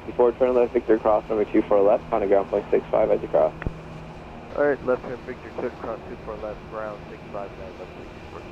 64, turn left, Victor, cross runway 24 left, on a ground point 65 as you cross. Alright, left hand Victor, clear cross 24 left, ground 65, now left hand 24.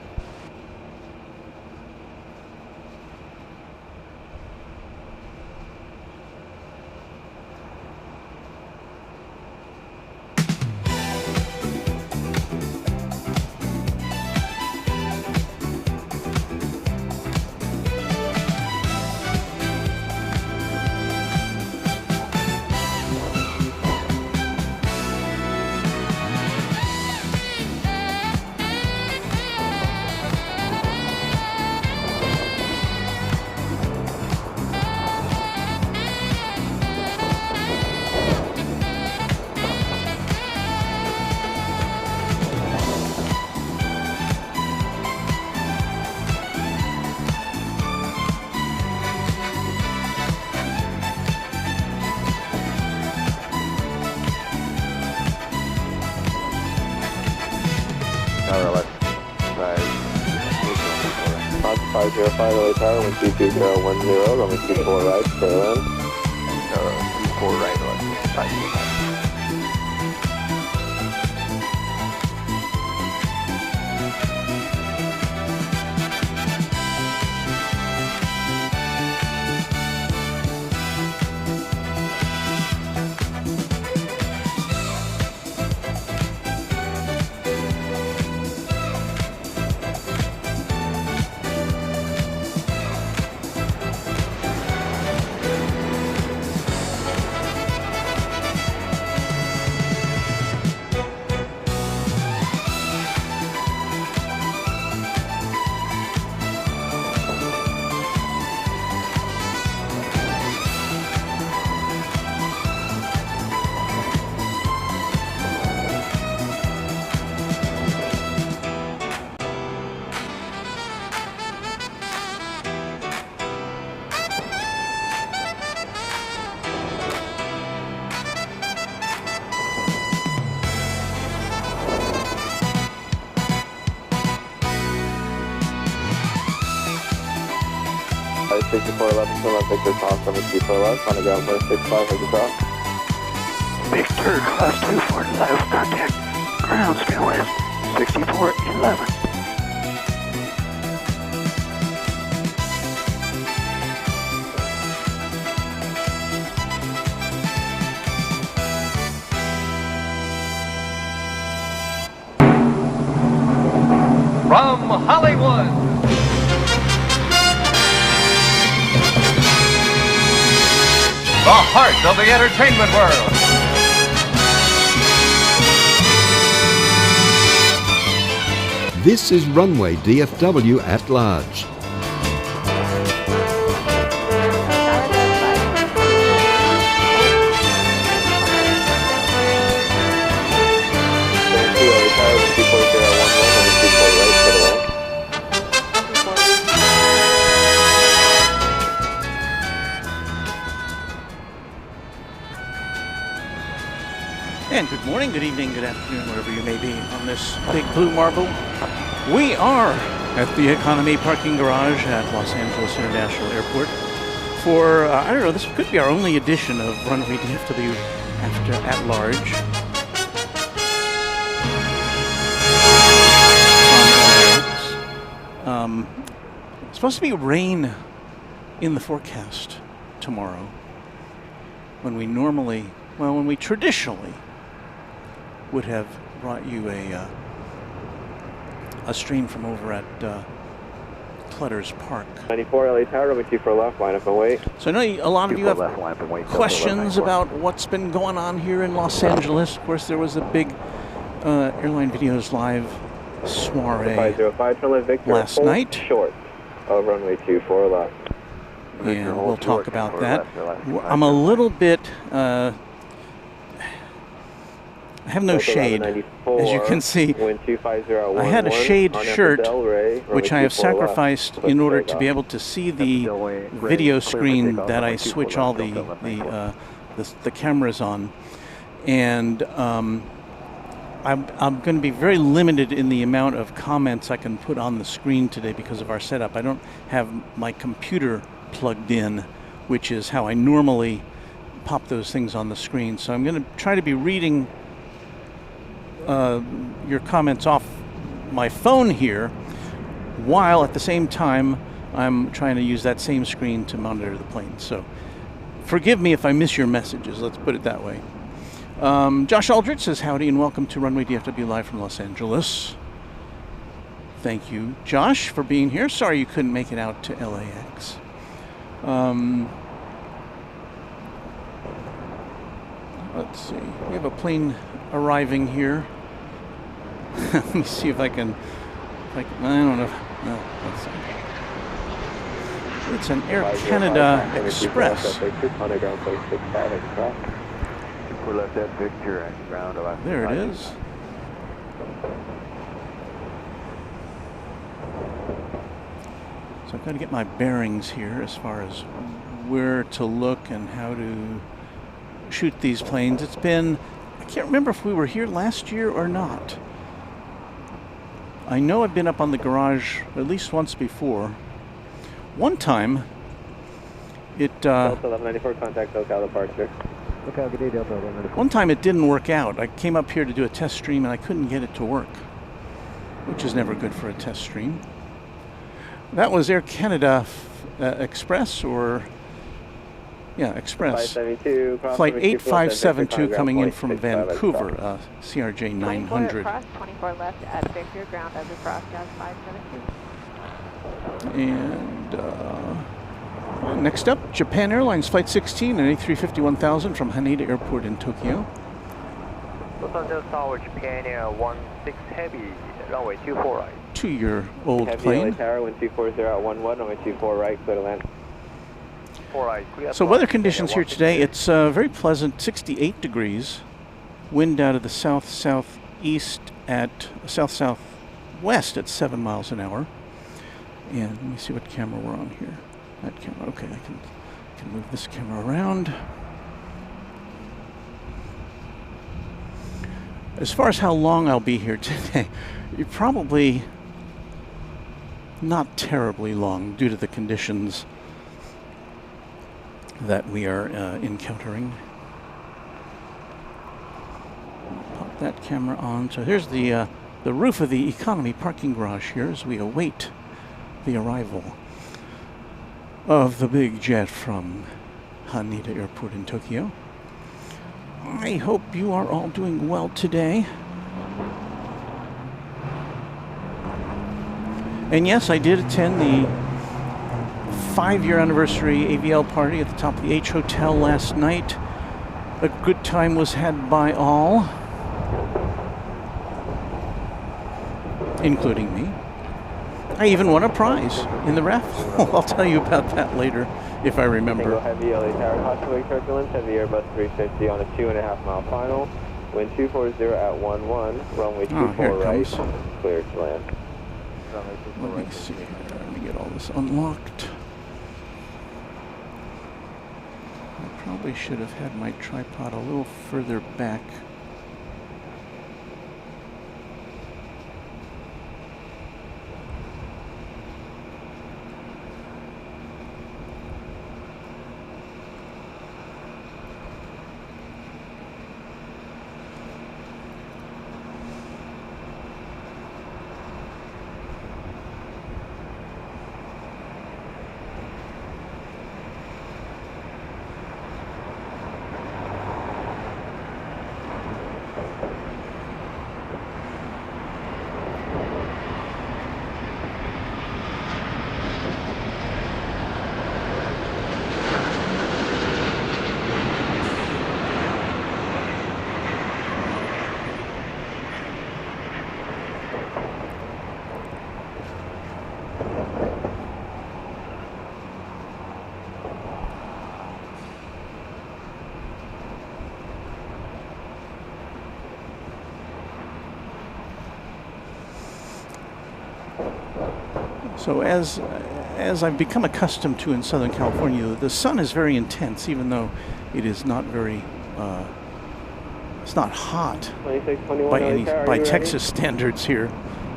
LAX 505 LA Tower, 12210, runway 24 right, clear land. 24 right, left 5. Alright, 6411, turn left, Victor, cross runway 24 left, on a ground point 65 as you cross. Victor, cross 24 left, contact ground spin west, 6411. From Hollywood, the heart of the entertainment world. This is Runway DFW at large. And good morning, good evening, good afternoon, wherever you may be on this big blue marble. We are at the Economy Parking Garage at Los Angeles International Airport for, I don't know, this could be our only edition of Runway DFW after at large. It's supposed to be rain in the forecast tomorrow when we normally, well, when we traditionally would have brought you a stream from over at Clutter's Park. 94 LA Tower, runway 24 left, line up and wait. So I know a lot of you have questions about what's been going on here in Los Angeles. Of course, there was a big Airline Videos Live soiree 505, turn left, Victor, last night. Short of runway 24 left. Yeah, we'll talk about that. I'm a little bit... I have no shade, as you can see. I had a shade shirt, which I have sacrificed in order to be able to see the video screen that I switch all the cameras on. And I'm going to be very limited in the amount of comments I can put on the screen today because of our setup. I don't have my computer plugged in, which is how I normally pop those things on the screen. So I'm going to try to be reading your comments off my phone here, while at the same time I'm trying to use that same screen to monitor the plane. So forgive me if I miss your messages, let's put it that way. Josh Aldrich says howdy and welcome to Runway DFW live from Los Angeles. Thank you, Josh, for being here. Sorry you couldn't make it out to LAX. Let's see, we have a plane arriving here. Let me see if I can, I don't know. No, let's see. It's an Air Canada Express. For left at Victor and ground left. There it is. So I've got to get my bearings here as far as where to look and how to shoot these planes. It's been, I can't remember if we were here last year or not. I know I've been up on the garage at least once before. One time, it... Delta 1194, contact SoCal departure. Okay, good day, Delta 1194. One time it didn't work out. I came up here to do a test stream and I couldn't get it to work, which is never good for a test stream. That was Air Canada Express, or... yeah, Express. 572, Flight 8572 coming in from Vancouver, CRJ 900. 24 left at Victor, ground as across, gas 572. And next up, Japan Airlines Flight 16 and A350-1000 from Haneda Airport in Tokyo. Lufthansa Tower, Japan Air 16 Heavy, runway 24 right. 2-year-old Heavy plane. LA Tower, wind 240 at 11, runway 24 right, clear to land. So weather conditions here today, it's very pleasant, 68 degrees. Wind out of the south-southeast at south-southwest at 7 miles an hour. And let me see what camera we're on here. That camera, okay, I can move this camera around. As far as how long I'll be here today, you're probably not terribly long due to the conditions that we are encountering. Pop that camera on. So here's the roof of the economy parking garage here as we await the arrival of the big jet from Haneda Airport in Tokyo. I hope you are all doing well today. And yes, I did attend the 5-year anniversary AVL party at the top of the H Hotel last night. A good time was had by all, including me. I even won a prize in the raffle. I'll tell you about that later if I remember. Single heavy LA Tower, caution turbulence, heavy Airbus 350 on a 2.5 mile final. Wind 240 at 11, runway 24 right, clear to land. Let me see here. Let me get all this unlocked. I probably should have had my tripod a little further back. So as I've become accustomed to in Southern California, the sun is very intense, even though it is not very, it's not hot by Texas standards here.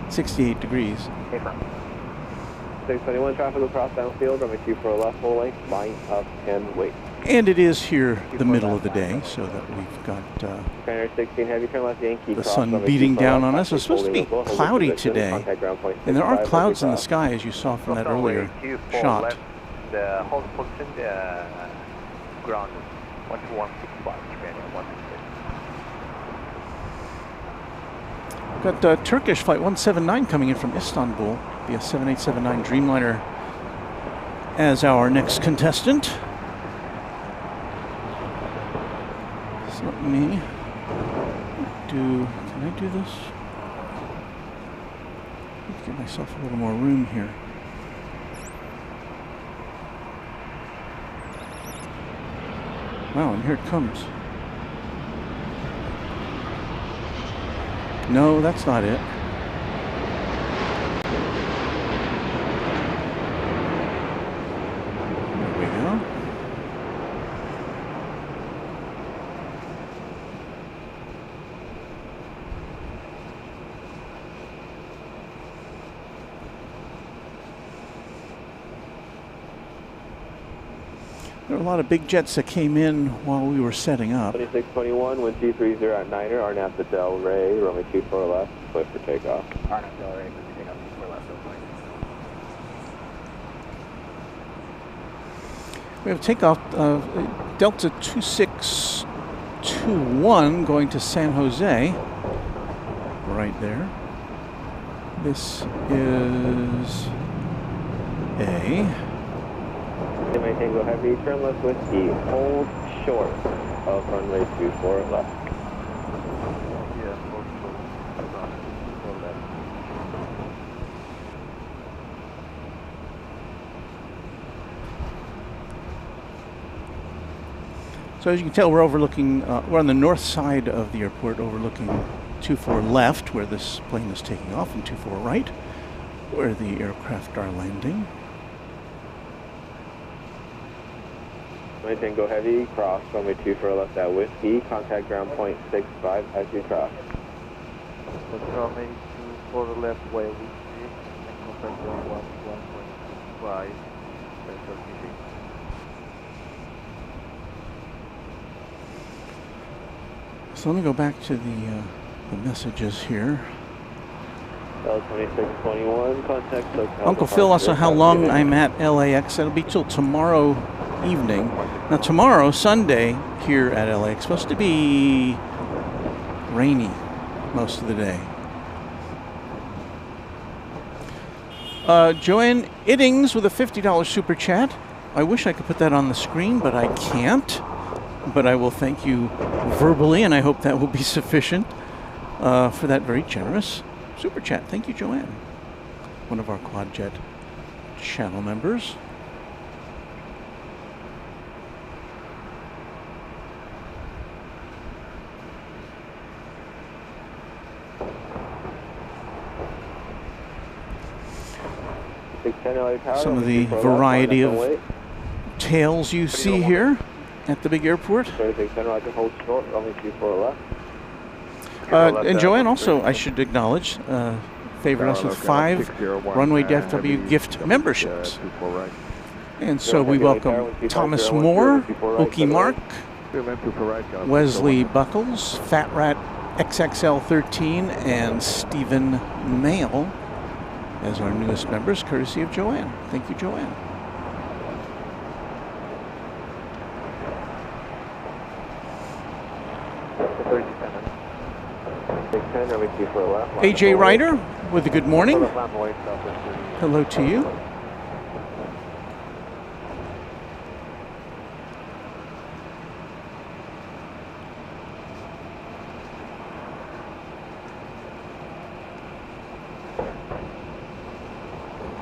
68 degrees. 621 traffic across downfield, runway 24 left, full length, line up and wait. And it is here the middle of the day, so that we've got Trainer 16 heavy, turn left Yankee. the sun beating down on us. It's supposed to be cloudy today, and there are clouds in the sky, as you saw from that earlier shot. Left, the hold position, ground 12165, Japan 166. Got Turkish flight 179 coming in from Istanbul, via 7879 Dreamliner as our next contestant. So let me can I do this? Let's give myself a little more room here. Wow, and here it comes. No, that's not it. There we go. There were a lot of big jets that came in while we were setting up. 2621, wind 230 at Niner, RNAV Del Rey, runway 24 left, clear for takeoff. RNAV Del Rey, for takeoff, 24 left, We have takeoff Delta 2621 going to San Jose, right there. This is a Maintain go heavy, turn left whiskey, hold short of runway 24 left. Yeah, hold short left. So as you can tell, we're overlooking, we're on the north side of the airport, overlooking 24 left, where this plane is taking off, and 24 right, where the aircraft are landing. Maintain go heavy, cross runway 24 left at whiskey, contact ground point 65 as you cross. Runway 24 left, way whiskey, and contact ground 1.5, So let me go back to the messages here. L2621, contact SoCal. Uncle Phil asked how long I'm at LAX. That'll be till tomorrow evening. Now tomorrow, Sunday, here at LAX, supposed to be rainy most of the day. Joanne Iddings with a $50 super chat. I wish I could put that on the screen, but I can't. But I will thank you verbally, and I hope that will be sufficient for that very generous super chat. Thank you, Joanne, one of our QuadJet channel members. Some of the variety of tails you see here at the big airport. And Joanne also, I should acknowledge, favored us with 5 Runway DFW gift memberships. And so we welcome Thomas Moore, Okie Mark, Wesley Buckles, Fat Rat XXL13, and Stephen Mail as our newest members, courtesy of Joanne. Thank you, Joanne. AJ Ryder with a good morning. Hello to you.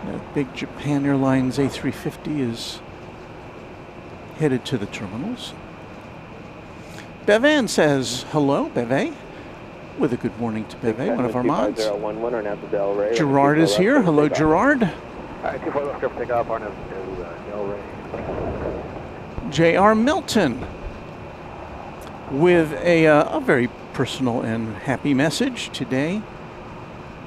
That big Japan Airlines A350 is headed to the terminals. Bevan says hello, Beve. With a good morning to Beve, one of our mods. Gerard is here. Hello, Gerard. J.R. Milton with a very personal and happy message. Today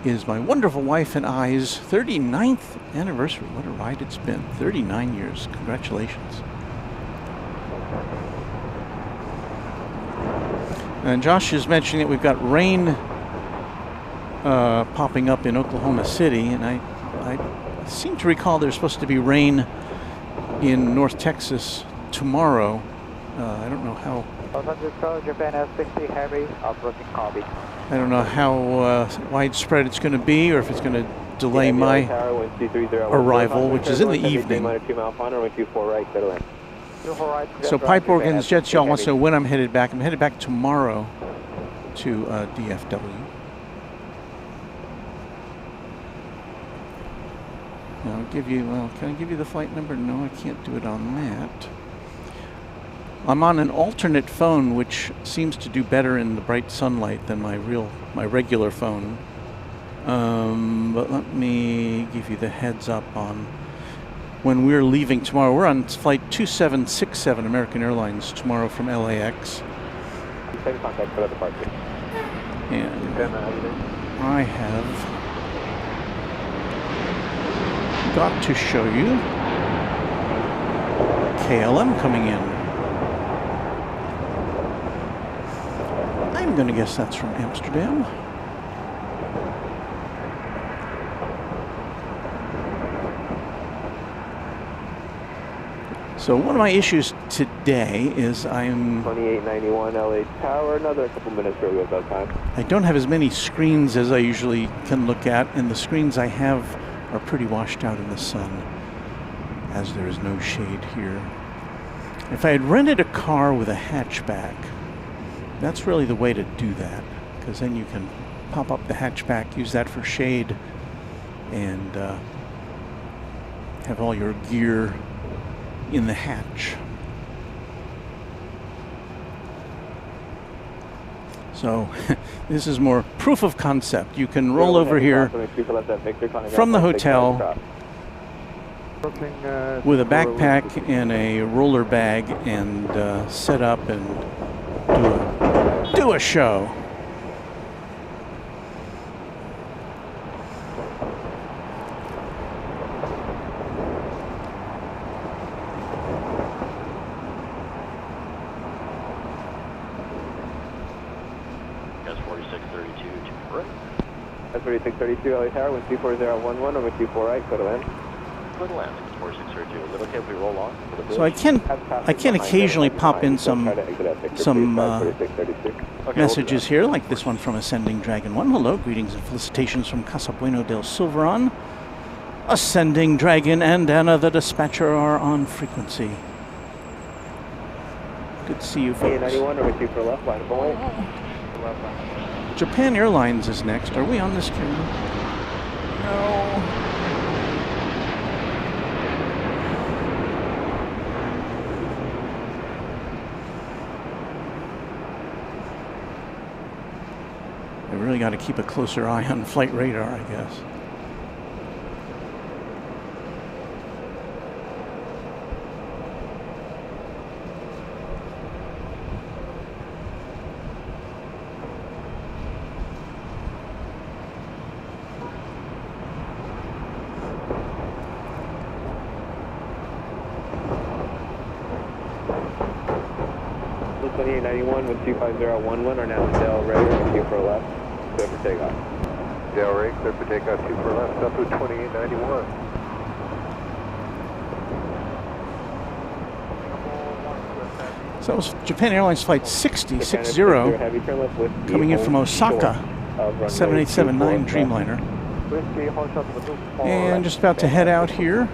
is my wonderful wife and I's 39th anniversary. What a ride it's been. 39 years. Congratulations. And Josh is mentioning that we've got rain popping up in Oklahoma City, and I seem to recall there's supposed to be rain in North Texas tomorrow. I don't know how. Japan S60 Heavy, approaching Kobe. I don't know how widespread it's going to be, or if it's going to delay my arrival, which is in the evening. So pipe organs, jets, y'all wants to know when I'm headed back. I'm headed back tomorrow to DFW. Now I'll give you, well, can I give you the flight number? No, I can't do it on that. I'm on an alternate phone, which seems to do better in the bright sunlight than my regular phone. But let me give you the heads up on when we're leaving tomorrow. We're on flight 2767 American Airlines tomorrow from LAX. And I have got to show you KLM coming in. I'm going to guess that's from Amsterdam. So one of my issues today is I'm 2891 LA Tower, another couple minutes for we about time. I don't have as many screens as I usually can look at, and the screens I have are pretty washed out in the sun, as there is no shade here. If I had rented a car with a hatchback, that's really the way to do that, because then you can pop up the hatchback, use that for shade, and have all your gear in the hatch. So this is more proof of concept. You can roll over here from the hotel with a backpack and a roller bag and set up and do a show. That's 4632 LA Tower, wind 24011 over 24 right, go to land. Go to land, 4632. Is it okay if we roll on? So I can occasionally pop in some messages here, like this one from Ascending Dragon 1. Hello, greetings and felicitations from Casa Bueno del Silveron. Ascending Dragon and Anna the Dispatcher are on frequency. Good to see you folks. 91 over 24 left, line of away. Japan Airlines is next. Are we on this camera? No. I really got to keep a closer eye on flight radar, I guess. With 2891 with 25011 are now Del Ray, 2 for left, clear for takeoff. Del Ray, clear for takeoff, 2 for left, up to 2891. So that was Japan Airlines Flight 6060 coming in from Osaka, 7879 Dreamliner. And just about to head out here.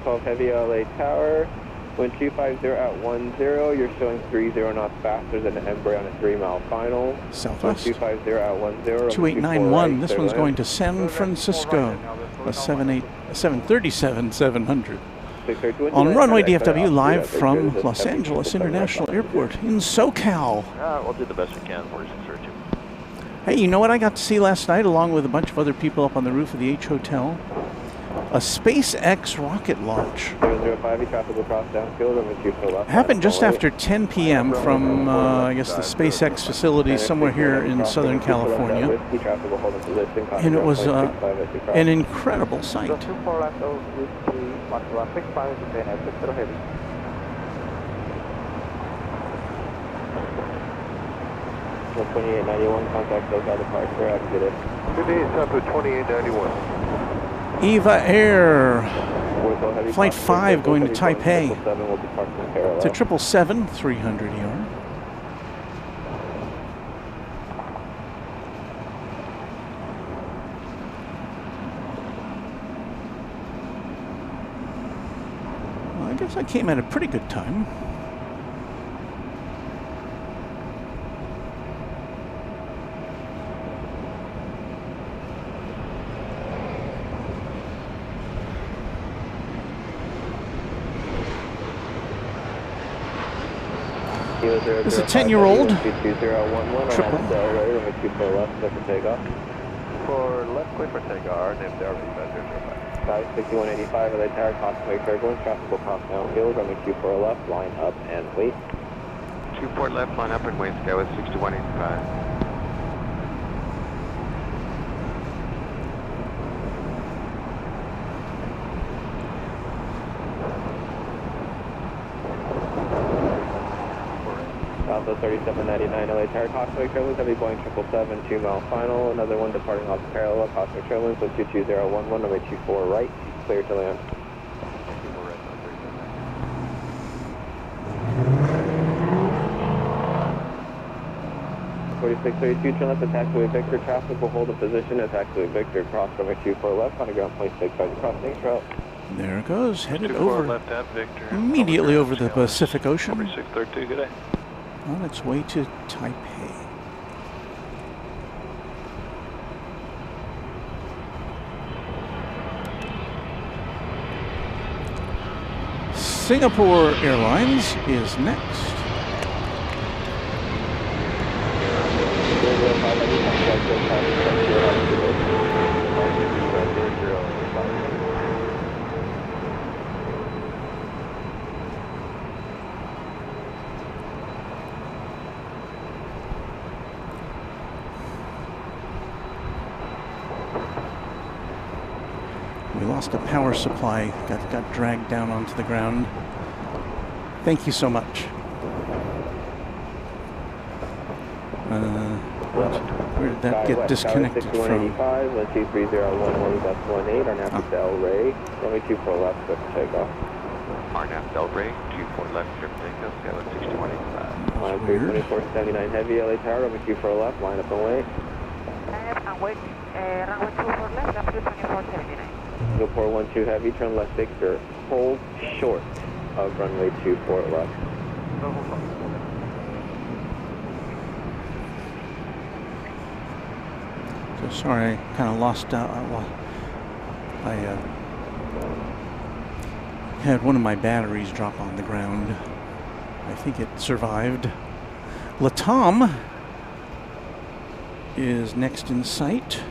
12 Heavy LA Tower, wind 250 at 10, you're showing 30 knots faster than the Embraer on a 3-mile final. Southwest. 250 at 10. 2891, this one's going to San Francisco, a 737-700. On Runway DFW, live from Los Angeles International Airport in SoCal. We'll do the best we can, 4632. Hey, you know what I got to see last night, along with a bunch of other people up on the roof of the H Hotel? A SpaceX rocket launch. 005, traffic will cross downfield over 2 for left. Happened just after 10 p.m. from, I guess, the SpaceX facility somewhere here in Southern California. And it was an incredible sight. Southwest 2891, contact SoCal departure, exit. Good day, Southwest 2891. Eva Air, Warsaw Heavy Flight passenger 5 going to Heavy Boeing Taipei. 777 will depart from parallel. To 777, 300 ER. Well, I guess I came at a pretty good time. This is a 10-year-old. Triple. For left, clear for takeoff. Name Derby, 6185, LA Tower, Cosmic Turbulence, traffic will cross downfield, runway 24 left, line up and wait. 24 left, line up and wait, scale with 6185. Southwest 3799, LA Tower, Cosmic Turbulence, Heavy Boeing 777, 2 mile final, another one departing off parallel, Cosmic Turbulence with 22011, runway 24 right, clear to land. 4632, turn left at taxiway Victor, traffic will hold a position at taxiway Victor, cross runway 24 left, on the ground point 6 by the crossing route. There it goes, headed 24 over, left at Victor. immediately over the Pacific Ocean, 4632, good day. on its way to Taipei. Singapore Airlines is next. We lost a power supply, got dragged down onto the ground. Thank you so much. Where did that get disconnected from? 6185, 12301, that's 18, RNAV Del Rey, runway 24 left, clear for takeoff. RNAV Del Rey, 24 left, clear for takeoff, scale with 6185. Line 32479 heavy, LA Tower, runway 24 left, line up and wait. And wait, runway 24 left, up to 2479. Singapore 12 heavy, turn left Victor, hold short of runway 24 left. So sorry, I kind of lost out. I had one of my batteries drop on the ground. I think it survived. Latam is next in sight.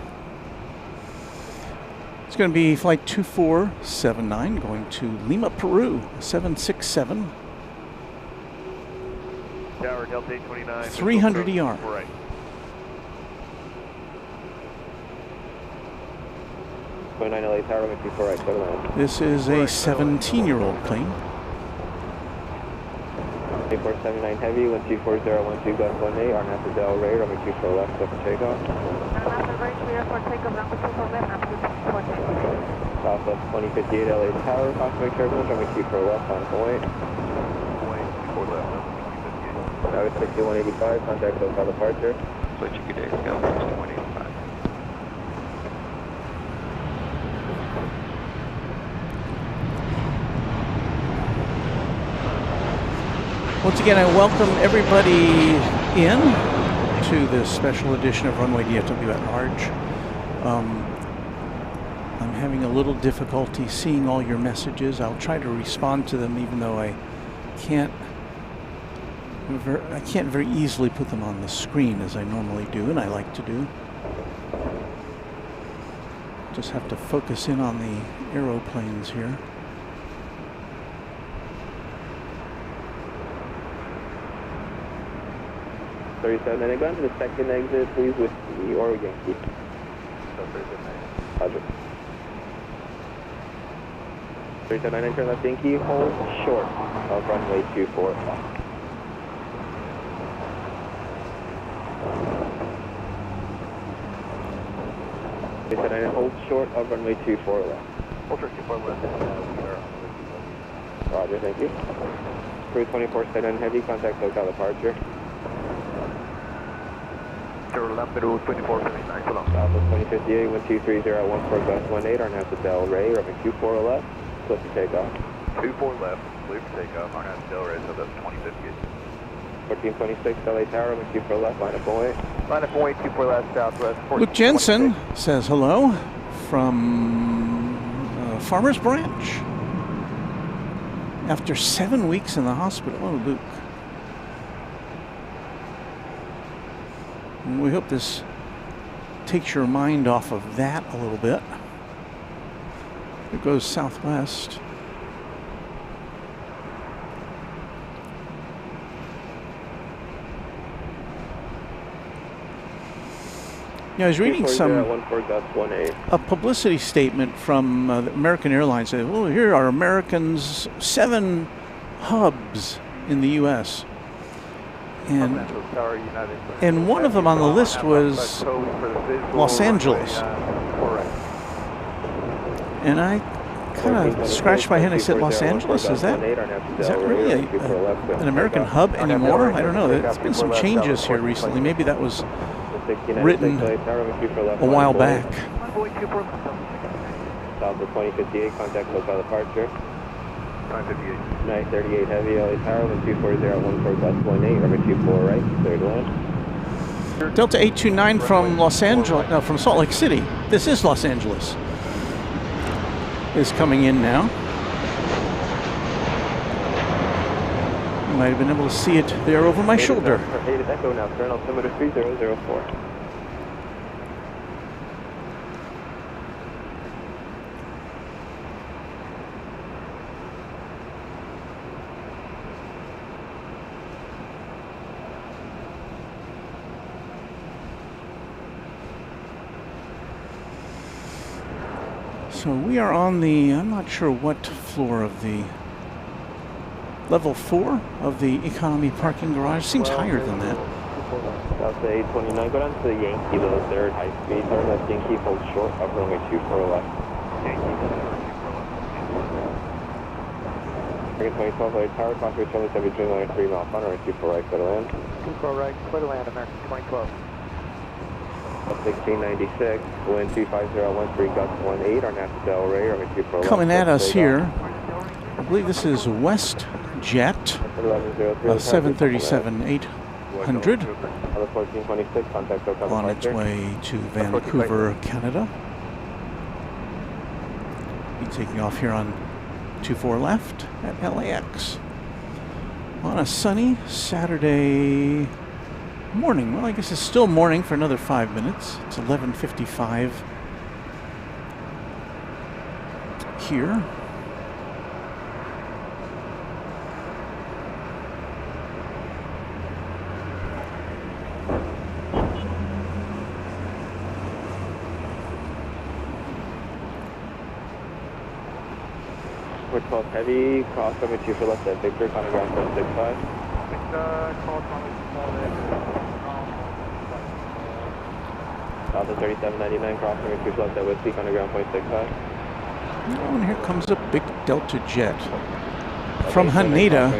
It's going to be flight 2479 going to Lima, Peru, 767. Tower Delta 829. 300 ER. Right. LA Tower, runway 24 right, clear to land. This is a 17-year-old plane. 2479 heavy, 12412, Gus 18, RNAV Del Rey, runway 24 left, clear for takeoff. RNAV Rey, clear for takeoff, runway 24 left, up to 2479. Southwest 2058 LA Tower, Cosmic Turbulence, runway 24 left, line up and wait. 24 left, Tower 6185, contact SoCal departure. switch good day, scale with 6185. Once again, I welcome everybody in to this special edition of Runway DFW at Large. I'm having a little difficulty seeing all your messages. I'll try to respond to them, even though I can't very easily put them on the screen as I normally do, and I like to do. Just have to focus in on the aeroplanes here. And then go into the second exit, please, with the Oro Yankee. Roger. 379, turn left Yankee, hold short of runway 24 left. They said I hold short of runway 24 left. Hold short 24 left. Roger, thank you. Crew 24 set on heavy, contact SoCal departure. Lambda 2479, so long. Southwest 2058, 1230 at 14 Gust 18, our NASA Del Rey, runway 24 left, clear for takeoff. 24 left, clear for takeoff, our NASA Del Rey, so that's 2058. 1426 LA Tower, runway 24 left, line up point. Line up point, 24 left, southwest. Luke Jensen says hello from Farmers Branch. After 7 weeks in the hospital. Oh, Luke. And we hope this takes your mind off of that a little bit. It goes southwest. Yeah, I was reading a publicity statement from the American Airlines saying, well, here are Americans' 7 hubs in the U.S. And one of them on the list was Los Angeles. And I kind of scratched my head and I said, Los Angeles? Is that really an American hub anymore? I don't know. There's been some changes here recently. Maybe that was written a while back. South of 2058, contact SoCal departure. 938 heavy, LA Tower, 1240 at 14 Gust 18, runway 24 right, clear to land. Delta 829 from Los Angeles, no, from Salt Lake City. This is Los Angeles. Is coming in now. You might have been able to see it there over my shoulder. Echo now, turn altimeter 3004. So we are on the, I'm not sure what floor of the, level 4 of the economy parking garage. Seems higher than that. Delta 829, go down to the Yankee, the third high speed. Turn left Yankee, hold short of runway 24 left. Yankee, 2012 LA Tower, cross reach only 7 Dreamliner 3 mile front, runway 24 right, clear to land. 24 right, clear to land, American 2012. 1696, wind 25013 Gust 18, our NASA Del Rey, runway 24 left. Coming at us here, I believe this is West Jet, 737-800, on its way to Vancouver, Canada. Be taking off here on 24 left at LAX on a sunny Saturday morning. Well, I guess it's still morning for another 5 minutes. It's 11:55 here. We're 12 heavy, cross over 2 for left at Victor, on the ground 465. South of 3799, cross over 2 for left at Whiskey, on the ground 0.65. And here comes a big Delta jet from Haneda,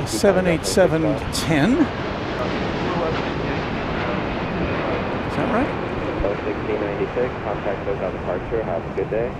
787-10. Is that right? 1696, contact SoCal departure, have a good day.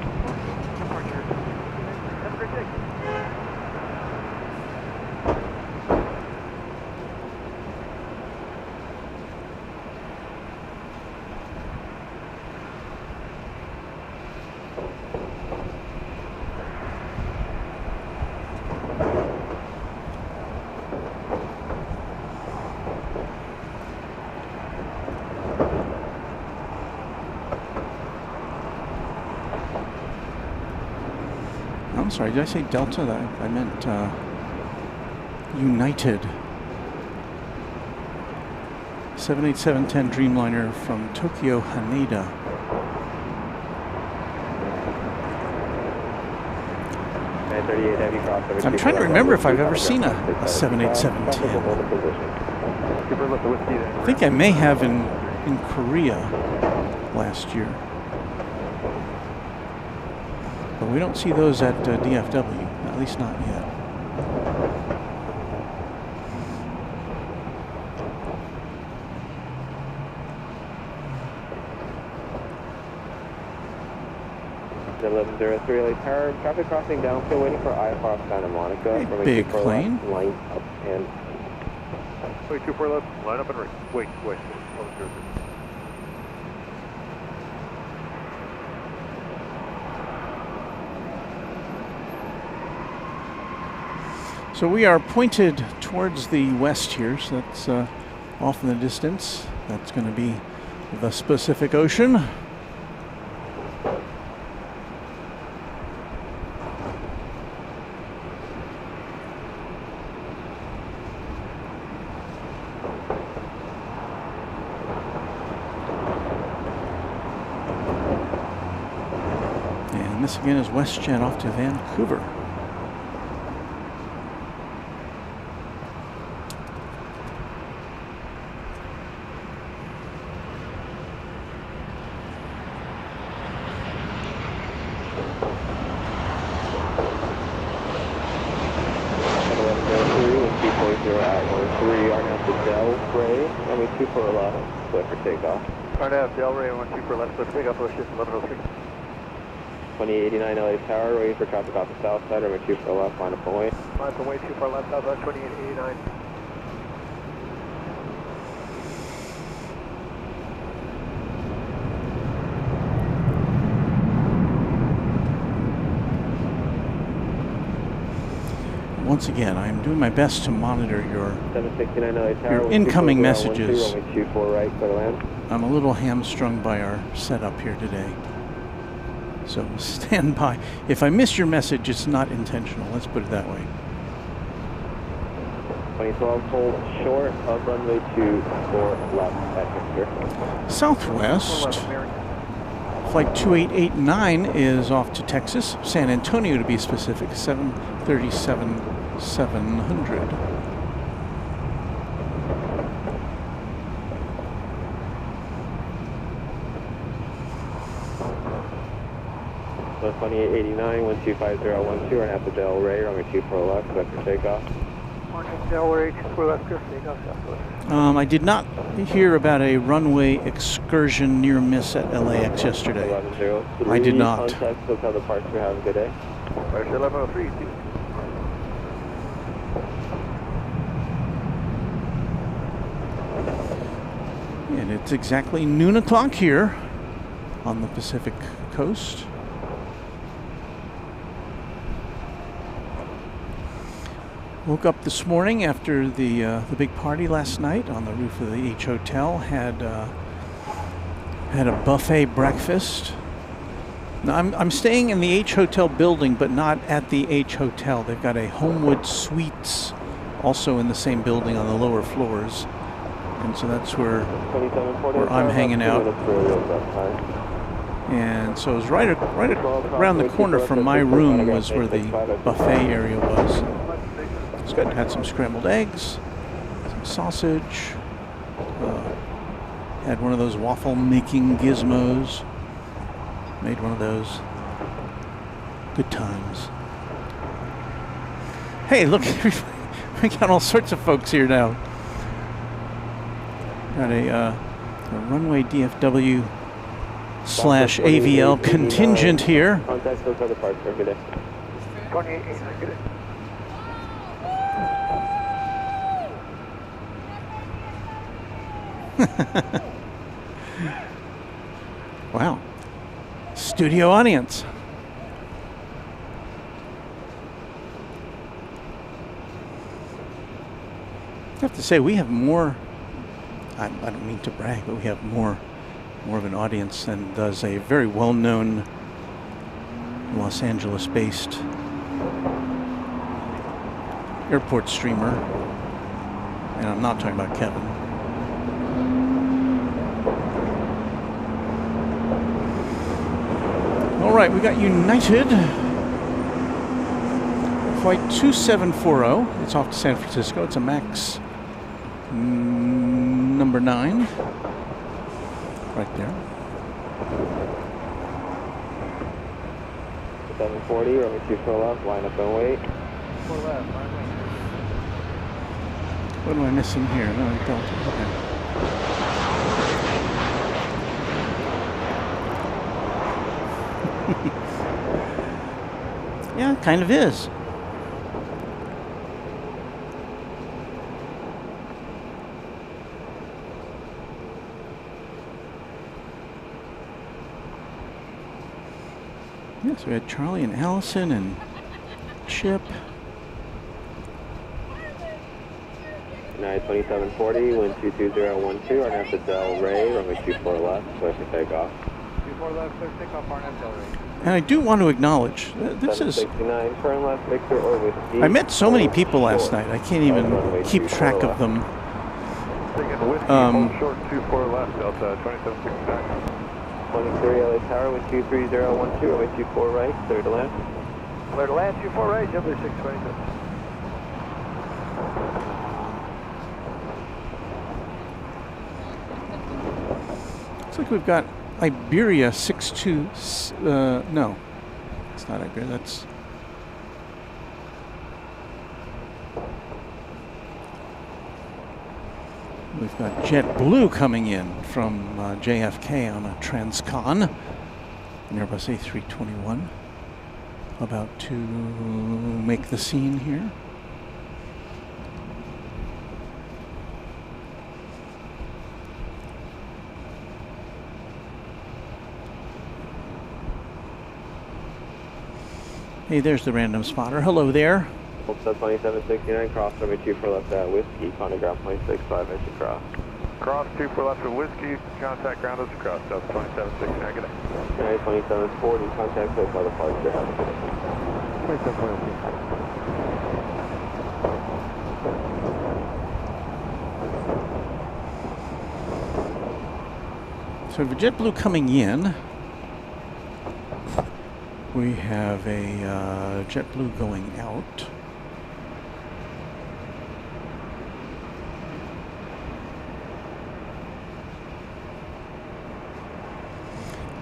I'm sorry, did I say Delta? I meant United. 787-10 Dreamliner from Tokyo, Haneda. Heavy cross over I'm trying to remember if I've ever seen a 787-10. I think I may have in Korea last year. But we don't see those at DFW, at least not yet. The 1103 LA Tower, traffic crossing downfield, waiting for IFR off Santa Monica. A big plane. Line up and... Wait, 24 left, line up and right. Wait. So we are pointed towards the west here, so that's off in the distance. That's going to be the Pacific Ocean. And this again is WestJet off to Vancouver. Delray 124 left, let's pick up those ships 1103. 2889 LA Tower, waiting for traffic off the south side, runway 24 left, line up and wait. Line up and wait, 24 left, southwest 2889. Once again, I am doing my best to monitor your 769 LA Tower, your incoming messages. Runway 24 right, clear to land. I'm a little hamstrung by our setup here today. So stand by. If I miss your message, it's not intentional. Let's put it that way. 2012, hold short of runway 24 left at Victor. Southwest. Flight 2889 is off to Texas, San Antonio to be specific, 737-700. 2889, 125012, and at the Delray, runway 24 left, clear for takeoff. Marking Delray, 24 left, clear for takeoff, southwest. I did not hear about a runway excursion near miss at LAX yesterday. 1103. I did not. Contact SoCal departure, have a good day. Right, 1103. And it's exactly noon o'clock here on the Pacific Coast. Woke up this morning after the big party last night on the roof of the H Hotel. Had a buffet breakfast. Now I'm staying in the H Hotel building, but not at the H Hotel. They've got a Homewood Suites also in the same building on the lower floors, and so that's where I'm hanging out. And so it was right around the corner from my room was where the buffet area was. It's good. Had some scrambled eggs, some sausage. Had one of those waffle making gizmos. Made one of those. Good times. Hey, look, we got all sorts of folks here now. Got a Runway DFW / AVL contingent here. Contact SoCal departure, good day. 2889, good day. Wow. Studio audience. I have to say, we have more, I don't mean to brag, but we have more of an audience than does a very well-known Los Angeles-based airport streamer. And I'm not talking about Kevin. All right, we got United. Flight 2740. It's off to San Francisco. It's a MAX Number 9. Right there. 740, runway 24 left, line up and wait. 4 left, What am I missing here? No, I don't. Okay. Yeah, it kind of is. Yes, we had Charlie and Allison and Chip. 2740, wind 22012, RNAV to Del Rey, runway 24 left, clear for takeoff. 24 left, clear takeoff, RNAV Del Rey. And I do want to acknowledge, this is... 769, turn left, Victor or whiskey. I met so many people last night, I can't even keep track of them. Short 24 left, Delta 2769. 23 LA Tower, wind 23012, runway 24 right, clear to land. Clear to land, 24 right, JetBlue 622. Looks like we've got Iberia 62, no, it's not Iberia, that's... We've got JetBlue coming in from JFK on a Transcon, an Airbus A321, about to make the scene here. Hey, there's the random spotter. Hello there. Sub 2769, cross runway 24 left at whiskey, contact ground 265 inch across. Cross 24 left for whiskey, contact ground us across, Sub 2769, good day. 2740, contact so far departure, have a good day. 2740. So for JetBlue coming in, we have a JetBlue going out.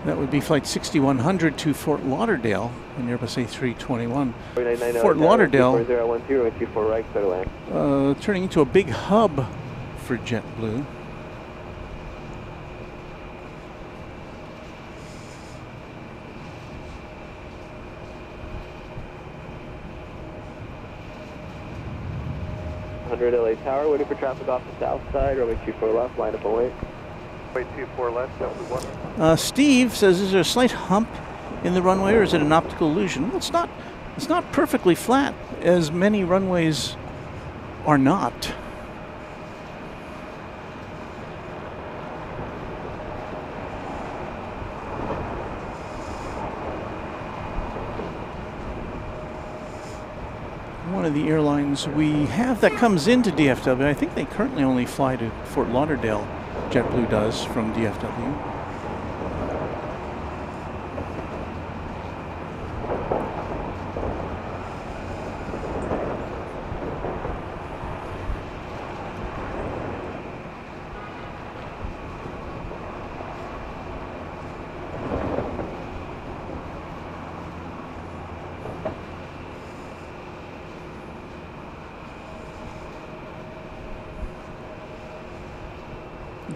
That would be flight 6100 to Fort Lauderdale, an Airbus A321. Fort Lauderdale, turning into a big hub for JetBlue. LA Tower, waiting for traffic off the south side, runway 24 left, line up and wait. Runway 24 left, JetBlue 1. Steve says, is there a slight hump in the runway, or is it an optical illusion? Well, it's not perfectly flat, as many runways are not. One of the airlines we have that comes into DFW, I think they currently only fly to Fort Lauderdale, JetBlue does, from DFW.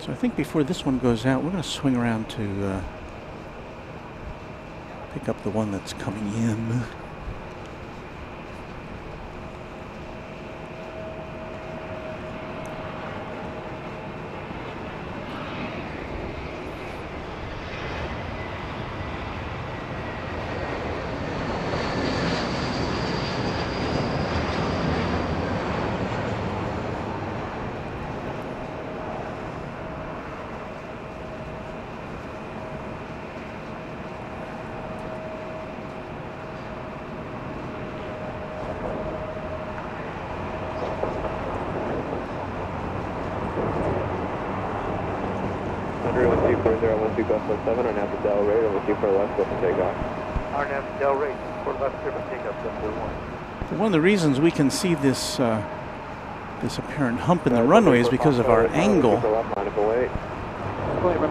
So I think before this one goes out, we're going to swing around to pick up the one that's coming in. RNAV to Del Rey, runway 24 left, go for takeoff. RNAV to Del Rey, 24 left, clear for takeoff, JetBlue 1. One of the reasons we can see this this apparent hump in the runway is because of our angle. Runway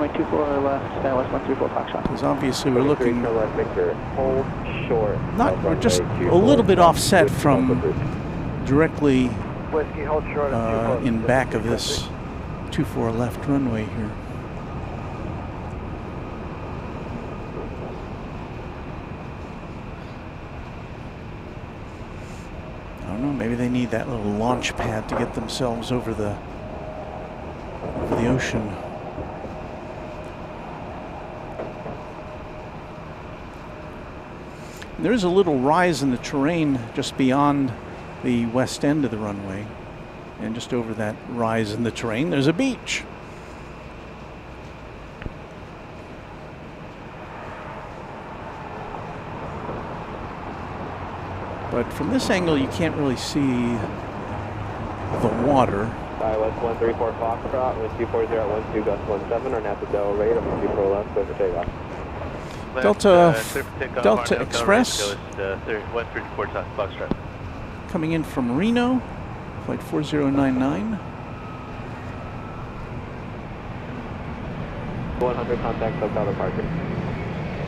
24 left, West 134 Foxtrot. Because obviously we're looking Hold short. we're just a little bit offset from directly Whiskey, hold short in back of this 24 left runway here. I don't know, maybe they need that little launch pad to get themselves over the ocean. There is a little rise in the terrain just beyond the west end of the runway. And just over that rise in the terrain, there's a beach. But from this angle, you can't really see the water. West 134 Foxtrot, wind 240 at 12, gust 17, or NASA Del Rey, I'm 24 left, clear for takeoff. Delta Express. 134 South Foxtrot. Coming in from Reno, flight 4099. 100 contact SoCal departure.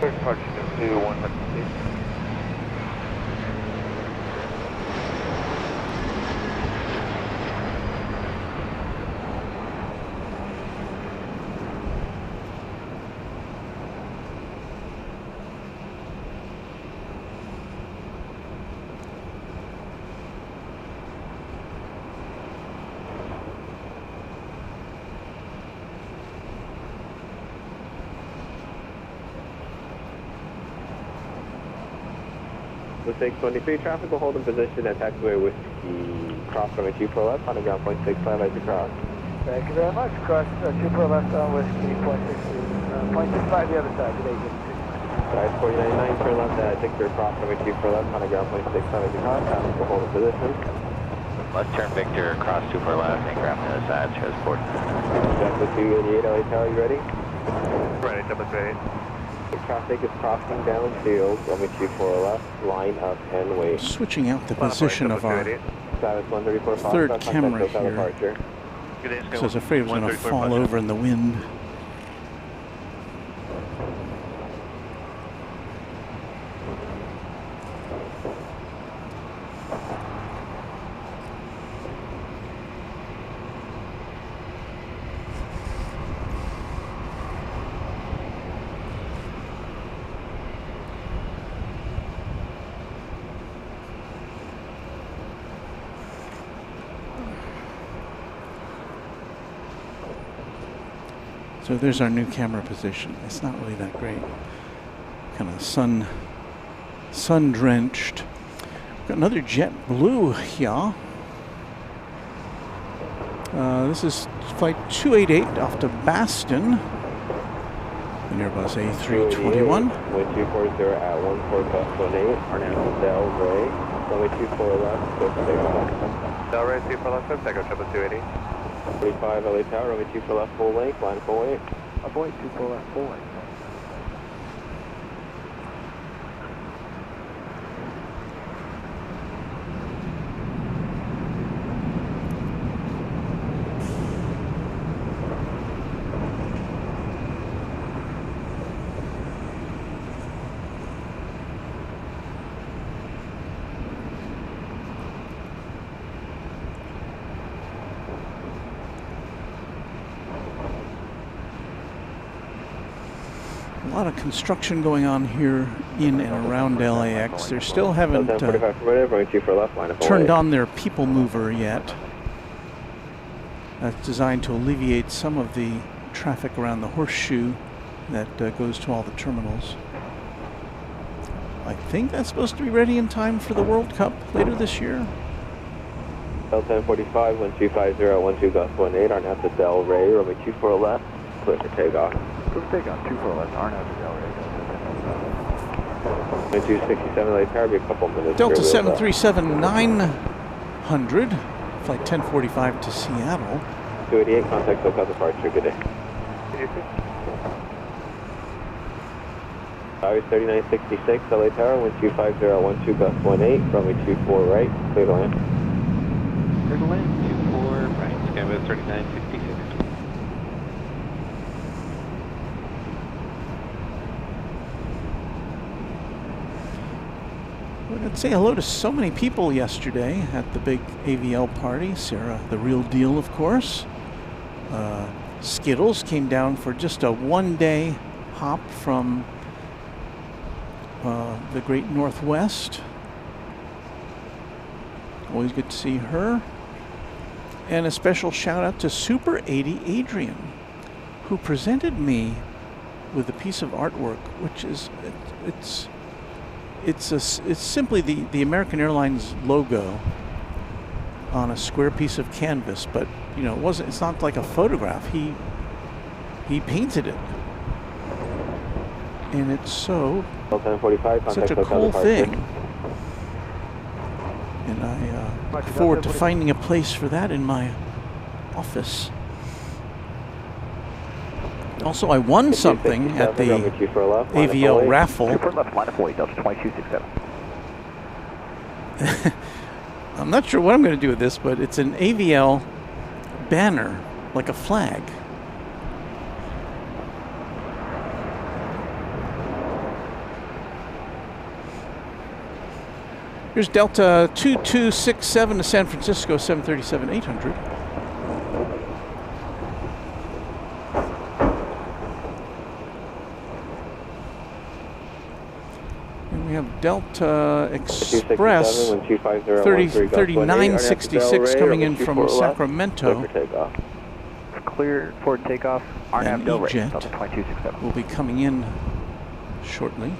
Departure to 100. Mistake 23, traffic will hold in position at taxiway Whiskey, cross runway 24 left, on the ground 0.65 as you cross. Thank you very much. Cross 24 left on Whiskey, 0.65 the other side. Today, Guys, 4099, turn left at Victor, cross runway 24 left, on the ground 0.65 as you cross, traffic will hold in position. Let's turn Victor, cross 24 left, and grab the other side, shows 40. Delta 288, LA Tower, you ready? Ready, Delta 288. Traffic is crossing downfield, runway 24 left, line up and wait. Switching out the position of our third camera here, because I was afraid it was going to fall over in the wind. So there's our new camera position. It's not really that great. Kind of sun drenched. Got another JetBlue here. This is flight 288 off to Baston. The Airbus A321. Wind 240 at 14 gust 18, our now Del Rey, runway 24 left, clear for takeoff. Del Rey 24 left, take off 280. 45 LA Tower, runway 24 left, full length, line full weight. Avoid 24 left, full length. A lot of construction going on here in and around LAX. They still haven't turned on their people mover yet. That's designed to alleviate some of the traffic around the horseshoe that goes to all the terminals. I think that's supposed to be ready in time for the World Cup later this year. L1045, wind 250 at 12 gust 18, our NASA Del Rey, runway 24 left, clear for takeoff. Takeoff 24 left, our NASA Del Rey. Wind 267 LA Tower, be a couple minutes. Delta 737-900, flight 1045 to Seattle. 288, contact SoCal departure, good day. Tower 3966 LA Tower, wind 250 at 12 gust 18, runway 24 right, clear to land. Clear to land, 24 Southwest 3966. Well, I'd say hello to so many people yesterday at the big AVL party. Sarah, the real deal, of course. Skittles came down for just a one-day hop from the Great Northwest. Always good to see her. And a special shout out to Super 80 Adrian, who presented me with a piece of artwork, which is it's simply the American Airlines logo on a square piece of canvas, but you know it's not like a photograph. He painted it, and it's such a cool thing. And I look forward to finding a place for that in my office. Also, I won something at the AVL raffle. I'm not sure what I'm going to do with this, but it's an AVL banner, like a flag. Here's Delta 2267 to San Francisco, 737-800. And we have Delta Express 3966 coming in from Sacramento. Clear for takeoff. And E-Jet will be coming in shortly.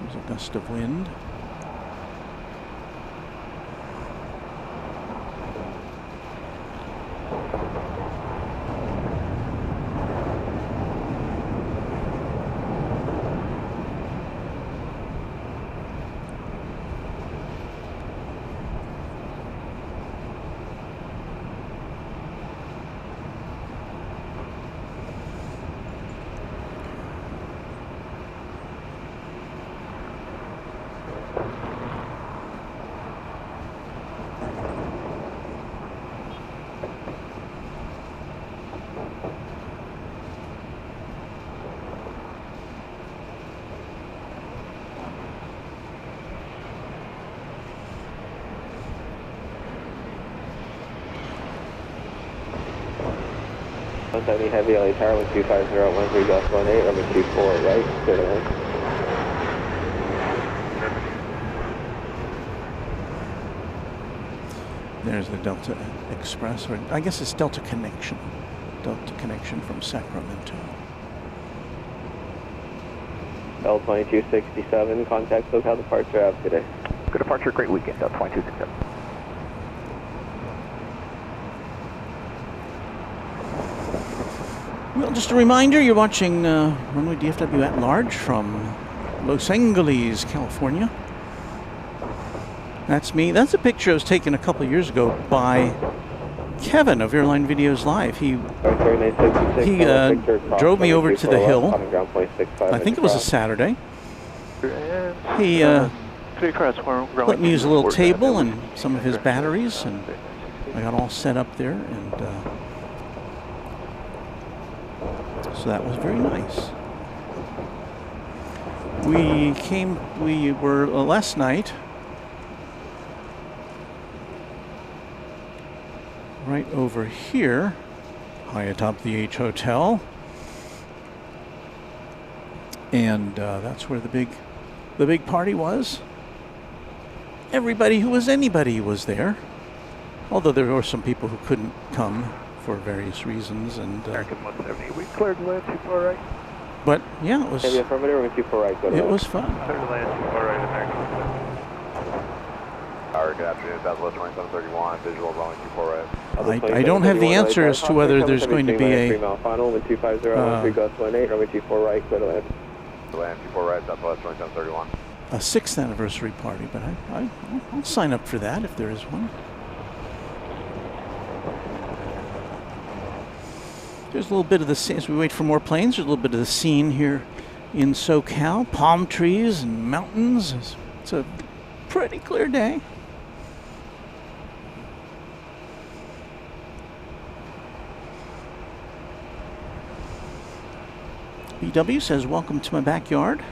There's a gust of wind. Any heavy LA tower, 125, 13 Gulf 18, runway 24 right, clear to land. There's the Delta Express, or I guess it's Delta Connection. Delta Connection from Sacramento. L2267, contact SoCal departure out today. Good departure, great weekend, Delta 2267. Well, just a reminder, you're watching Runway DFW at large from Los Angeles, California. That's me. That's a picture I was taken a couple of years ago by Kevin of Airline Videos Live. He drove me over to the hill. I think it was a Saturday. He let me use a little table and some of his batteries, and I got all set up there, and so that was very nice. We were last night right over here, high atop the H Hotel, and that's where the big party was. Everybody who was anybody was there, although there were some people who couldn't come for various reasons. And American 170, we cleared to land 24 right. But yeah, it was. Heavy affirmative, 24 right. Go to it was fun. Cleared to land 24 right, American 170. Good afternoon, Southwest 2731, visual runway 24 right. I don't have the answer as to whether there's going to be a 250, 13 runway 24 right, clear to land. Land 24 right, Southwest 2731. a 6th anniversary party, but I'll sign up for that if there is one. There's a little bit of the scene, as we wait for more planes, there's a little bit of the scene here in SoCal. Palm trees and mountains. It's a pretty clear day. BW says, welcome to my backyard.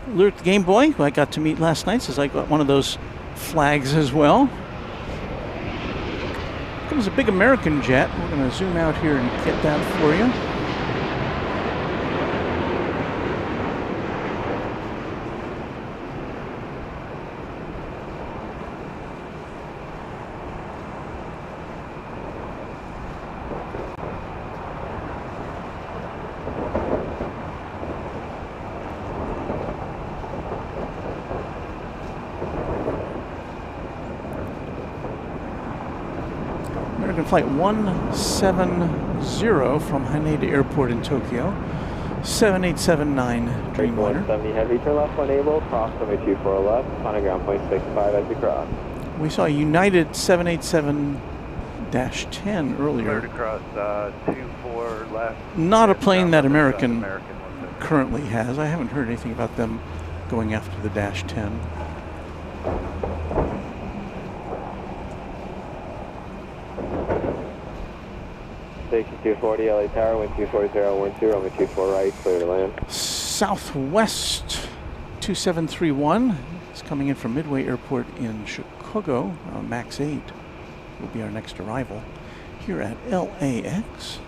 Lyric the Game Boy, who I got to meet last night, says I got one of those flags as well. Here comes a big American jet. We're going to zoom out here and get that for you. Flight 170 from Haneda Airport in Tokyo. 7879 Dreamliner. 170 heavy, turn left 1 able, cross runway 24 left, on a ground point 65 as you cross. We saw United 787-10 earlier. Across 24 left. Not a plane that American currently has. I haven't heard anything about them going after the Dash 10. Station 240 LA Tower, wind 24012, runway 24 right, clear to land. Southwest 2731 is coming in from Midway Airport in Chicago. Max 8 will be our next arrival here at LAX.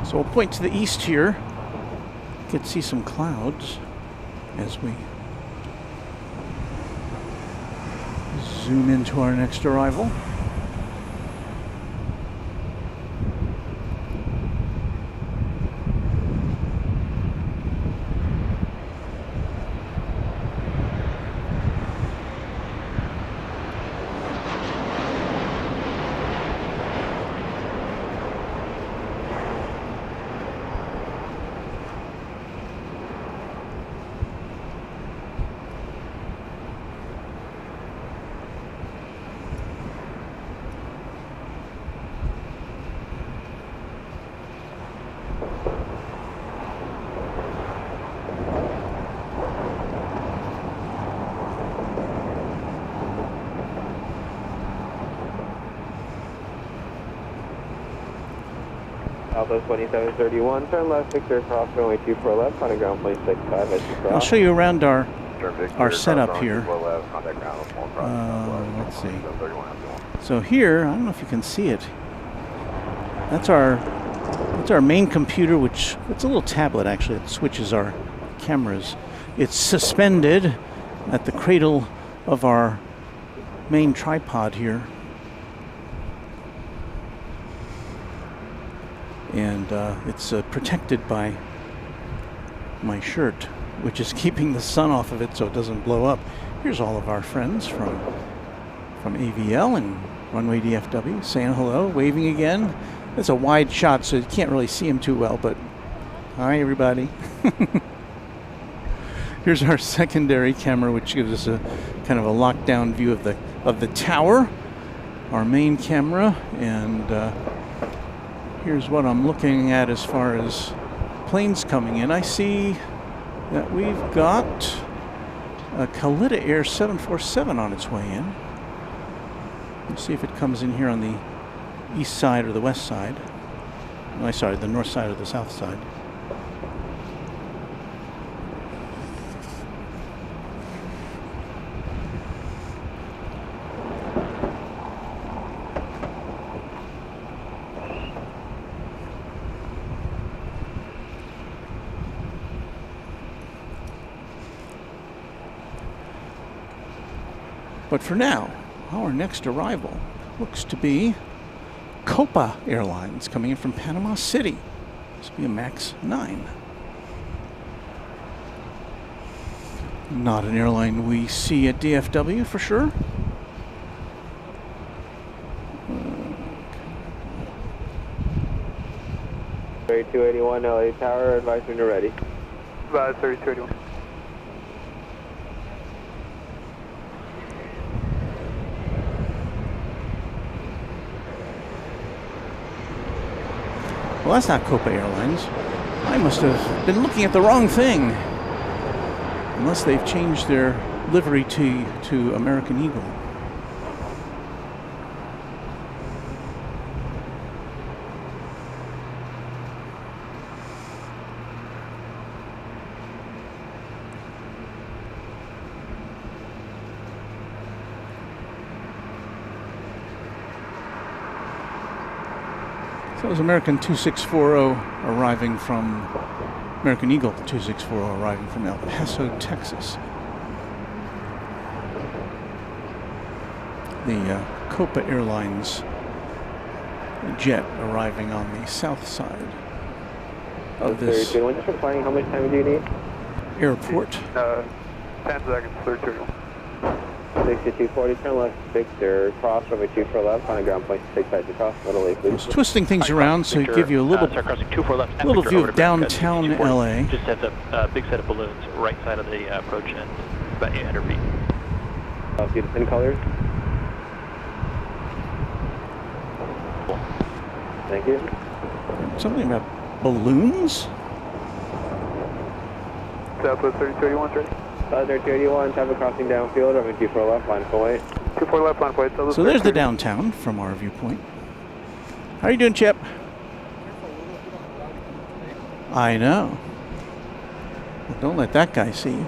So we'll point to the east here. You can see some clouds as we zoom into our next arrival. Southwest 2731, turn left, Victor, cross runway 24 left, on a ground point 65 as you cross. I'll show you around our setup here. Let's see. So here, I don't know if you can see it. That's our main computer, which it's a little tablet actually. It switches our cameras. It's suspended at the cradle of our main tripod here. And it's protected by my shirt, which is keeping the sun off of it so it doesn't blow up. Here's all of our friends from AVL and Runway DFW saying hello, waving again. It's a wide shot, so you can't really see them too well, but hi, everybody. Here's our secondary camera, which gives us a kind of a lockdown view of the tower. Our main camera, and here's what I'm looking at as far as planes coming in. I see that we've got a Khalida Air 747 on its way in. Let's see if it comes in here on the east side or the west side. Oh, sorry, the north side or the south side. But for now, our next arrival looks to be Copa Airlines coming in from Panama City. This will be a MAX 9. Not an airline we see at DFW for sure. 3281 LA Tower, advise when you're ready. 3281. Well, that's not Copa Airlines. I must have been looking at the wrong thing. Unless they've changed their livery to American Eagle. So it was American 2640 arriving from American Eagle 2640 arriving from El Paso, Texas. The Copa Airlines jet arriving on the south side of this just replying, how much time do you need? airport. 10 seconds, 3281. 6240, turn left, Victor, cross, runway 24 left, on a ground point, 6 sides across, little lake, I please. was twisting things around so it give you a little crossing 24 left, little Victor, view of downtown LA. Just has a big set of balloons right side of the approach and about 800 feet. See the pin colors? Thank you. Something about balloons? Southwest 3281 ready. 3281, traffic crossing downfield, runway 24 left, line for white. 24 left, line for white. So there's the downtown from our viewpoint. How are you doing, Chip? I know. Well, don't let that guy see you.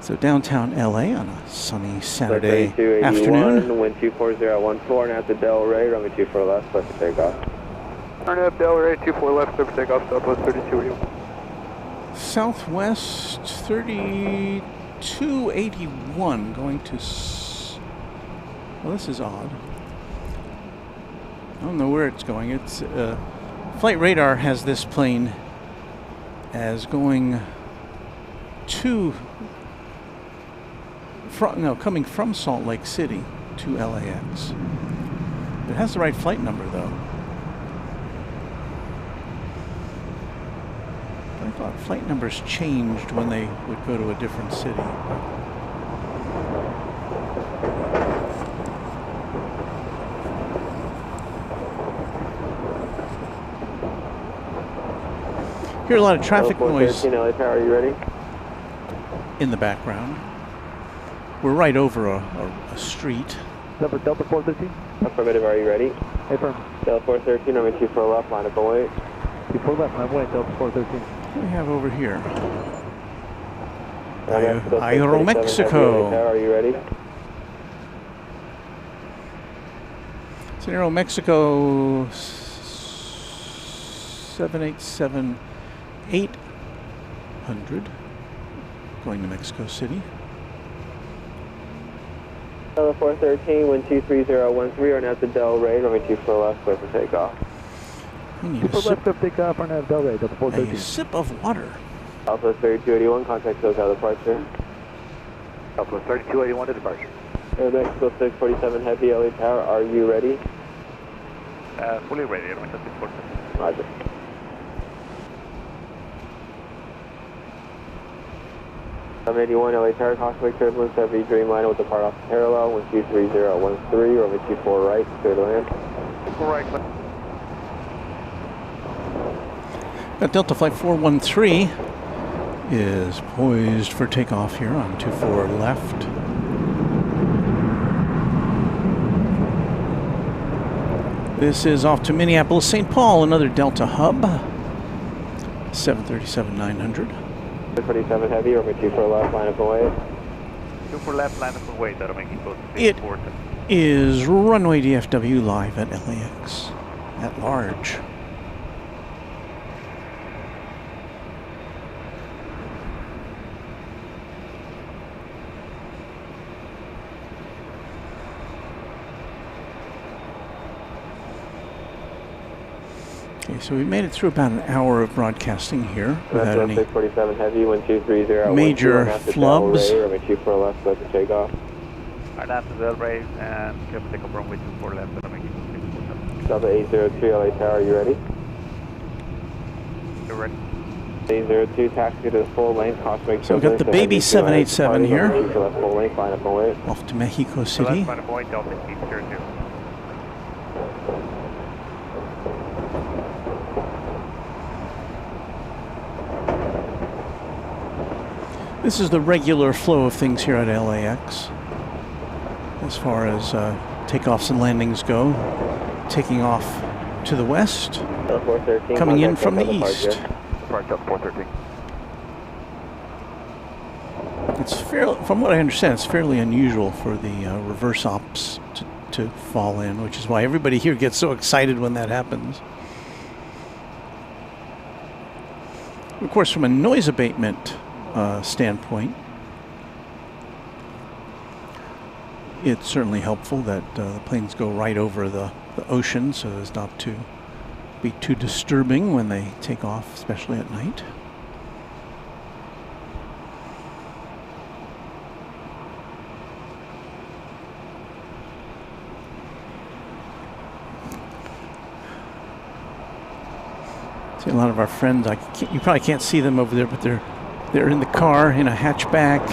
So downtown LA on a sunny Saturday afternoon. Wind 24014, now at the Del Rey, runway 24 left, clear for takeoff. Turn up Del Rey, 24 left, clear for takeoff, Southwest 3281. Southwest 3281 going to... Well, this is odd. I don't know where it's going. It's Flight Radar has this plane as going to... coming from Salt Lake City to LAX. It has the right flight number, though. I thought flight numbers changed when they would go to a different city. Hear a lot of traffic noise LA Tower, are you ready? in the background. We're right over a street. Delta 413. Affirmative, are you ready? Affirm. Delta 413, runway 24 left, line up and wait. 24 left, line white, Delta 413. What do we have over here? Aeromexico. Are you ready? It's an Aeromexico 787-800 going to Mexico City. Delta 413, wind 23013, are now at the Del Rey, runway 24 left, clear for takeoff. We need 24 left, clear for takeoff, or now Del Rey, Delta 413. a sip of water. Southwest 3281, contact SoCal departure. Southwest 3281 to departure. Mexico 647 Heavy, LA Tower, are you ready? Fully ready, Airline 647. Roger. I'm 81 LA Tower, Cosmic Turbulence, Heavy Dreamliner with depart off the parallel, wind 23013, runway 24 right, clear to land. 24 right, Got Delta Flight 413 is poised for takeoff here on 24 left. This is off to Minneapolis, St. Paul, another Delta hub. 737-900. 47 Heavy, runway 24 left, line up and wait. 24 left, line up and wait, that'll make it close to It 4. is Runway DFW live at LAX at large. Okay, So we made it through about an hour of broadcasting here without any 647 heavy, wind 230 at major 12, flubs. runway 24 left, clear for takeoff. Right after the race and clear for takeoff runway 24 left, runway 647. Delta 802 LA Tower, you ready? You're ready. 802, taxi to the full length, caution. So we've got the baby 787 here, full length, line up and wait. off to Mexico City. Line up and wait, Delta 802. This is the regular flow of things here at LAX as far as takeoffs and landings go. Taking off to the west, coming in from the east. Departure 413. It's from what I understand, it's fairly unusual for the reverse ops to fall in, which is why everybody here gets so excited when that happens. Of course, from a noise abatement standpoint, it's certainly helpful that the planes go right over the ocean so as not to be too disturbing when they take off, especially at night. See a lot of our friends, you probably can't see them over there, but they're in the car in a hatchback,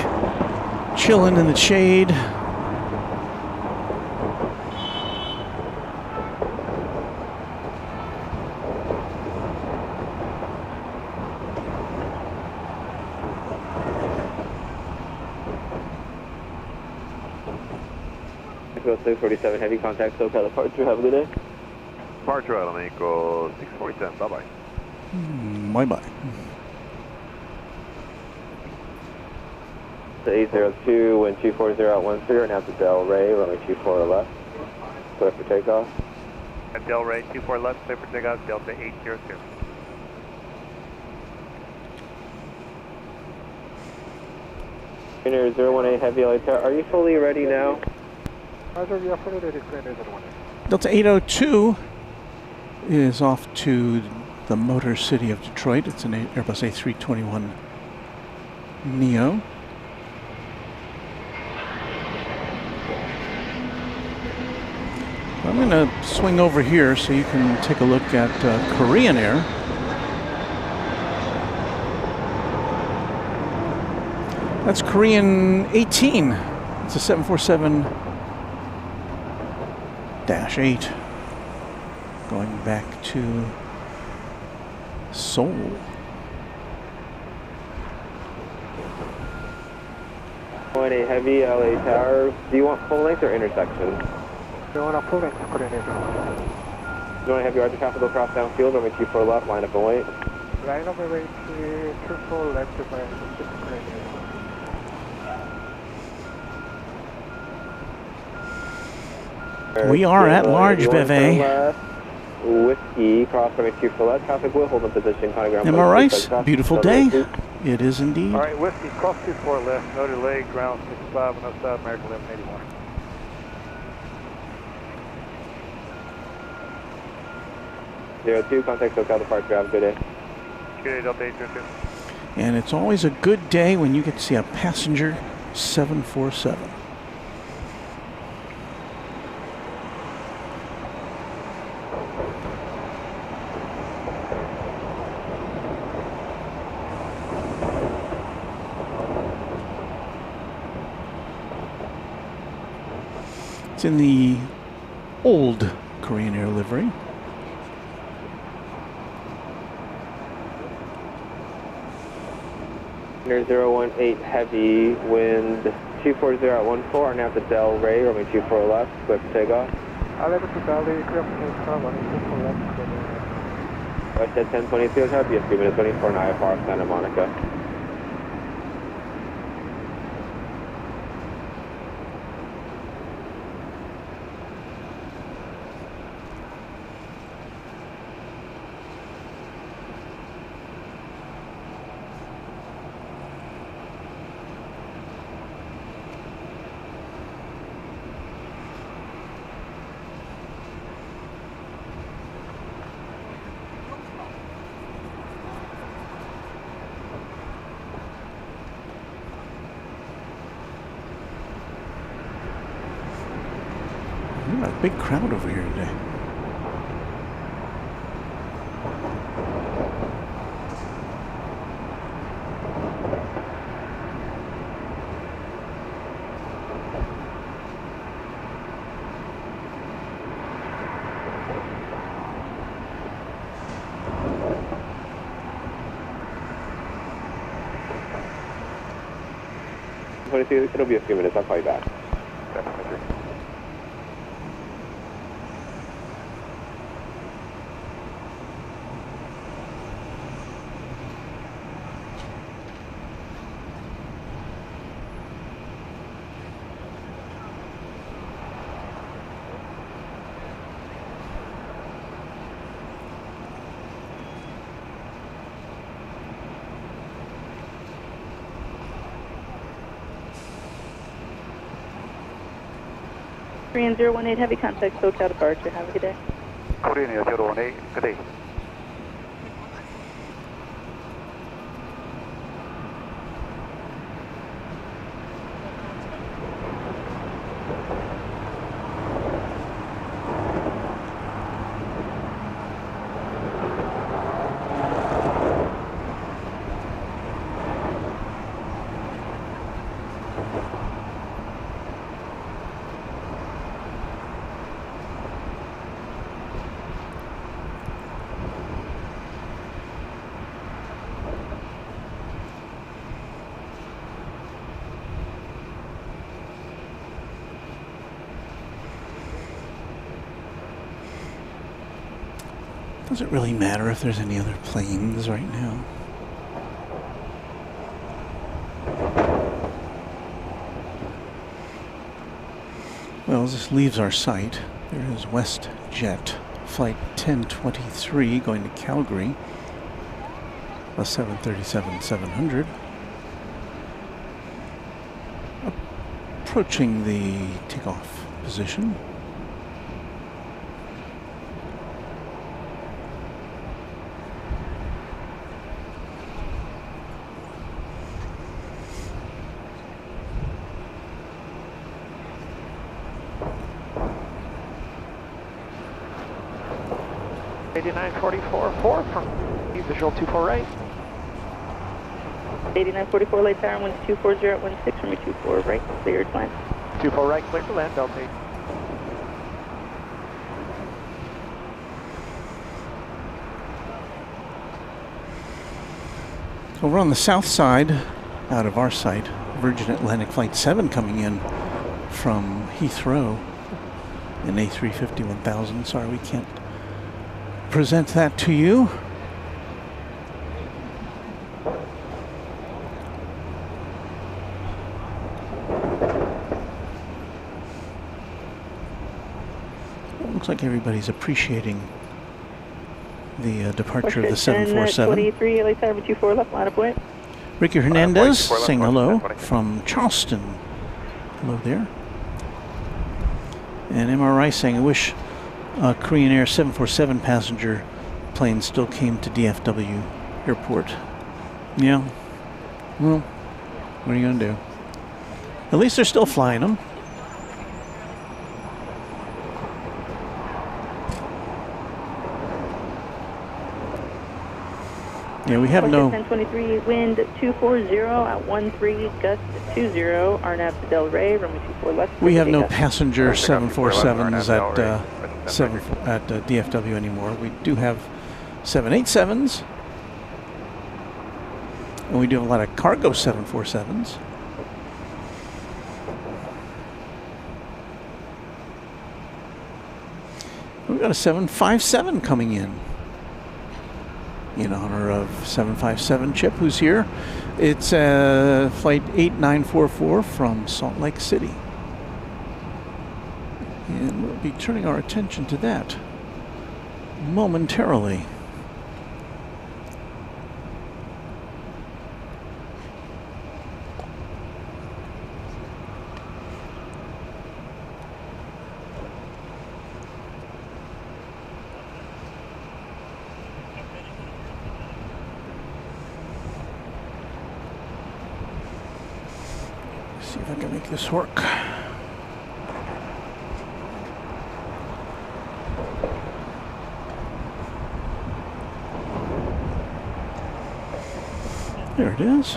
chilling in the shade. Mexico 647 heavy contact, SoCal departure, have a good day. Departure Mexico 647, bye-bye. Bye-bye. The 802, wind 240 at 13, now to Del Rey, runway 24 left, clear for takeoff. At Del Rey 24 left, clear for takeoff, Delta 802. Trainer 018 heavy LA Tower, are you fully ready now? Roger, we are fully ready, Trainer 018. Delta 802 is off to the Motor City of Detroit. It's an Airbus A321 Neo. I'm going to swing over here so you can take a look at Korean Air. That's Korean 18. It's a 747-8 going back to Seoul. Going a heavy LA Tower, do you want full length or intersection? We want a full length, Korean Air. Do you want to have your RJ traffic go cross downfield or make 24 left, line up and wait? Line up and wait, 24 left to my Korean Air. We are at large, Beve. Whiskey, cross runway 24 left, traffic will hold in position. Am I right? Beautiful day. It is indeed. All right, Whiskey, cross 24 left, no delay, ground 65 and outside, American 1181. Two, contact SoCal departure, have a good day. Good day, Delta 802. And it's always a good day when you get to see a passenger 747. It's in the old Korean Air livery. Near 018 heavy, wind 240 at 14, now to Del Rey, runway 24 left, clear for takeoff. 11 to Delhi, clear for takeoff, runway 24 left, Korean Air. I said 1022, it'll be a 3 minutes waiting for an IFR Santa Monica. We've got a big crowd over here today. It'll be a few minutes. I'll call you back. Definitely. Korean 018, heavy contact, SoCal departure. Have a good day. Korean 018, good day. Does it really matter if there's any other planes right now? Well, as this leaves our site, there is WestJet Flight 1023 going to Calgary, a 737-700. Approaching the takeoff position. From visual 24 right. 8944 late tower, winds 240 at 16 from your 24 right, cleared land. 24 right, clear to land, Delta 8. Over on the south side, out of our site, Virgin Atlantic Flight 7 coming in from Heathrow in A350 1000. Sorry, we can't present that to you. It looks like everybody's appreciating the departure of the 747. 23, LA 724 left line of way. Ricky Hernandez saying hello from Charleston. Hello there. And MRI saying, I wish Korean Air 747 passenger plane still came to DFW airport. Yeah. Well, what are you going to do? At least they're still flying them. Yeah, we have no... 1023, wind 240 at 13, gust 20, RNAV to Del Rey, runway 24 left. We have no passenger 747s at DFW anymore. We do have 787s. And we do have a lot of cargo 747s. We've got a 757 coming in honor of 757 Chip, who's here. It's flight 8944 from Salt Lake City. And we'll be turning our attention to that momentarily. See if I can make this work. There it is.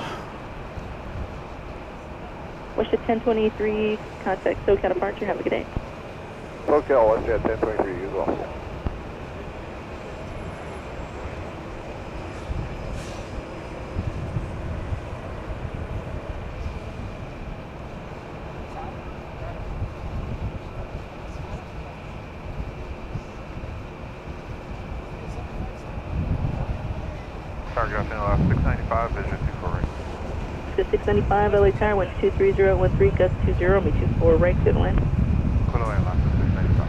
Westjet 1023, contact SoCal departure. Have a good day. SoCal, Westjet 1023, you as well. Target up in 695, vision 24 right. 695, LA Tower, wind 23013, gust 20, meet 24 right, clear the land. Clear the land, last 695.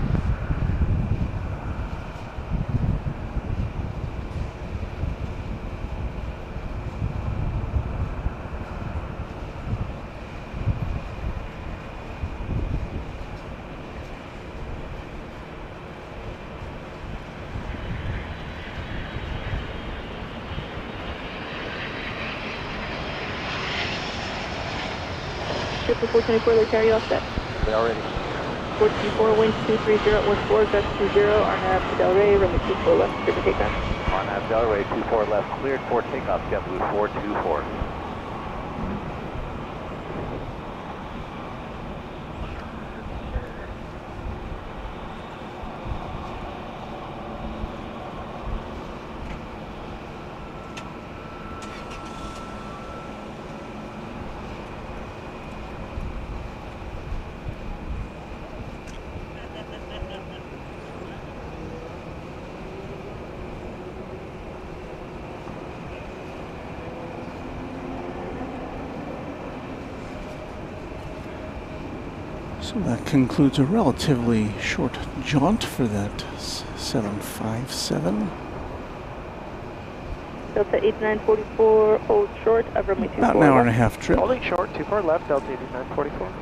Triple 424, LA Tower, you all set? They already. 424, wind 23014, gust 20, RNAV Del Rey, runway 24 left, clear for takeoff. RNAV Delray 24 left, cleared for takeoff, JetBlue 424. So that concludes a relatively short jaunt for that 757. Delta 8944, hold short of runway 24 About an hour and a half trip. Holding short, 24 left, Delta 8944.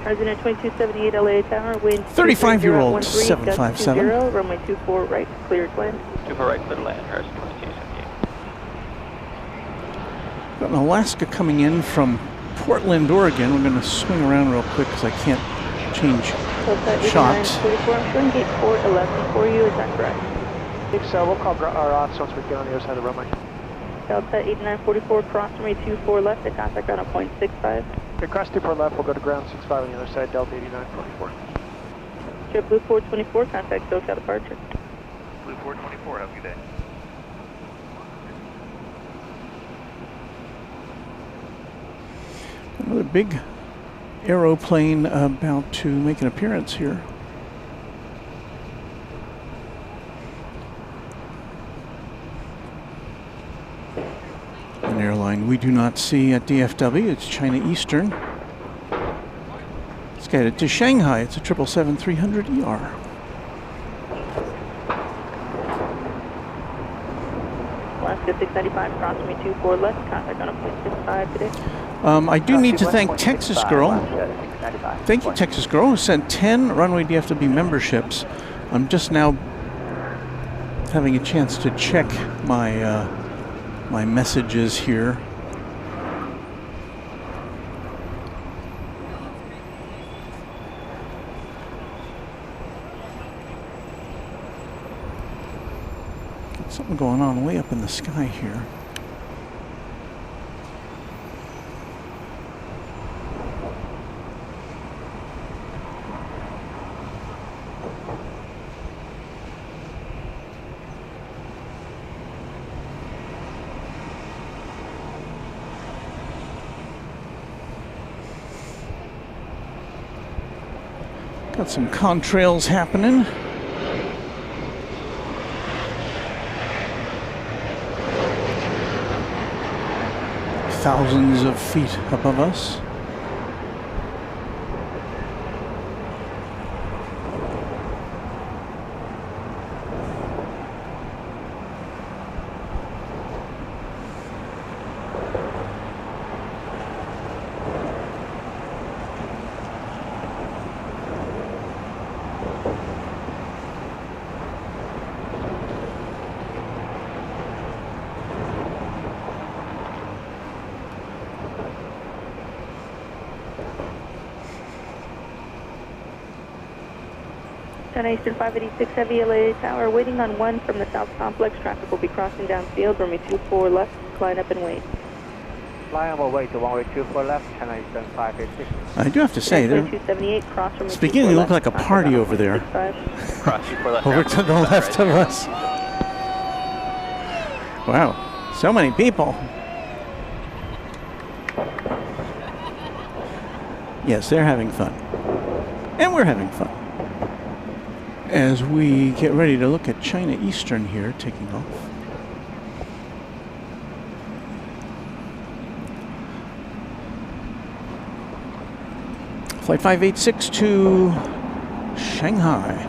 President 2278 LA Tower, wind 35-year-old 23013, 757. gust 20, runway 24 right, cleared land. 24 right, clear to land, Harrison 2278. Got an Alaska coming in from Portland, Oregon. We're going to swing around real quick because I can't change Delta shots. 8944, I'm showing gate 411 for you, is that correct? I think so. We'll call our ops once we get on the other side of the runway. Delta 8944, cross runway 24 left, at contact ground at 0.65. Okay, cross 24 left, we'll go to ground 65 on the other side, Delta 8944. JetBlue 424, contact SoCal departure. Blue 424, have a good day. Another big aeroplane about to make an appearance here. An airline we do not see at DFW. It's China Eastern. It's headed to Shanghai. It's a 777-300ER. Alaska 695, cross runway 24 left, contact on a 0.65 today. I do need to thank Texas Girl. Thank you, Texas Girl, who sent 10 Runway DFW memberships. I'm just now having a chance to check my my messages here. Got something going on way up in the sky here. Got some contrails happening. Thousands of feet above us. China Eastern 586 Heavy, LA Tower, waiting on 1 from the South Complex. Traffic will be crossing downfield. Runway 24 left, line up and wait. Fly on way to runway 24 left, China Eastern 586. I do have to say, it's beginning to look like a party over there. Cross 24 left. Over to the left of us. Wow, so many people. Yes, they're having fun. And we're having fun. As we get ready to look at China Eastern here, taking off. Flight 586 to Shanghai.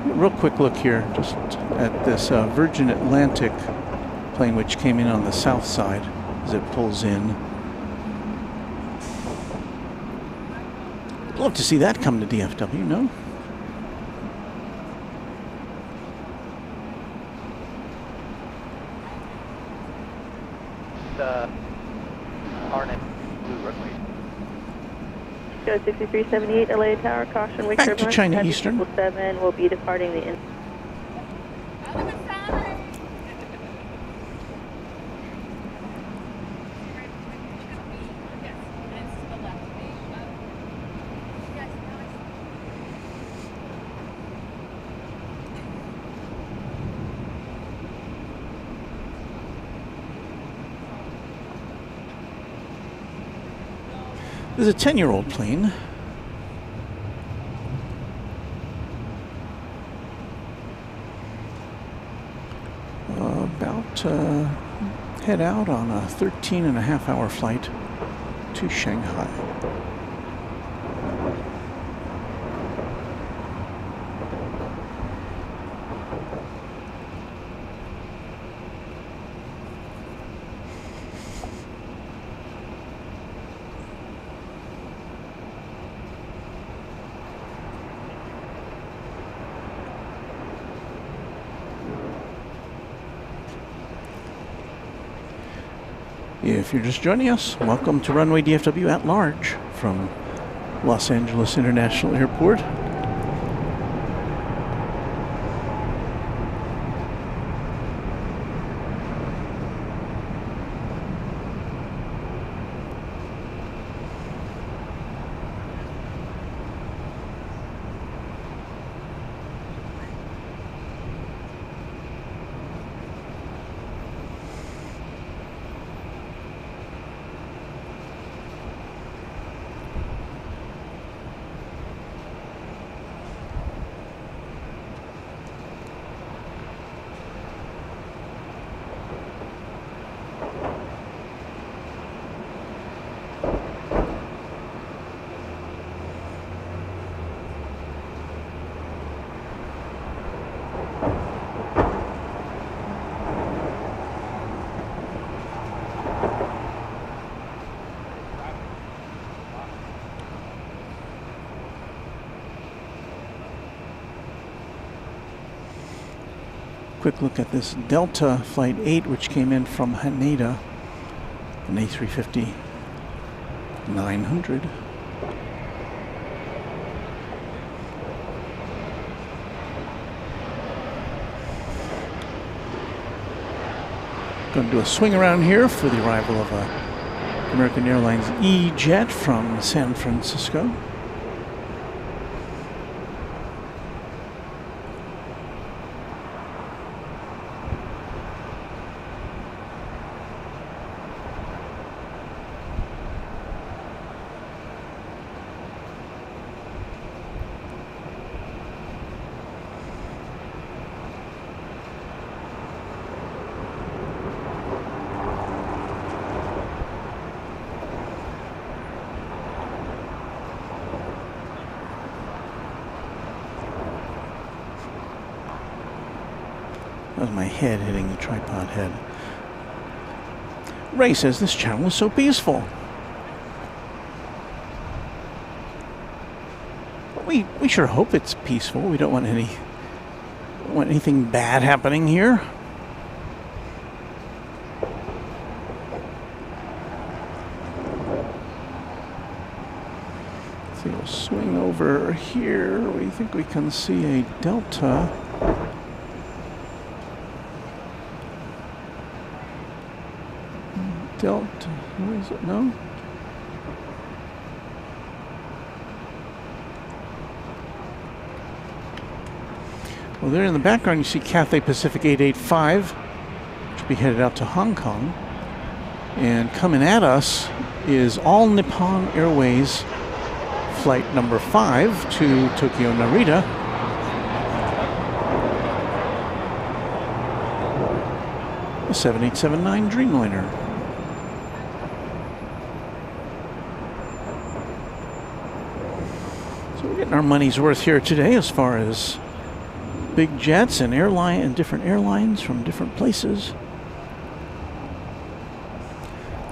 Real quick look here, just at this Virgin Atlantic plane which came in on the south side as it pulls in. Love to see that come to DFW, no? RNet Blue runway. 6378 LA Tower, caution, wake Back to China Eastern. 7 will be departing the This is a 10-year-old plane. About to head out on a 13.5-hour flight to Shanghai. If you're just joining us, welcome to Runway DFW at large from Los Angeles International Airport. Quick look at this Delta Flight 8, which came in from Haneda, an A350-900. Going to do a swing around here for the arrival of American Airlines E-Jet from San Francisco. That was my head hitting the tripod head. Ray says this channel is so peaceful. We sure hope it's peaceful. We don't want anything bad happening here. So we'll swing over here. We think we can see a Delta. Delta, where is it? No? Well, there in the background you see Cathay Pacific 885, which will be headed out to Hong Kong. And coming at us is All Nippon Airways flight number 5 to Tokyo Narita. The 7879 Dreamliner. So we're getting our money's worth here today as far as big jets and airline and different airlines from different places.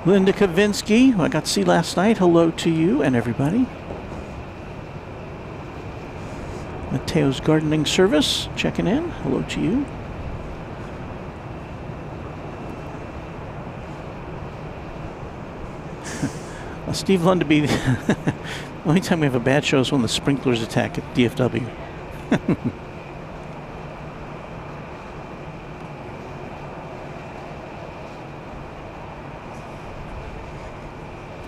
Linda Kavinsky, who I got to see last night, hello to you and everybody. Mateo's Gardening Service, checking in, hello to you. Well, Steve Lundaby, the only time we have a bad show is when the sprinklers attack at DFW.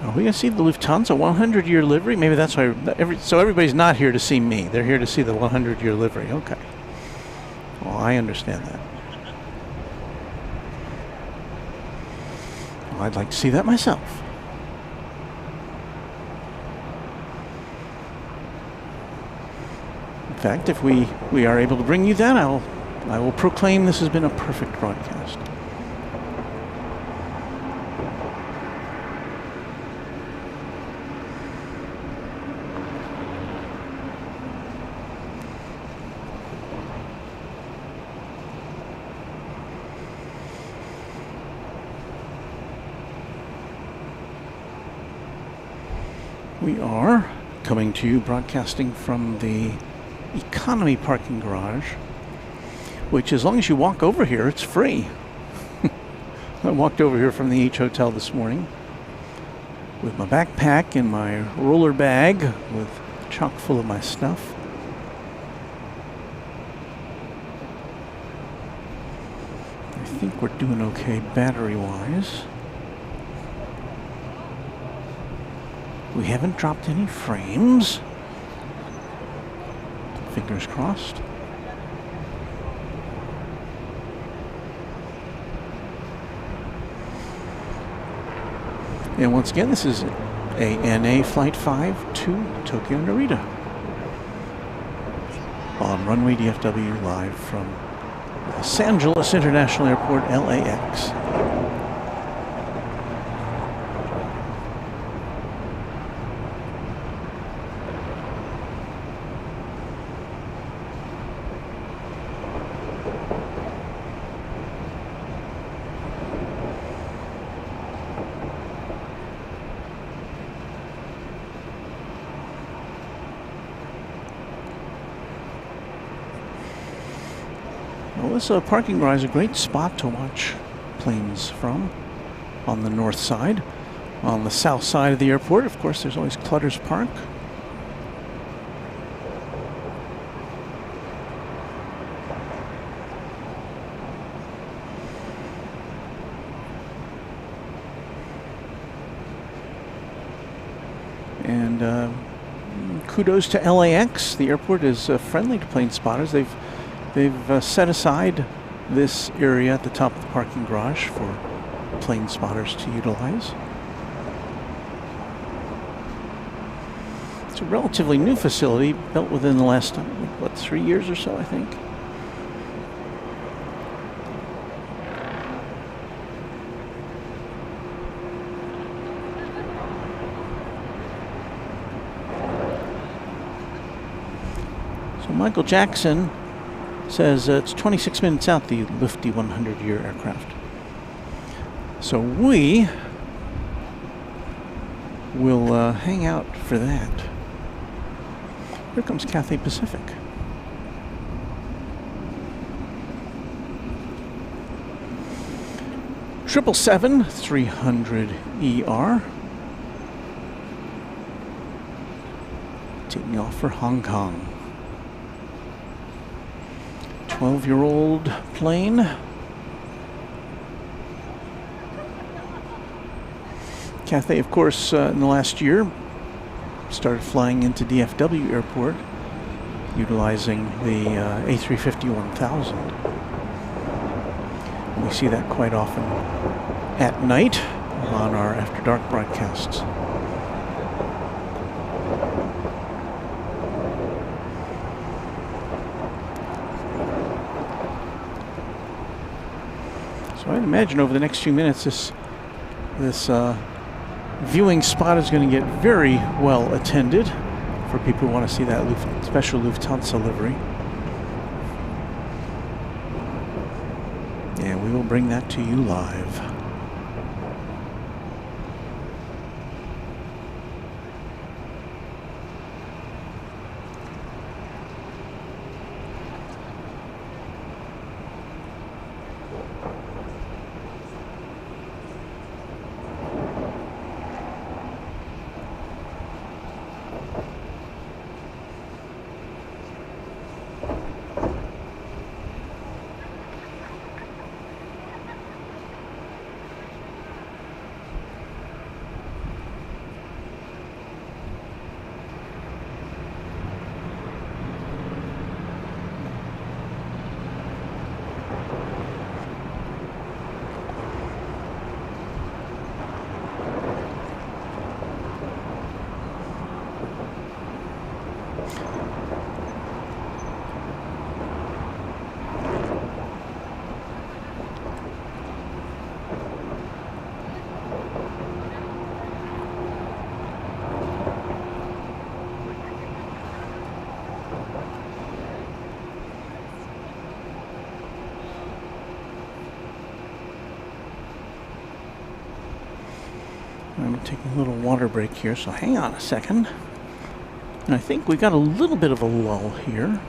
Are we going to see the Lufthansa 100-year livery? Maybe that's why. So everybody's not here to see me. They're here to see the 100-year livery. Okay. Well, I understand that. Well, I'd like to see that myself. In fact, if we are able to bring you that, I will proclaim this has been a perfect broadcast. We are coming to you broadcasting from the economy parking garage, which as long as you walk over here, it's free. I walked over here from the H Hotel this morning with my backpack and my roller bag with chock full of my stuff. I think we're doing okay battery-wise. We haven't dropped any frames. Fingers crossed. And once again, this is a NA Flight 5 to Tokyo Narita on Runway DFW live from Los Angeles International Airport, LAX. Well, this parking garage is a great spot to watch planes from on the north side. On the south side of the airport, of course, there's always Clutter's Park. And kudos to LAX. The airport is friendly to plane spotters. They've set aside this area at the top of the parking garage for plane spotters to utilize. It's a relatively new facility, built within the last, 3 years or so, I think. So Michael Jackson says it's 26 minutes out, the Lufty 100-year aircraft. So we will hang out for that. Here comes Cathay Pacific. Triple 300 ER. taking off for Hong Kong. 12-year-old plane. Cathay, of course, in the last year, started flying into DFW Airport, utilizing the A350-1000. We see that quite often at night on our After Dark broadcasts. So I'd imagine over the next few minutes this viewing spot is going to get very well attended for people who want to see that special Lufthansa livery. And we will bring that to you live. I'm taking a little water break here, so hang on a second. And I think we got a little bit of a lull here.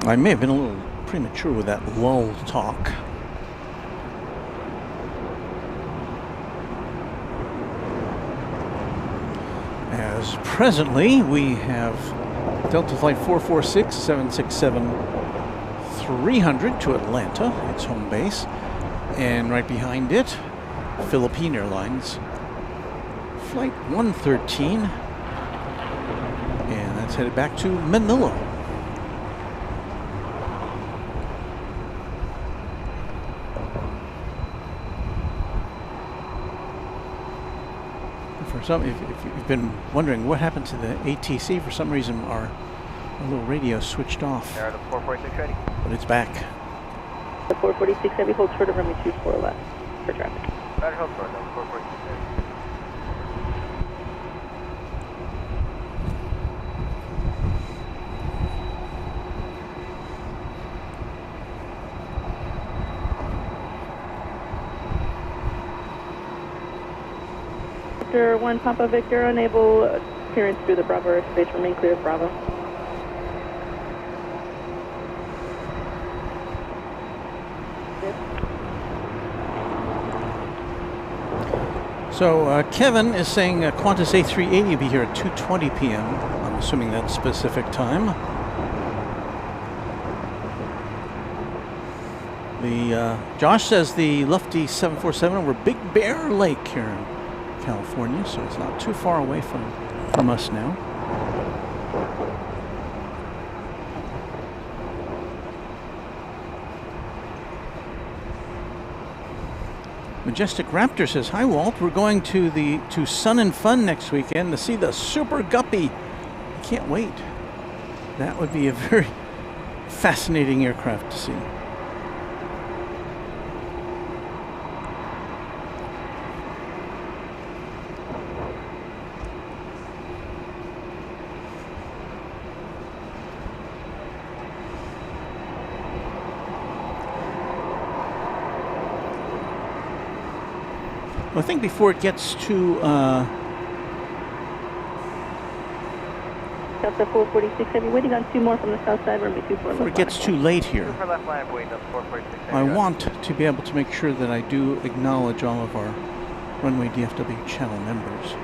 I may have been a little premature with that lull talk. As presently we have Delta Flight 446, 767 300 to Atlanta, its home base. And right behind it, Philippine Airlines Flight 113. And that's headed back to Manila. If you've been wondering what happened to the ATC, for some reason our little radio switched off. Air the 446 ready. But it's back. The 446 Heavy, hold short of runway 24 left for traffic. Better hold short, no, 446 ready. Victor 1 Papa Victor, unable appearance through the Bravo airspace, remain clear of Bravo. So Kevin is saying Qantas A380 will be here at 2:20 p.m. I'm assuming that's specific time. Josh says the Lufty 747 over Big Bear Lake here in California, so it's not too far away from us now. Majestic Raptor says, "Hi Walt, we're going to Sun and Fun next weekend to see the Super Guppy. I can't wait. That would be a very fascinating aircraft to see." I think before it gets to Delta 446 Heavy, waiting on 2 more from the south side, runway 24 left. before it gets too late here, 24 left line, Boeing 446 Heavy. I want to be able to make sure that I do acknowledge all of our Runway DFW channel members.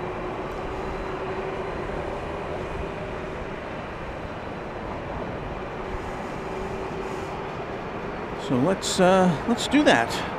So let's do that.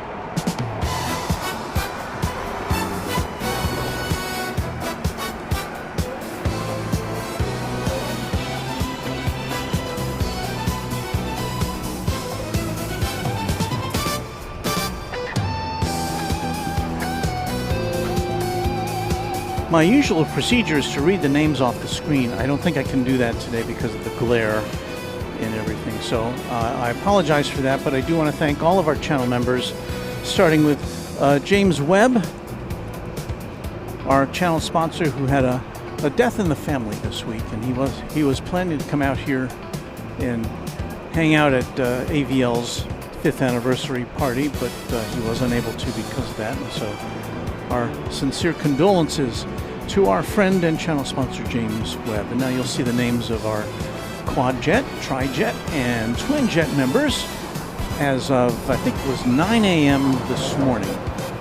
My usual procedure is to read the names off the screen. I don't think I can do that today because of the glare and everything. So I apologize for that, but I do want to thank all of our channel members, starting with James Webb, our channel sponsor, who had a death in the family this week, and he was planning to come out here and hang out at AVL's 5th anniversary party, but he was unable to because of that. And so our sincere condolences to our friend and channel sponsor James Webb. And now you'll see the names of our quad jet, tri-jet, and twin jet members as of, I think it was 9 a.m. this morning.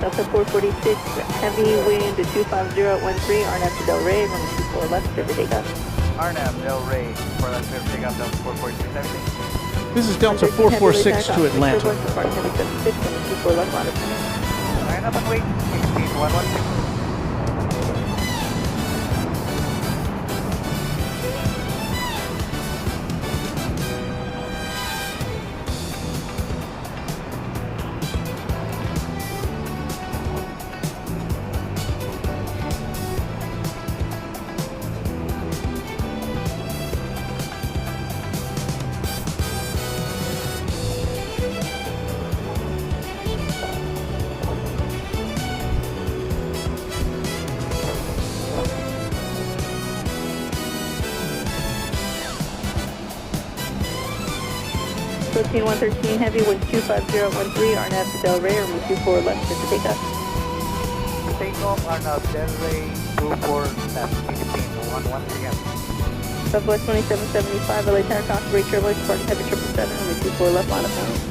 Delta 446 Heavy, wind to 250 at 13, RNAV to Del Rey, runway 24 left, clear for takeoff. RNAV, Del Rey, 4 left, clear for takeoff, Delta 446 Heavy. This is Delta 446 to Atlanta. Line up and wait, speed 116. Philippine 113 Heavy, wind 250 at 13, RNAV to Del Rey, runway 24 left, clear for takeoff. Takeoff, RNAV, Del Rey, 24 left, Philippine 113 Heavy. Southwest 2775, LA Tower, Constable Turbo, departing Heavy 777, runway 24 left, line of flight.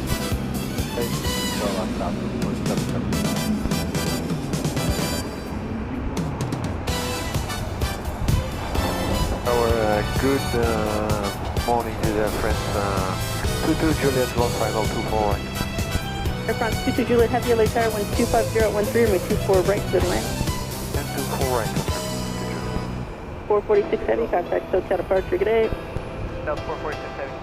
Good morning to the friends. 22 Juliet, long final 24 right. Air France 22 Juliet Heavy, LA Tower, wind 250 at 13, runway 24 right, clear to land. 1024 right. 446 Heavy, contact SoCal departure, good day. Delta 446 Heavy.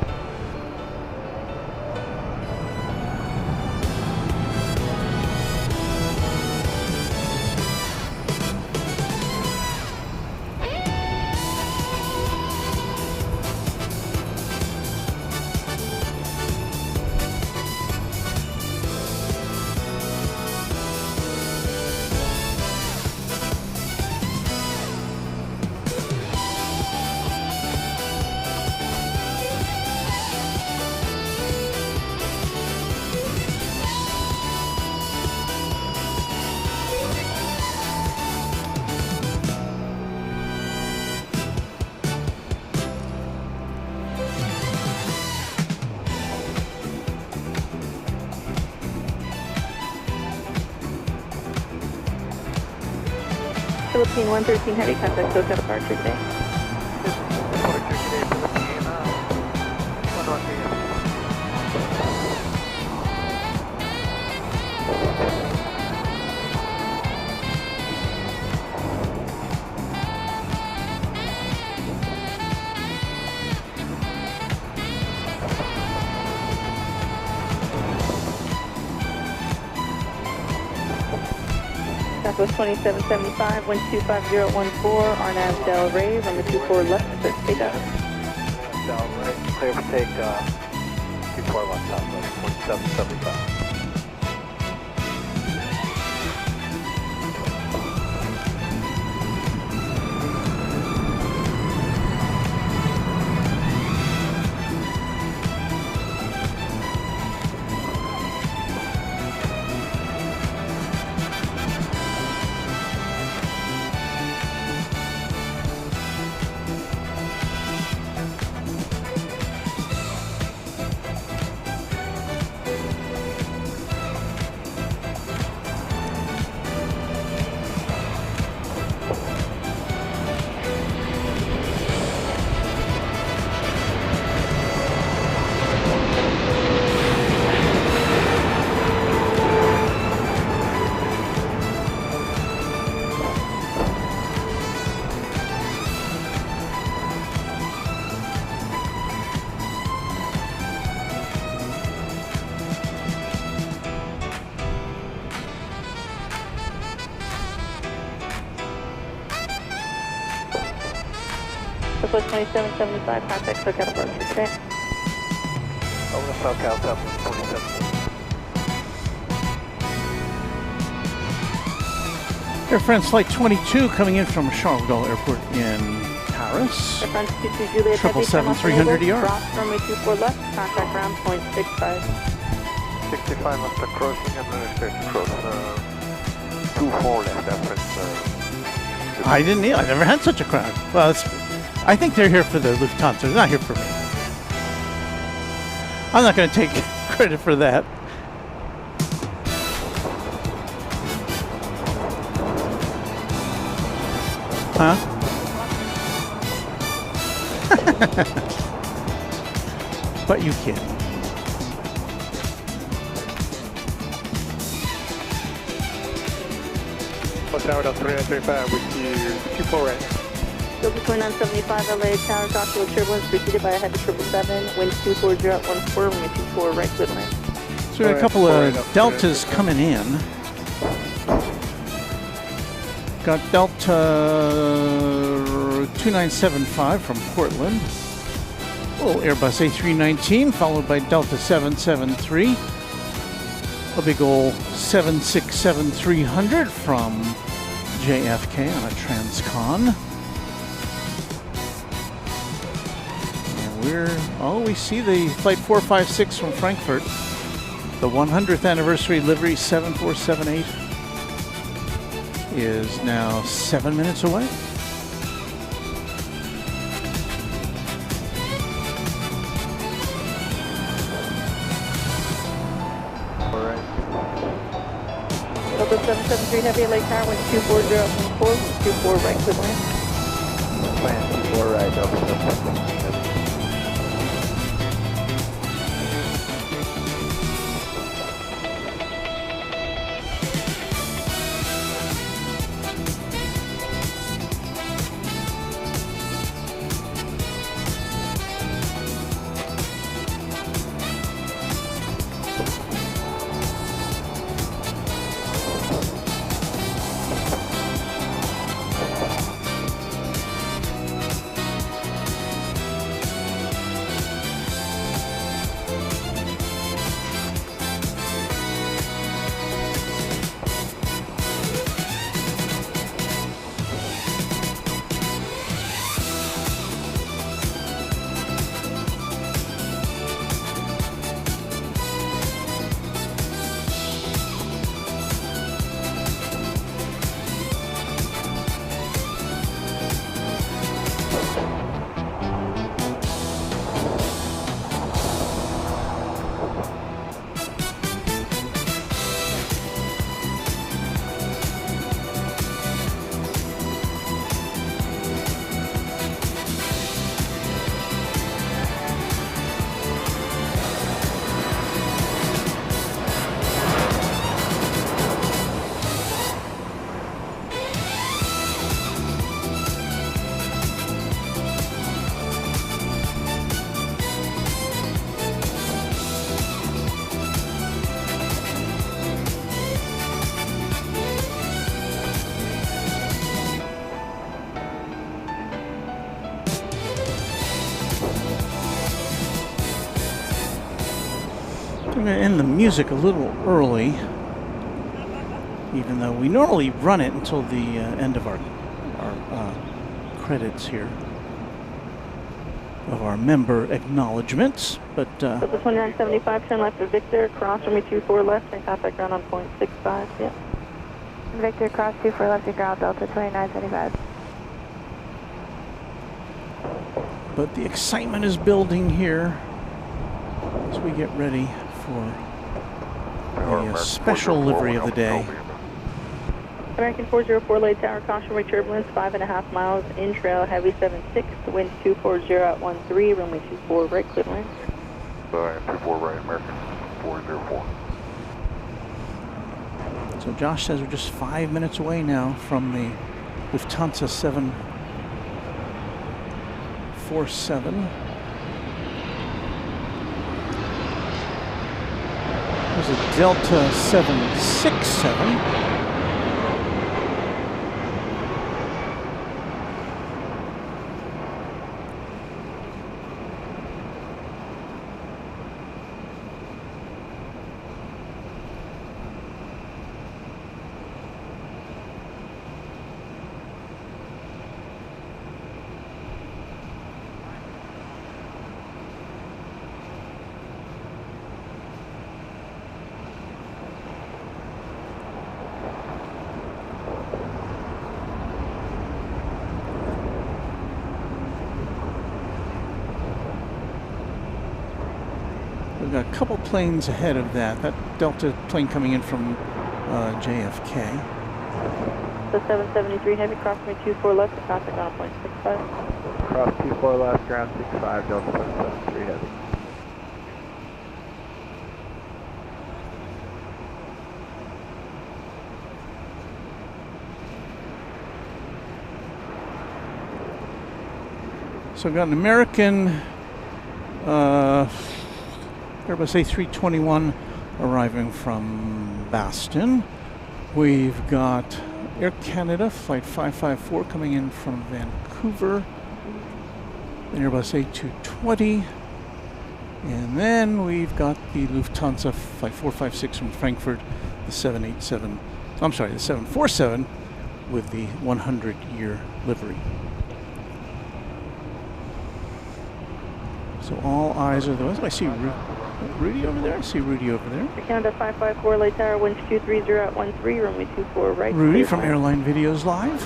Philippine 113 Heavy, contact SoCal departure, good day. Departure today, Philippine 113 Heavy. Southwest 2775, wind 250 at 14, RNAV Del Rey, runway 24 left, clear for takeoff. Del Rey, clear for takeoff. 24 left, Southwest 2775. Southwest 2775, contact SoCal departure, check. Over SoCal, Southwest 27. Air France Flight 22 coming in from Charles de Gaulle Airport in Paris. Air France 22 Juliet Heavy, 777-300 ER. cross runway 24 left, contact ground point 65. 65 after crossing and expect to cross 24 left after I never had such a crowd. Well, I think they're here for the Lufthansa. They're not here for me. I'm not going to take credit for that. Huh? But you can. Tower Delta 3935 with you, 24 right. Delta 2975, LA Tower, crossing turbulence preceded by a heavy 777, wind 240 at 14, runway 24 right, clear land. So we have a couple of Deltas coming in. Got Delta 2975 from Portland. Little Airbus A319 followed by Delta 773. A big ol' 767-300 from JFK on a transcon. And we see the Flight 456 from Frankfurt. The 100th anniversary livery 7478 is now 7 minutes away. Delta 773 Heavy, LA Tower, wind 240 at 14, 24 right, clear land. Plan 24 right, Delta 773. I'm going to end the music a little early, even though we normally run it until the end of our credits here, of our member acknowledgements. But Delta 2975, turn left for Victor, cross runway 24 left, and contact ground on point 65, yeah. Victor, cross 24 left to ground, Delta 2975. But the excitement is building here as we get ready for the special livery of the day. American 404 LA Tower, caution runway turbulence, 5.5 miles, in trail, heavy 76, wind 240 at 13, runway 24 right, clear land. 24 right, American 404. So Josh says we're just 5 minutes away now from the Lufthansa 747. There's a Delta 767. got a couple planes ahead of that. That Delta plane coming in from JFK. So 773 Heavy, cross me 24 left, and contact on point 65. Cross 24 left, ground 65, Delta 773 Heavy. So I've got an American Airbus A321 arriving from Boston. We've got Air Canada Flight 554 coming in from Vancouver. An Airbus A220. And then we've got the Lufthansa Flight 456 from Frankfurt, the 747 with the 100-year livery. So all eyes are those. I see Rudy over there. I see Rudy over there. Canada 554, late tower, winds 230 at 13, runway 24 right. Rudy from Airline Videos Live.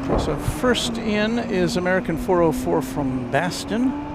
Okay, so first in is American 404 from Boston.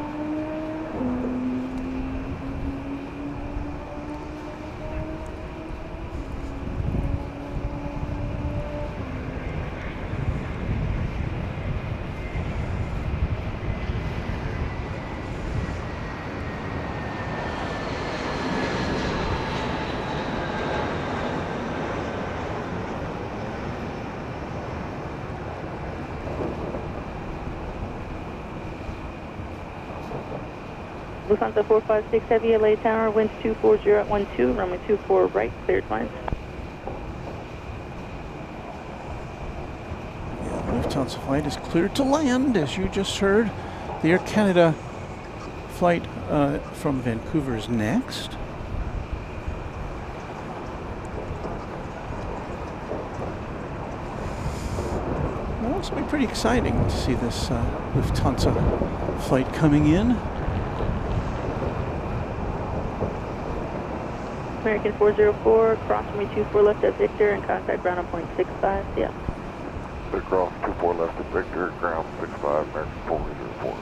Lufthansa 456 Heavy, LA Tower, winds 240 at 12, runway 24 right, cleared lines. Yeah, Lufthansa flight is cleared to land, as you just heard. The Air Canada flight from Vancouver is next. Well, this will be pretty exciting to see this Lufthansa flight coming in. American 404, cross runway 24 left at Victor and contact ground on point 65, yeah. They cross 24 left at Victor, ground 65, American 404.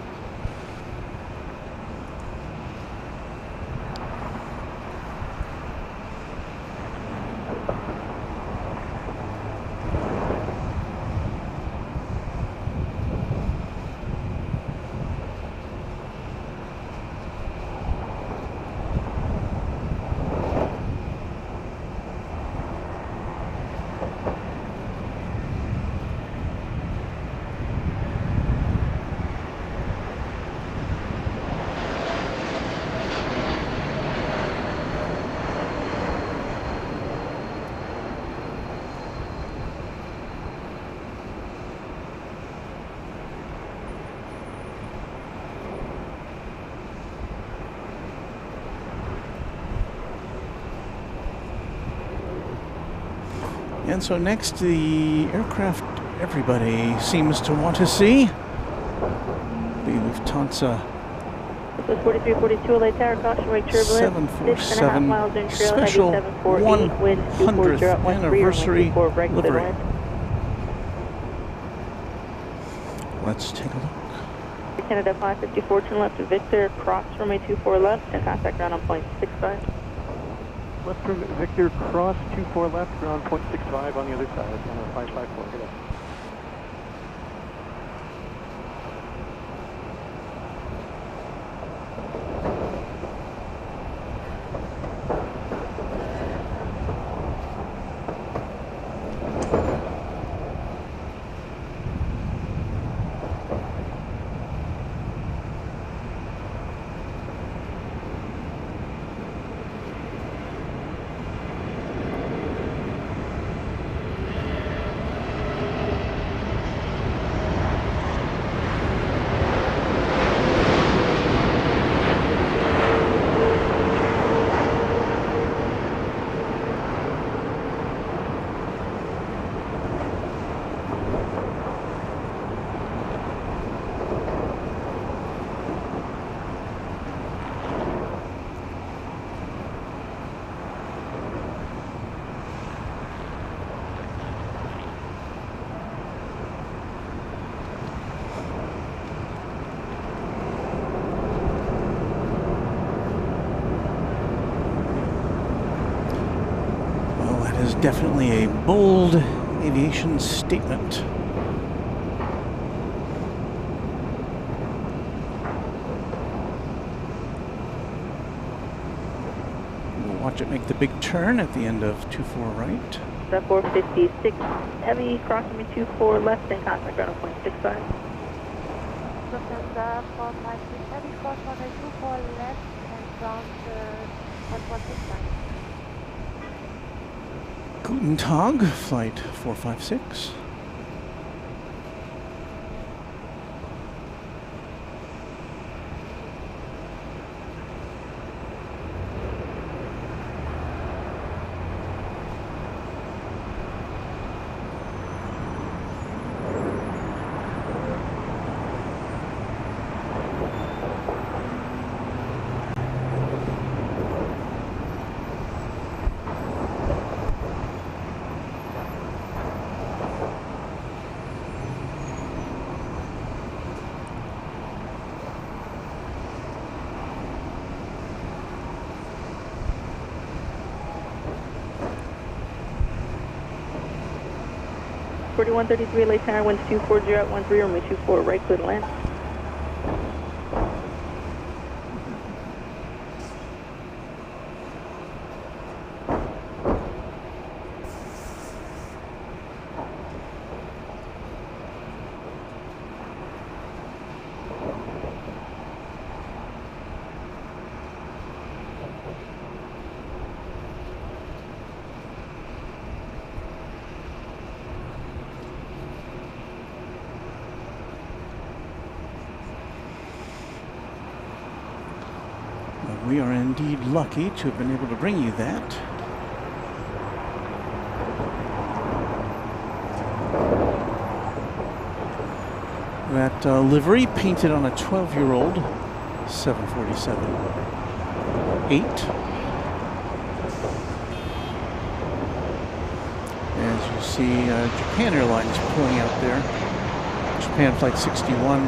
And so next, the aircraft everybody seems to want to see, the Lufthansa 4342 LA Tower, caution wake turbulence, 6.5 miles in trail, heavy 748, wind 240 at 13, anniversary runway 24 right, cleared livery. lines. Let's take a look. Canada 554, turn left to Victor, cross runway 24 left and contact ground on point 65. Left from Victor, cross 24 left, ground point 65 on the other side, on a 554. Good. Definitely a bold aviation statement. We'll watch it make the big turn at the end of 24 right. 456 heavy, crossing me 24 left and contact ground 0.65. Lufthansa 456 heavy, cross runway 24 left and ground 1169. Guten Tag, flight 456. Forty-one 33 late tower, winds 240 at 13, runway 24 right, clear to land. We are indeed lucky to have been able to bring you that. That livery painted on a 12-year-old 747-8. As you see, Japan Airlines pulling out there. Japan Flight 61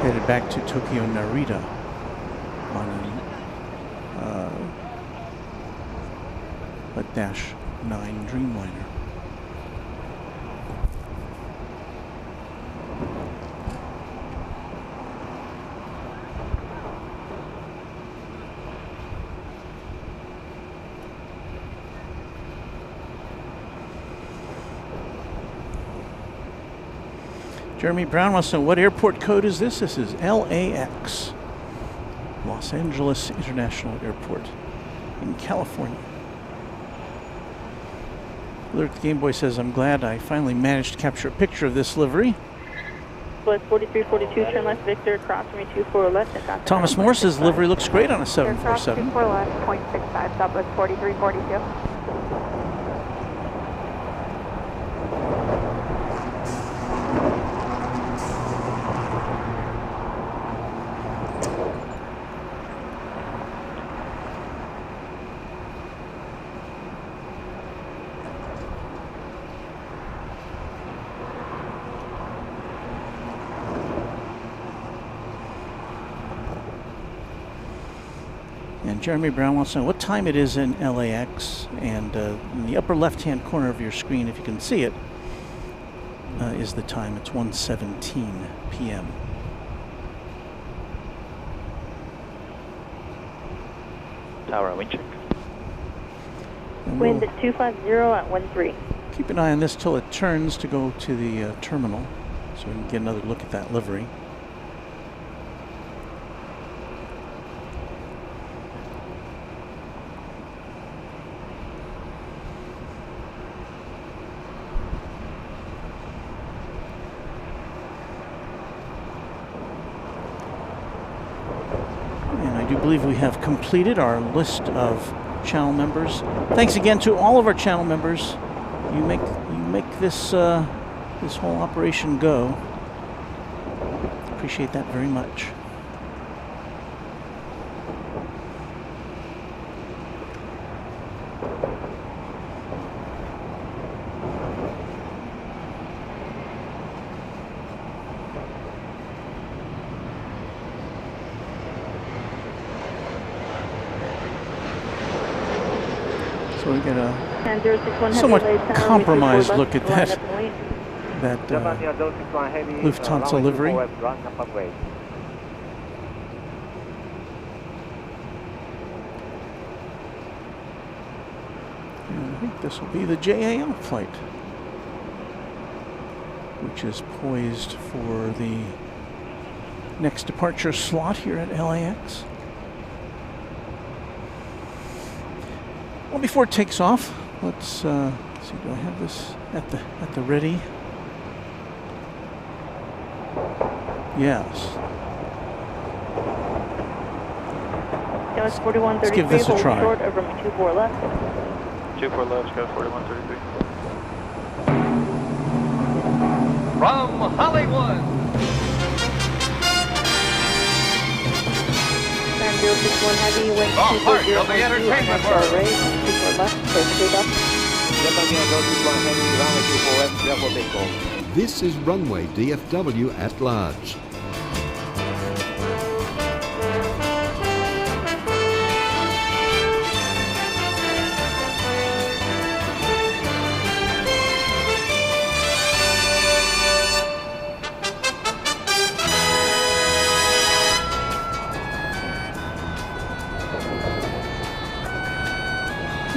headed back to Tokyo Narita on a Dash 9 Dreamliner. Jeremy Brown wants to know, what airport code is this? This is LAX, Los Angeles International Airport in California. Lyric the Game Boy says, I'm glad I finally managed to capture a picture of this livery. Flight 4342, turn left, Victor, cross me 24 left and contact. Thomas Morris's livery looks great on a 747. 24 left, 0.65, Southwest 4342. And Jeremy Brown wants to know what time it is in LAX, and in the upper left-hand corner of your screen, if you can see it, is the time. It's 1:17 p.m. Tower wind check. Wind at 250 at 13. Keep an eye on this till it turns to go to the terminal, so we can get another look at that livery. I do believe we have completed our list of channel members. Thanks again to all of our channel members. You make this this whole operation go. Appreciate that very much. So we get a somewhat compromised look at that Lufthansa livery. And I think this will be the JAL flight, which is poised for the next departure slot here at LAX. Well, before it takes off, let's see. Do I have this at the ready? Yes. Let's 4133. Let's give this a try. Short over 24 left. 24 left, go 4133. From Hollywood, 061 heavy, wind the heart of the entertainment world. 24 left, clear for takeoff. This is Runway DFW at large.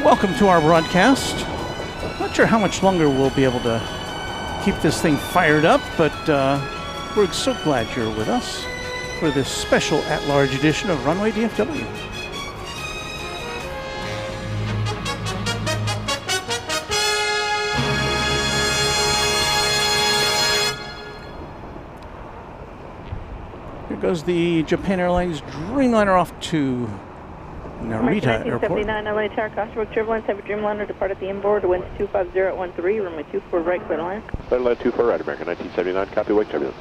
Welcome to our broadcast. Not sure how much longer we'll be able to keep this thing fired up, but we're so glad you're with us for this special at-large edition of Runway DFW. Here goes the Japan Airlines Dreamliner off to Narita Airport. 1979 LA Tower, Costa Turbulence, Heavy Dreamliner, depart at the inboard, winds 250 at 13, runway 24 right, clear to land. Clear to land 24 right, American 1979, copy, wake turbulence.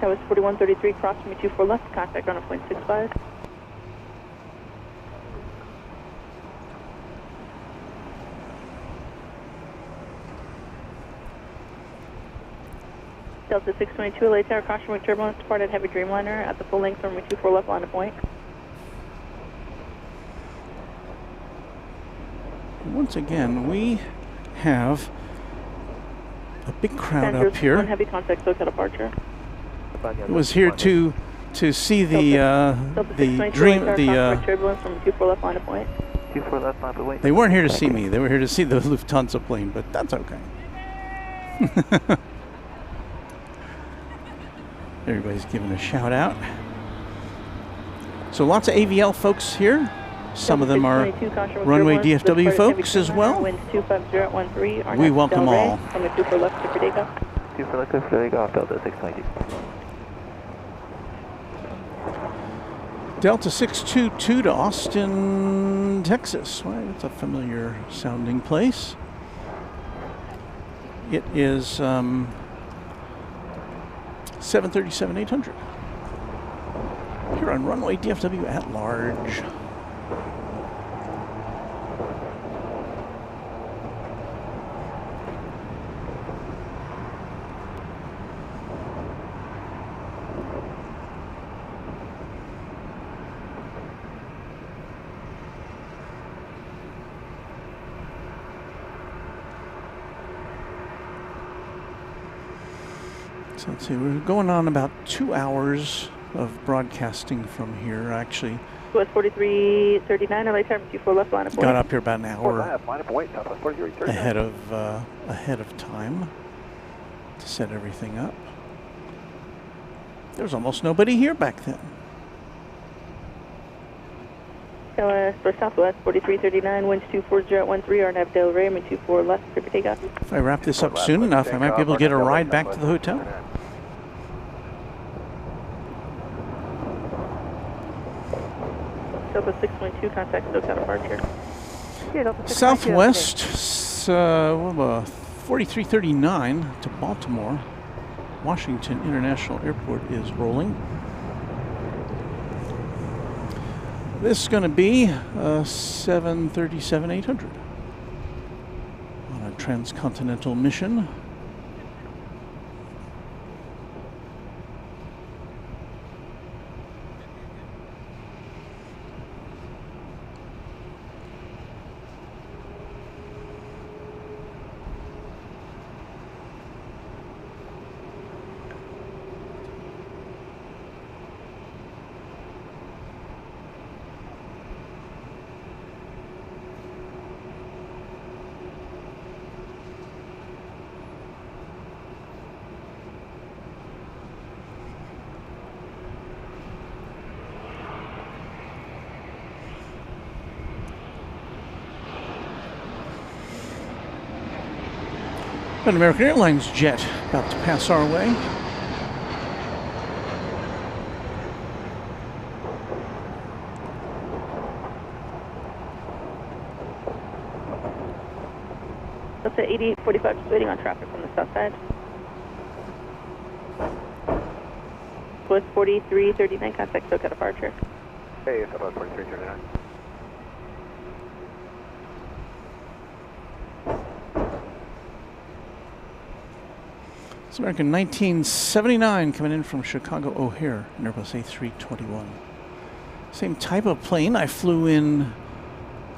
That was 4133, cross runway 24 left, contact on a 0.65. Delta 622 LA Tower, Costa runway Turbulence, depart at Heavy Dreamliner at the full length, runway 24 left, line of point. Once again, we have a big crowd up here. Heavy contact, SoCal departure. It was here to see the turbulence from 24 left, line of point. 24 left, line of point. They weren't here to see me. They were here to see the Lufthansa plane, but that's okay. Everybody's giving a shout out. So lots of AVL folks here. Some of them are Runway DFW folks as well. We welcome all. Delta 622 to Austin, Texas. Well, that's a familiar sounding place. It is 737-800 here on Runway DFW at large. So let's see, we're going on about 2 hours of broadcasting from here, actually. West 4339, LA time, 24 left, line of point. Got up here about an hour ahead of time to set everything up. There was almost nobody here back then. For Southwest 4339, winds 240 at 13, RNAV Del Rey, 24 left, clear for takeoff. If I wrap this up soon enough, I might be able to get a ride back to the hotel. Delta 612, contact SoCal departure. Southwest 4339 to Baltimore. Washington International Airport is rolling. This is going to be 737-800 on a transcontinental mission. An American Airlines jet about to pass our way. Delta 8845 just waiting on traffic from the south side. With 4339, contact SoCal departure. Hey, it's about 4339. It's American 1979 coming in from Chicago O'Hare, an Airbus A321. Same type of plane I flew in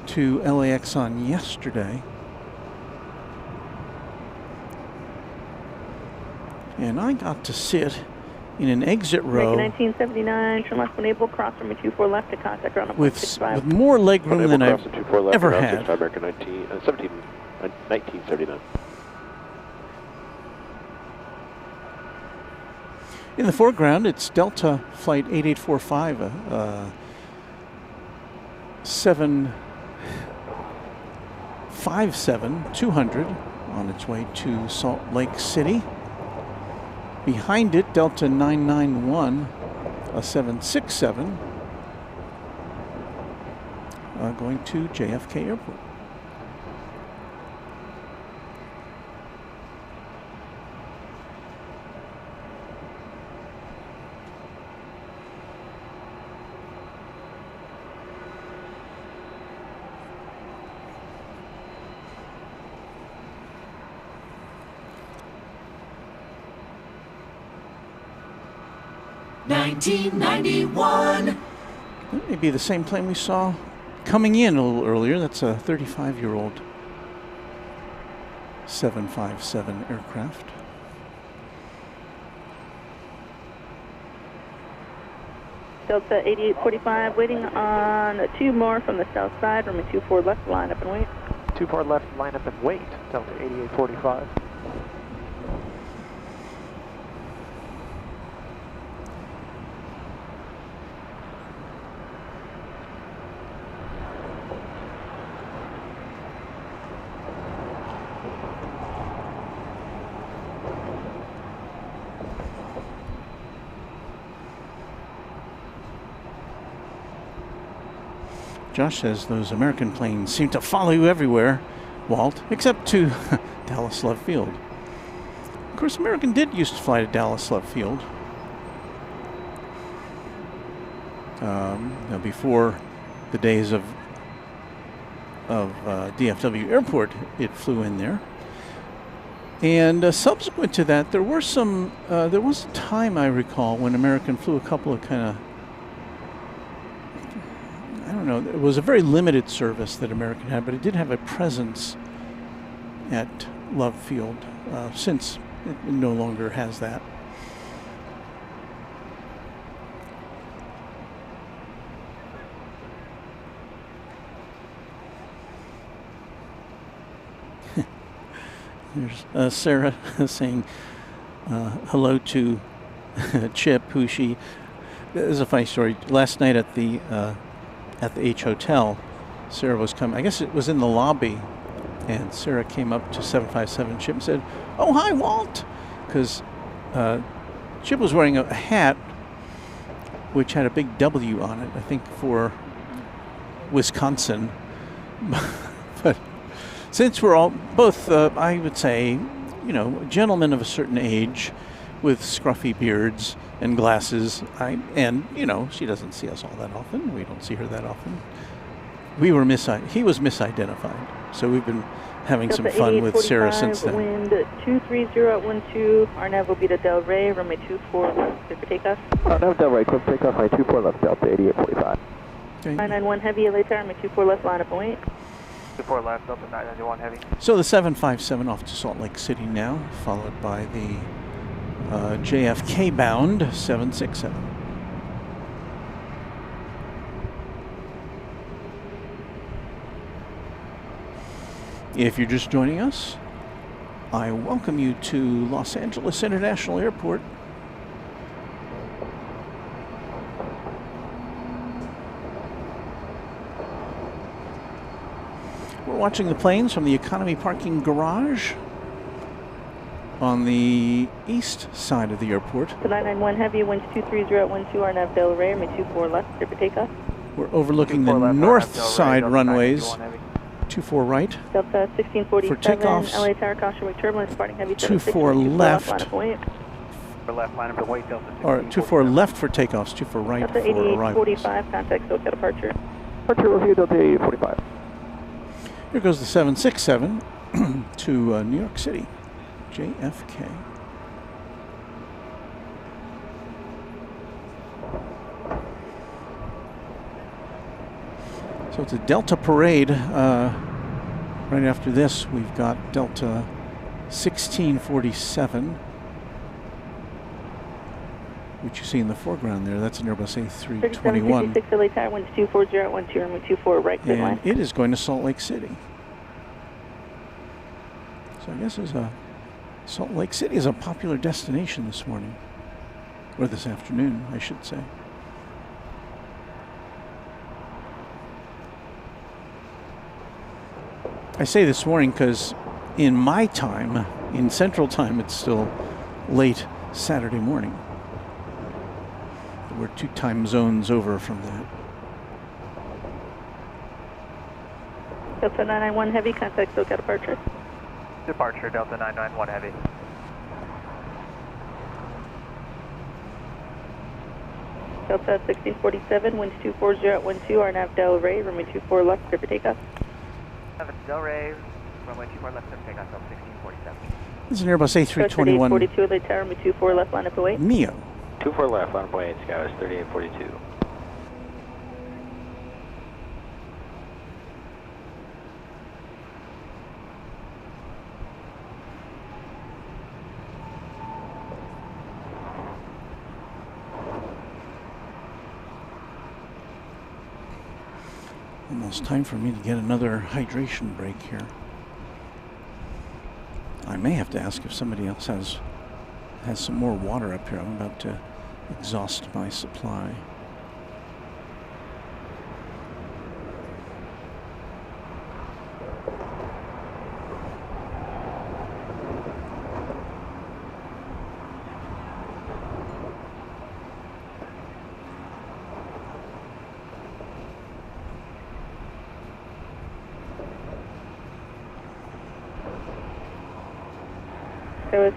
to LAX on yesterday. And I got to sit in an exit row 1979, turn left when able, cross runway 24 left to contact ground with more leg room than I've ever had. American 1979. In the foreground, it's Delta Flight 8845, 757-200 on its way to Salt Lake City. Behind it, Delta 991, a 767, going to JFK Airport. $1991. That may be the same plane we saw coming in a little earlier. That's a 35-year-old 757 aircraft. Delta 8845 waiting on 2 more from the south side, runway 24 left, line up and wait. 24 left, line up and wait. Delta 8845. Josh says those American planes seem to follow you everywhere, Walt, except to Dallas Love Field. Of course, American did used to fly to Dallas Love Field. Before the days of DFW Airport, it flew in there. And subsequent to that, there was a time I recall when American flew a couple of kind of, I don't know, it was a very limited service that American had, but it did have a presence at Love Field. Since it no longer has that. There's Sarah saying hello to Chip, who this is a funny story. Last night at the H Hotel, Sarah was coming, I guess it was in the lobby, and Sarah came up to 757 Chip and said, "Oh, hi, Walt," because Chip was wearing a hat which had a big W on it, I think for Wisconsin. But since we're all both, I would say, gentlemen of a certain age with scruffy beards and glasses, she doesn't see us all that often. We don't see her that often. He was misidentified. So we've been having some fun with Sarah since then. Wind 230 at 12. Our nav will be to Del Rey, runway 24 left, clear for takeoff. Nav Del Rey, clear for takeoff, runway 24 left, Delta 8845. 991 heavy, LA tower, runway 24 left, line up and wait. 24 left, Delta 991 heavy. So the 757 off to Salt Lake City now, followed by the JFK bound 767. If you're just joining us, I welcome you to Los Angeles International Airport. We're watching the planes from the economy parking garage. on the east side of the airport. The 991 Heavy, winds 230 at 12, RNAV Del Rey, runway 24 left, clear for takeoff. We're overlooking the north side runways. 24 right. Delta 1647, for takeoffs. LA Tower, caution wing turbulence, departing Heavy 24 left. Left line of weight, Delta or 24 left for takeoffs, 24 right Delta for arrivals. 8845, contact SoCal departure. Departure review, Delta 8845. Here goes the 767 to New York City, JFK. So it's a Delta parade. Right after this, we've got Delta 1647, which you see in the foreground there. That's an Airbus A321. 3756 LA Tower, winds 240 at 12, runway 24 right, clear line. And it is going to Salt Lake City. So I guess Salt Lake City is a popular destination this morning, or this afternoon, I should say. I say this morning because in my time, in Central Time, it's still late Saturday morning. We're 2 time zones over from that. Delta 991 Heavy, contact SoCal departure. Departure, Delta 991 Heavy. Delta 1647, winds 240 at 12, RNAV Del Rey, runway 24 left, clear for takeoff. Del Rey, runway 24 left, clear for takeoff, Delta 1647. This is an Airbus A321. 3842 LA Tower, runway 24 left, line up away. MEO. 24 left, line up away, Skywas 3842. Almost time for me to get another hydration break here. I may have to ask if somebody else has some more water up here. I'm about to exhaust my supply. So it's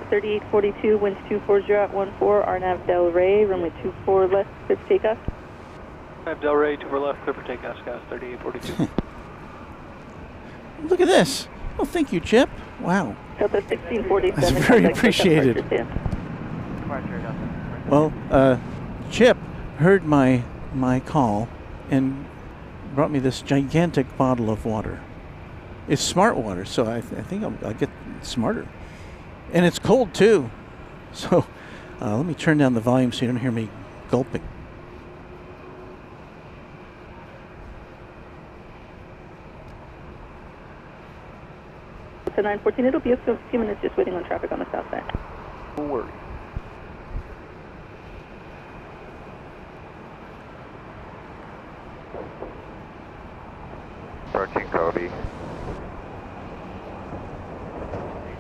3842, winds 240 at 14, RNAV Del Rey, runway 24 left, clear for takeoff. RNAV Del Rey, 24 left, clear for takeoff, Skywas 3842. Look at this. Oh, thank you, Chip. Wow. Delta 1647. That's very appreciated. Well, Chip heard my call and brought me this gigantic bottle of water. It's smart water, so I think I'll get smarter. And it's cold too. So let me turn down the volume so you don't hear me gulping. So 914, it'll be a few minutes just waiting on traffic on the south side. No worries. Approaching Cody.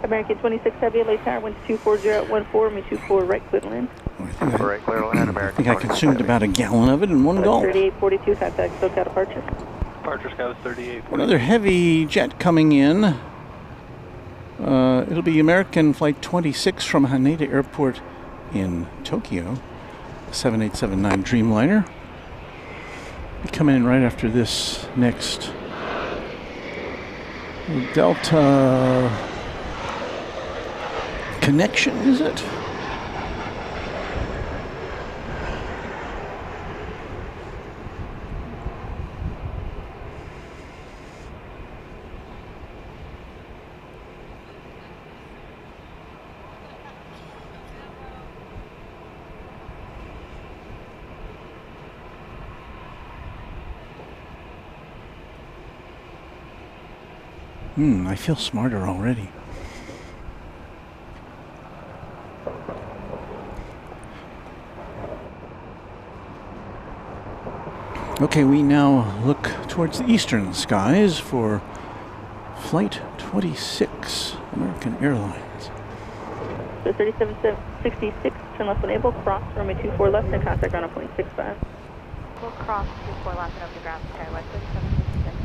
American 26 Heavy, LA Tower, winds 240 at 14, runway 24 right, clear to land. Right, clear to land, American. I think I consumed about a gallon of it in one gulp. 3842, contact SoCal departure. Departure, Skywas 3842. Another heavy jet coming in. It'll be American Flight 26 from Haneda Airport in Tokyo. 7879 Dreamliner. Be coming in right after this next. Delta Connection, is it? I feel smarter already. Okay, we now look towards the eastern skies for Flight 26, American Airlines. So 3766, turn left when able, cross runway 24 left and contact ground on 0.65. We'll cross 24 left and over the ground, skyway 3766.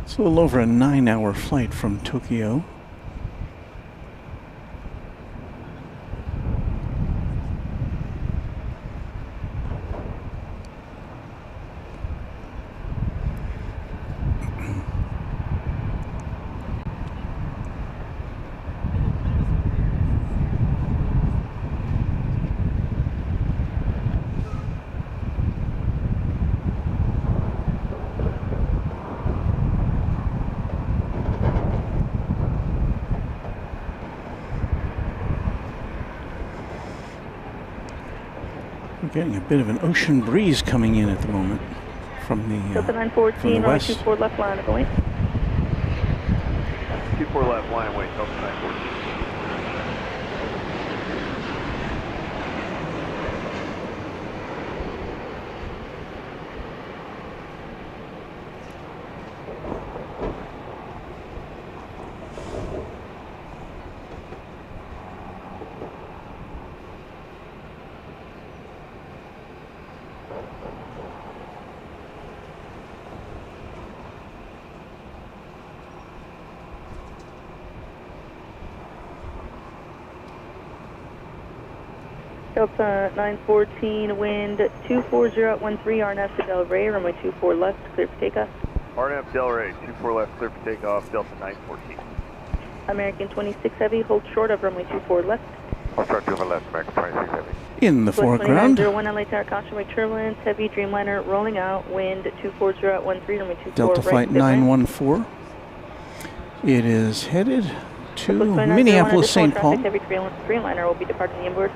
It's a little over a 9-hour flight from Tokyo. We're getting a bit of an ocean breeze coming in at the moment from the, Delta 914, runway 24 left line of wing. 24 left line, wait, Delta 914. Delta 914, wind 240 at 13, RNF to Del Rey, runway 24 left, clear for takeoff. RNF Del Rey, 24 left, clear for takeoff, Delta 914. American 26 Heavy, hold short of runway 24 left. I'll start 2 left, American 26 Heavy. in the foreground. 2901 LA Tower, caution with turbulence, heavy Dreamliner rolling out, wind 240 at 13, runway 24 Delta right, Flight 914. It is headed to Minneapolis, St. Paul. Heavy Dreamliner will be departing the inboard.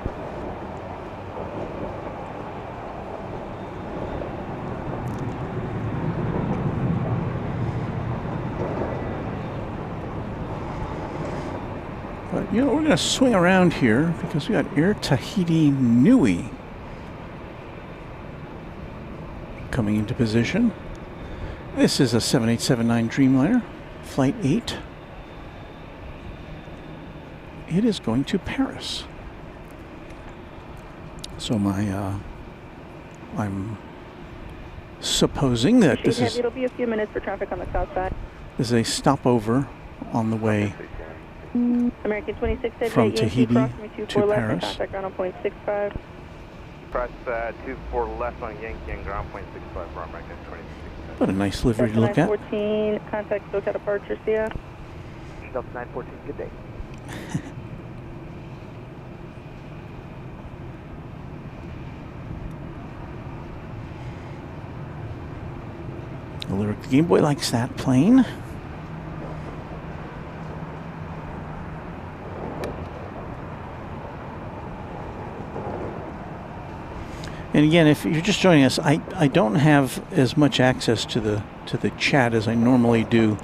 But, you know, we're going to swing around here because we got Air Tahiti Nui coming into position. This is a 7879 Dreamliner, Flight 8. It is going to Paris. So I'm supposing that this is... It'll be a few minutes for traffic on the south side. This is a stopover on the way American 26 from Tahiti to Paris. Contact ground on 0.65. Press 24 left on Yankee and ground 0.65 for American 26. What a nice livery to look at. 914, contact SoCal departure, see ya. Delta 914, good day. The Game Boy likes that plane. And again, if you're just joining us, I don't have as much access to the chat as I normally do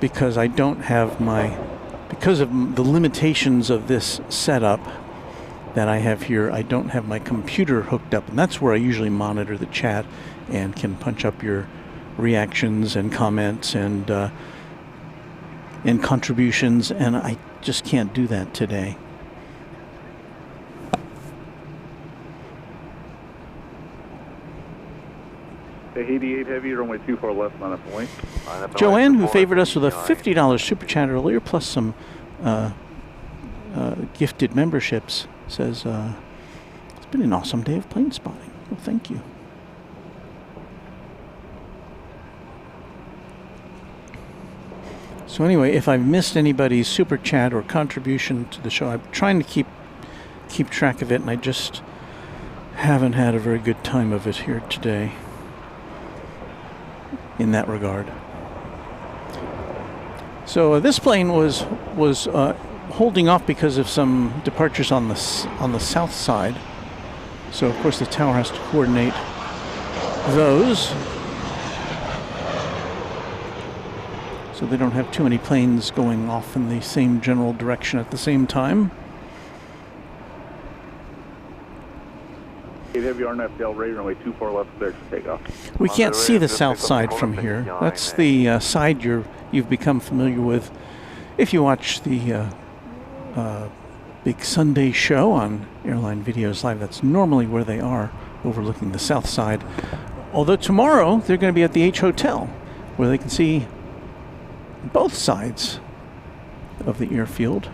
because I don't have because of the limitations of this setup that I have here, I don't have my computer hooked up, and that's where I usually monitor the chat and can punch up your reactions and comments and contributions, and I just can't do that today. Tahiti 8 Heavy, runway 24 left, line up point. Joanne, who favored us with a $50 super chat earlier, plus some gifted memberships, says, it's been an awesome day of plane spotting. Well, thank you. So anyway, if I've missed anybody's super chat or contribution to the show, I'm trying to keep track of it, and I just haven't had a very good time of it here today in that regard. So this plane was holding off because of some departures on the south side. So of course the tower has to coordinate those. so they don't have too many planes going off in the same general direction at the same time. Heavy RNFDL ready, runway 24 left, clear to take off. We can't see the south side from here. That's the side you've become familiar with if you watch the big Sunday show on Airline Videos Live. That's normally where they are, overlooking the south side. Although tomorrow they're going to be at the H Hotel, where they can see both sides of the airfield.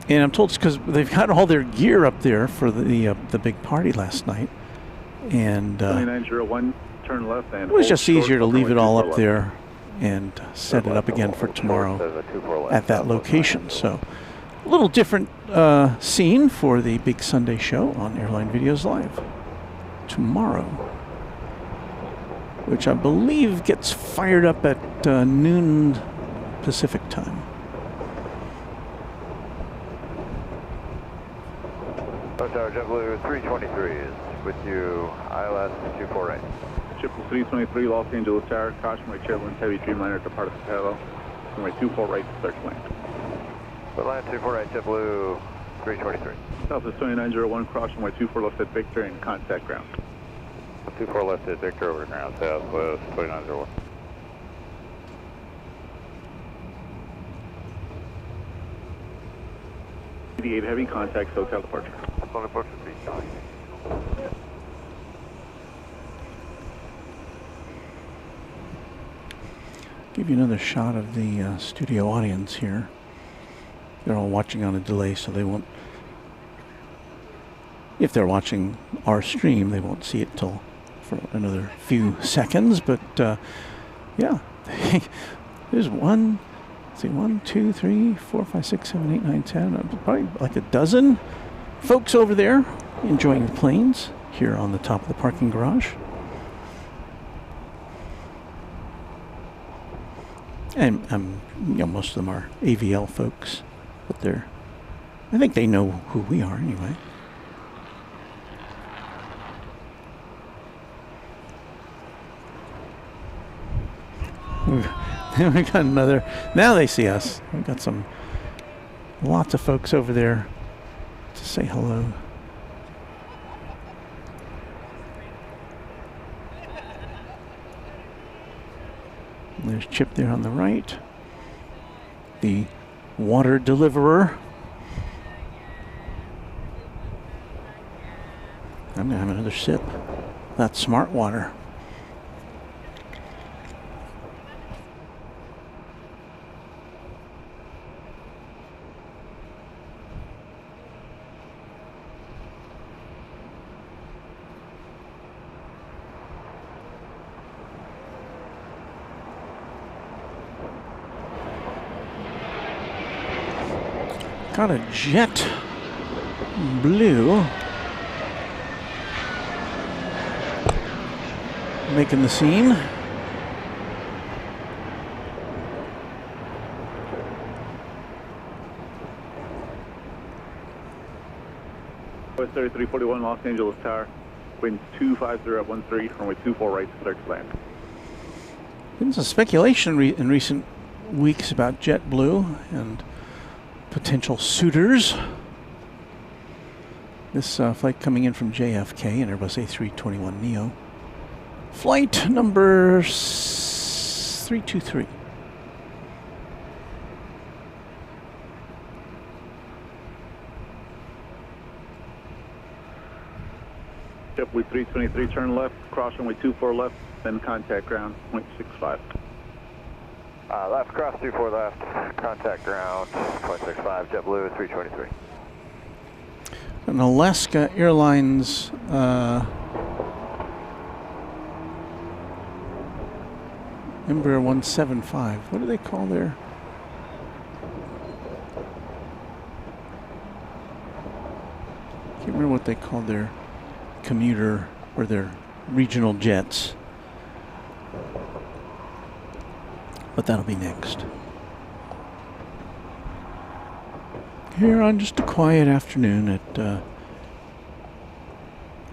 And I'm told it's because they've got all their gear up there for the big party last night. And 2901, turn left, and it was just easier to leave it all up there and set it up again for tomorrow at that location. So a little different scene for the big Sunday show on Airline Videos Live tomorrow, which I believe gets fired up at noon Pacific time. Tower JetBlue 323 is with you, ILS 24 right. JetBlue 323, Los Angeles Tower, caution right turbulence, heavy Dreamliner departed the Palo, runway 24 right, start to land. But land 24 right, JetBlue 323. Southwest 2901, cross runway 24 left at Victor and contact ground. 24 left at Victor over ground, Southwest 2901. Heavy contact, SoCal departure. Give you another shot of the studio audience here. They're all watching on a delay, so they won't. If they're watching our stream, they won't see it till for another few seconds. But yeah, there's one. See, 1, 2, 3, 4, 5, 6, 7, 8, 9, 10. Probably like a dozen folks over there enjoying the planes here on the top of the parking garage. And you know, most of them are AVL folks, but I think they know who we are anyway. We got another. Now they see us. We've got lots of folks over there to say hello. There's Chip there on the right, the water deliverer. I'm gonna have another sip. That's smart water. Got a jet blue making the scene. West 3341, Los Angeles Tower, wind 250 at 13, runway 24 right, start to land. Been some speculation in recent weeks about JetBlue and potential suitors. This flight coming in from JFK, an Airbus A321neo. Flight number 323. JetBlue 323, turn left, cross runway 24 left, then contact ground, 0.65. Left, cross 24 left, contact ground, 0.65, JetBlue 323. An Alaska Airlines Embraer 175. What do they call their? Can't remember what they called their commuter or their regional jets. But that'll be next. Here on just a quiet afternoon at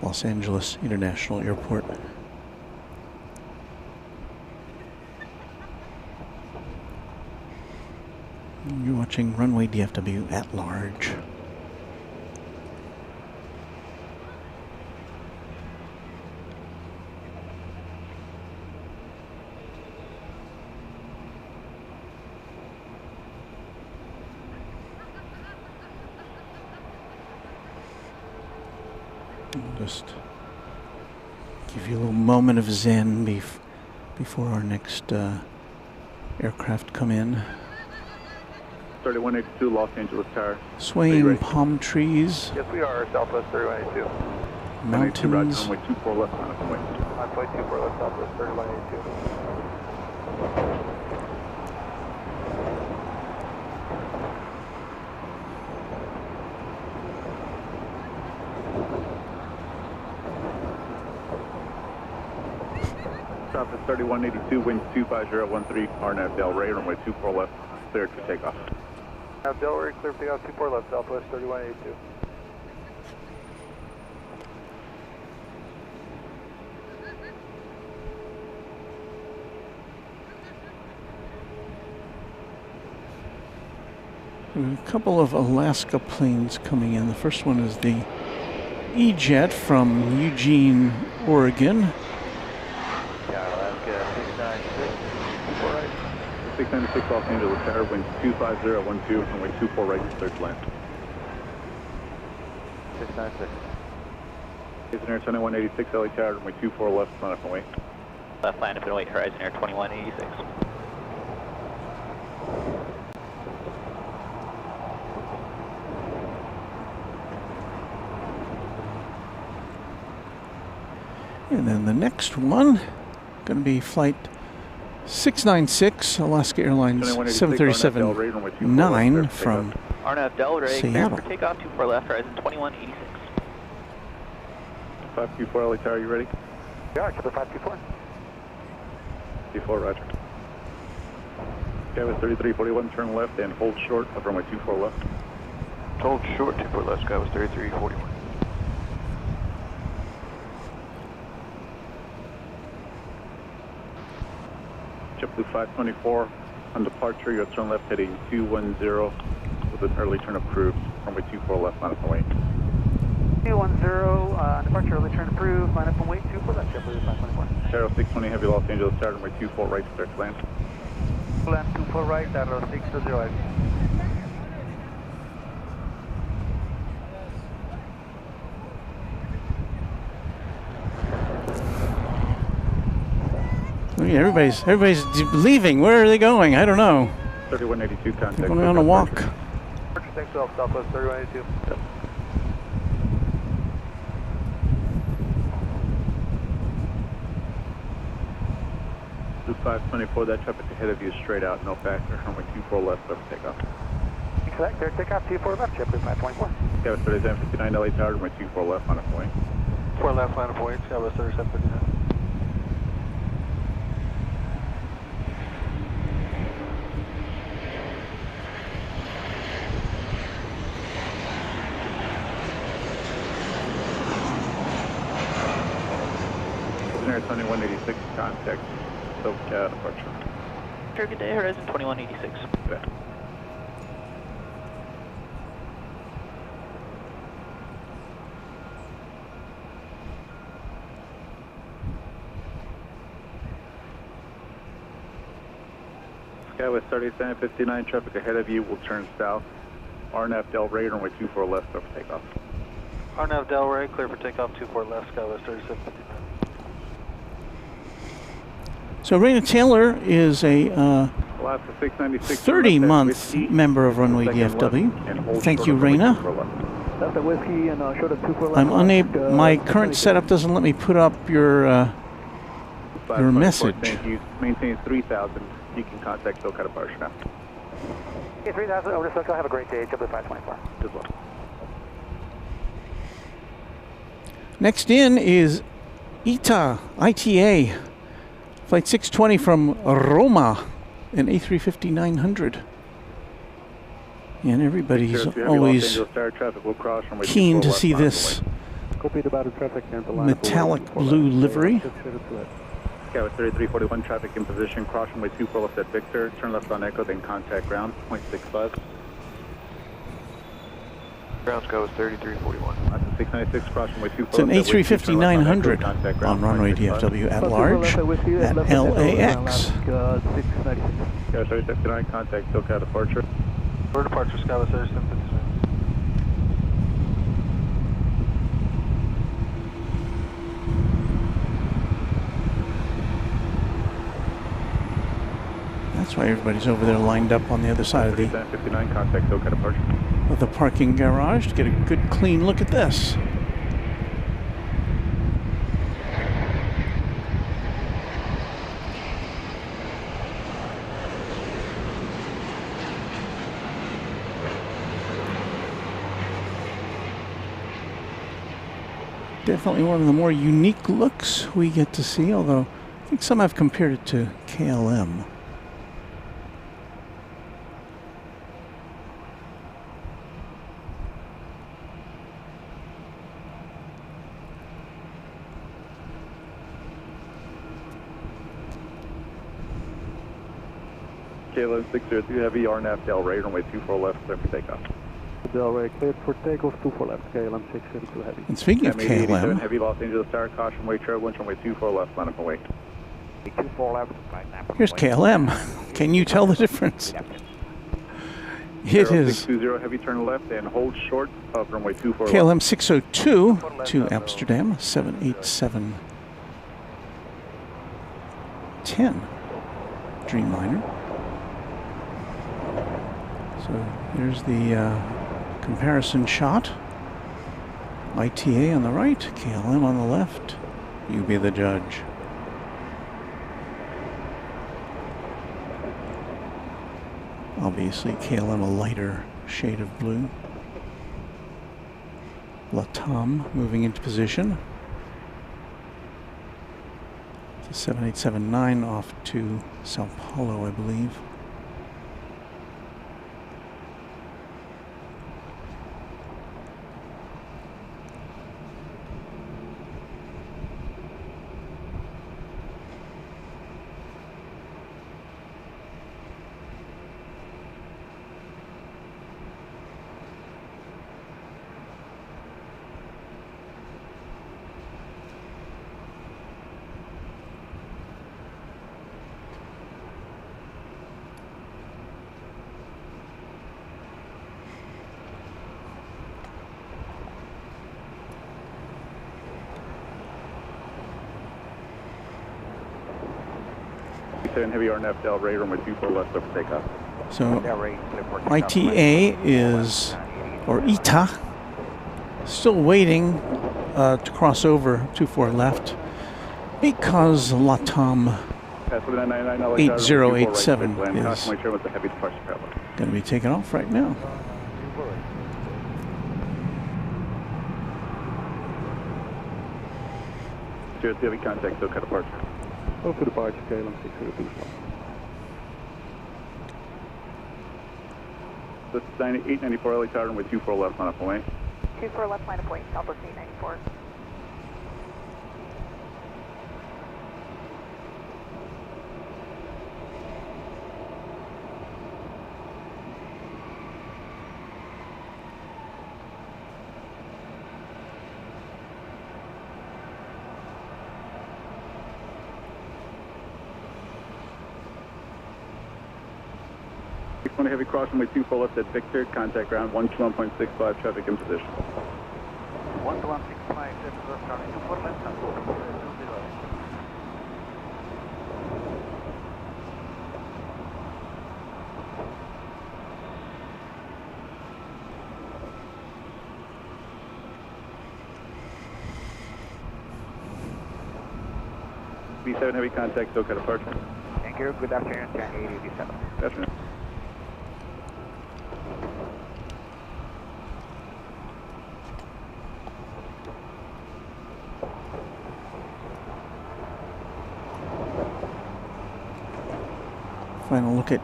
Los Angeles International Airport. You're watching Runway DFW at large. I'll just give you a little moment of zen before our next aircraft come in. 3182 Los Angeles Tower. Swaying palm trees. Yes, we are. Southwest 3182. Mountains. Runway 24 left on its way. Runway 24 left, Southwest 3182. Southwest 3182, wind 25013, RNAV Delray, runway 24 left, cleared for takeoff. Delray, clear for takeoff 24 left, Southwest 3182. A couple of Alaska planes coming in. The first one is the E-Jet from Eugene, Oregon. 696 Los Angeles Tower, wind 25012, runway 24 right, cleared to land. 696. Horizon Air 2186, LA Tower, runway 24 left, on up and wait. Left land up and wait, Horizon Air 2186. And then the next one, going to be flight 696, Alaska Airlines 737-9 from RNAV Delray, clear Seattle. for takeoff 24 left, Horizon 2186. 524 LA Tower, you ready? Yeah, Kipper 524. 24, roger. Skyway 3341, turn left and hold short of runway 24 left. Hold short, 24 left, Skyway 3341. JetBlue 524, on departure, you'll turn left heading 210 with an early turn approved, runway 24 left, line up and wait. 210, departure, early turn approved, line up and wait, 24 left, JetBlue 524. Arrow 620 Heavy Los Angeles Tower, runway 24 right, clear to land. Land 24 right, Arrow 620. Everybody's leaving. Where are they going? I don't know. 3182 contact. They're going on a walk. Thanks, Southwest 3182. Yep. Blue 524, that traffic ahead of you is straight out, no factor. Runway 24 left, left takeoff. Correct, clear takeoff 24 left, JetBlue 524. Skyway 3759 LA Tower, runway 24 left, on its way. 4 left, line of point, Skyway 3759. Air 2186 contact, SoCal departure. Sure, good day, Horizon 2186. Yeah. Skyway 3759, traffic ahead of you will turn south. RNAV Delray, runway 24 left, over takeoff. RNAV Delray, clear for takeoff 24 left, Skyway 3759. So Raina Taylor is a 30-month member of Runway DFW. Thank you, Raina. I'm unable. My current setup doesn't let me put up your message. Thank you. Maintain 3000. You can contact SoCal departure now. Okay, 3000 over to SoCal. Have a great day. JetBlue 524. Good luck. Next in is ITA, Flight 620 from Roma, an A350-900. And everybody's always keen to see this metallic blue livery. Scout 3341, traffic in position, cross runway 24 left at Victor, turn left on Echo, then contact ground, 0.65. Ground Scout 3341. 696, cross runway 24 It's an A350-900 on Runway DFW at large at LAX. Scout 3059, contact SoCal departure. For departure, Scout 3756. That's why everybody's over there lined up on the other side of the 59, contact SoCal departure. parking garage to get a good clean look at this. Definitely one of the more unique looks we get to see, although I think some have compared it to KLM. KLM 602 Heavy, RNAV Delray, runway 24 left, clear for takeoff. Delray cleared for takeoff, 24 left, KLM 602 Heavy. And speaking of KLM, Heavy, Los Angeles Tower, caution, way turbulence, runway 24 left, line up and wait. 24 left, here's KLM. Can you tell the difference? It is 620 Heavy, turn left and hold short of runway 24 KLM left. 602 to Amsterdam, 787-10 Dreamliner. So there's the comparison shot. ITA on the right, KLM on the left. You be the judge. Obviously KLM a lighter shade of blue. Latam moving into position. It's a 7879 off to Sao Paulo, I believe. Heavy RNAV Delray, runway 24 left, clear for takeoff. So ITA is, or ITA, still waiting to cross over 24 left because Latam 8087 is going to be taken off right now. Heavy contact, SoCal departure. Over departure, KLM 602. This is 894 LA Tower, runway 24 left, line up and wait. 24 left, line of point, Southwest 894. Heavy cross runway 24 left at Victor, contact ground 121.65, traffic in position. 12165, left, 24 left, B7 Heavy contact, SoCal departure. Thank you, good afternoon, 1087. Good afternoon. Final look at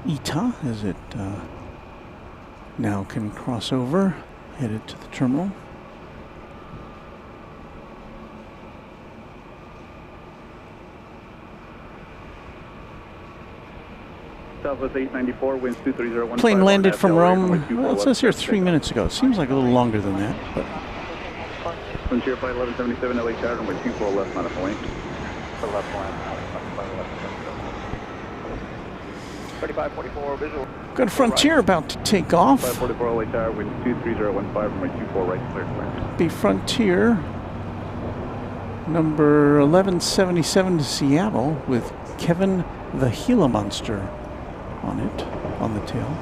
ITA as it now can cross over, headed to the terminal. Southwest 894, winds 23015. Plane landed from Rome, well, it says here 3 minutes ago. It seems like a little longer than that, but... Frontier Flight 1177, LA Tower, runway 24 left, line of point. For left line, 3544 visual. Got Frontier about to take off. 544 LA Tower, wind 23015, runway 24 right, clear clear. Be Frontier number 1177 to Seattle with Kevin the Gila Monster on it, on the tail.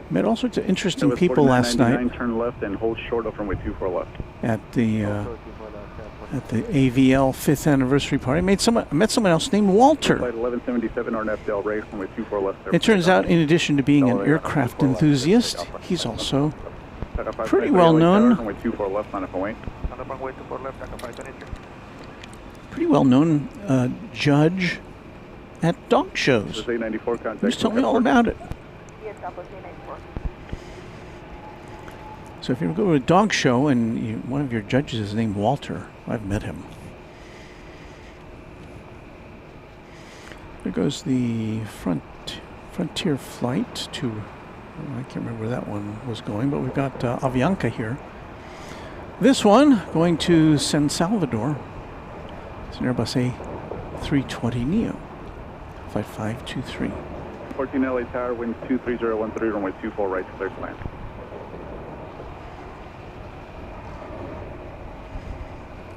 Met all sorts of interesting people last night. Turn left and hold short of runway 24 left. At the AVL 5th anniversary party. Met someone else named Walter. Flight 1177 RNF Del Rey, runway 24 left. It turns out, in addition to being an aircraft enthusiast, he's also pretty well known. Runway 24 left, line of point. Pretty well known judge at dog shows. He's told me all about it. So if you go to a dog show and one of your judges is named Walter, I've met him. There goes the Frontier flight to, I can't remember where that one was going, but we've got Avianca here. This one going to San Salvador. It's an Airbus A320neo, flight 523. 14 LA Tower, winds 23013, runway 24 right, clear to land.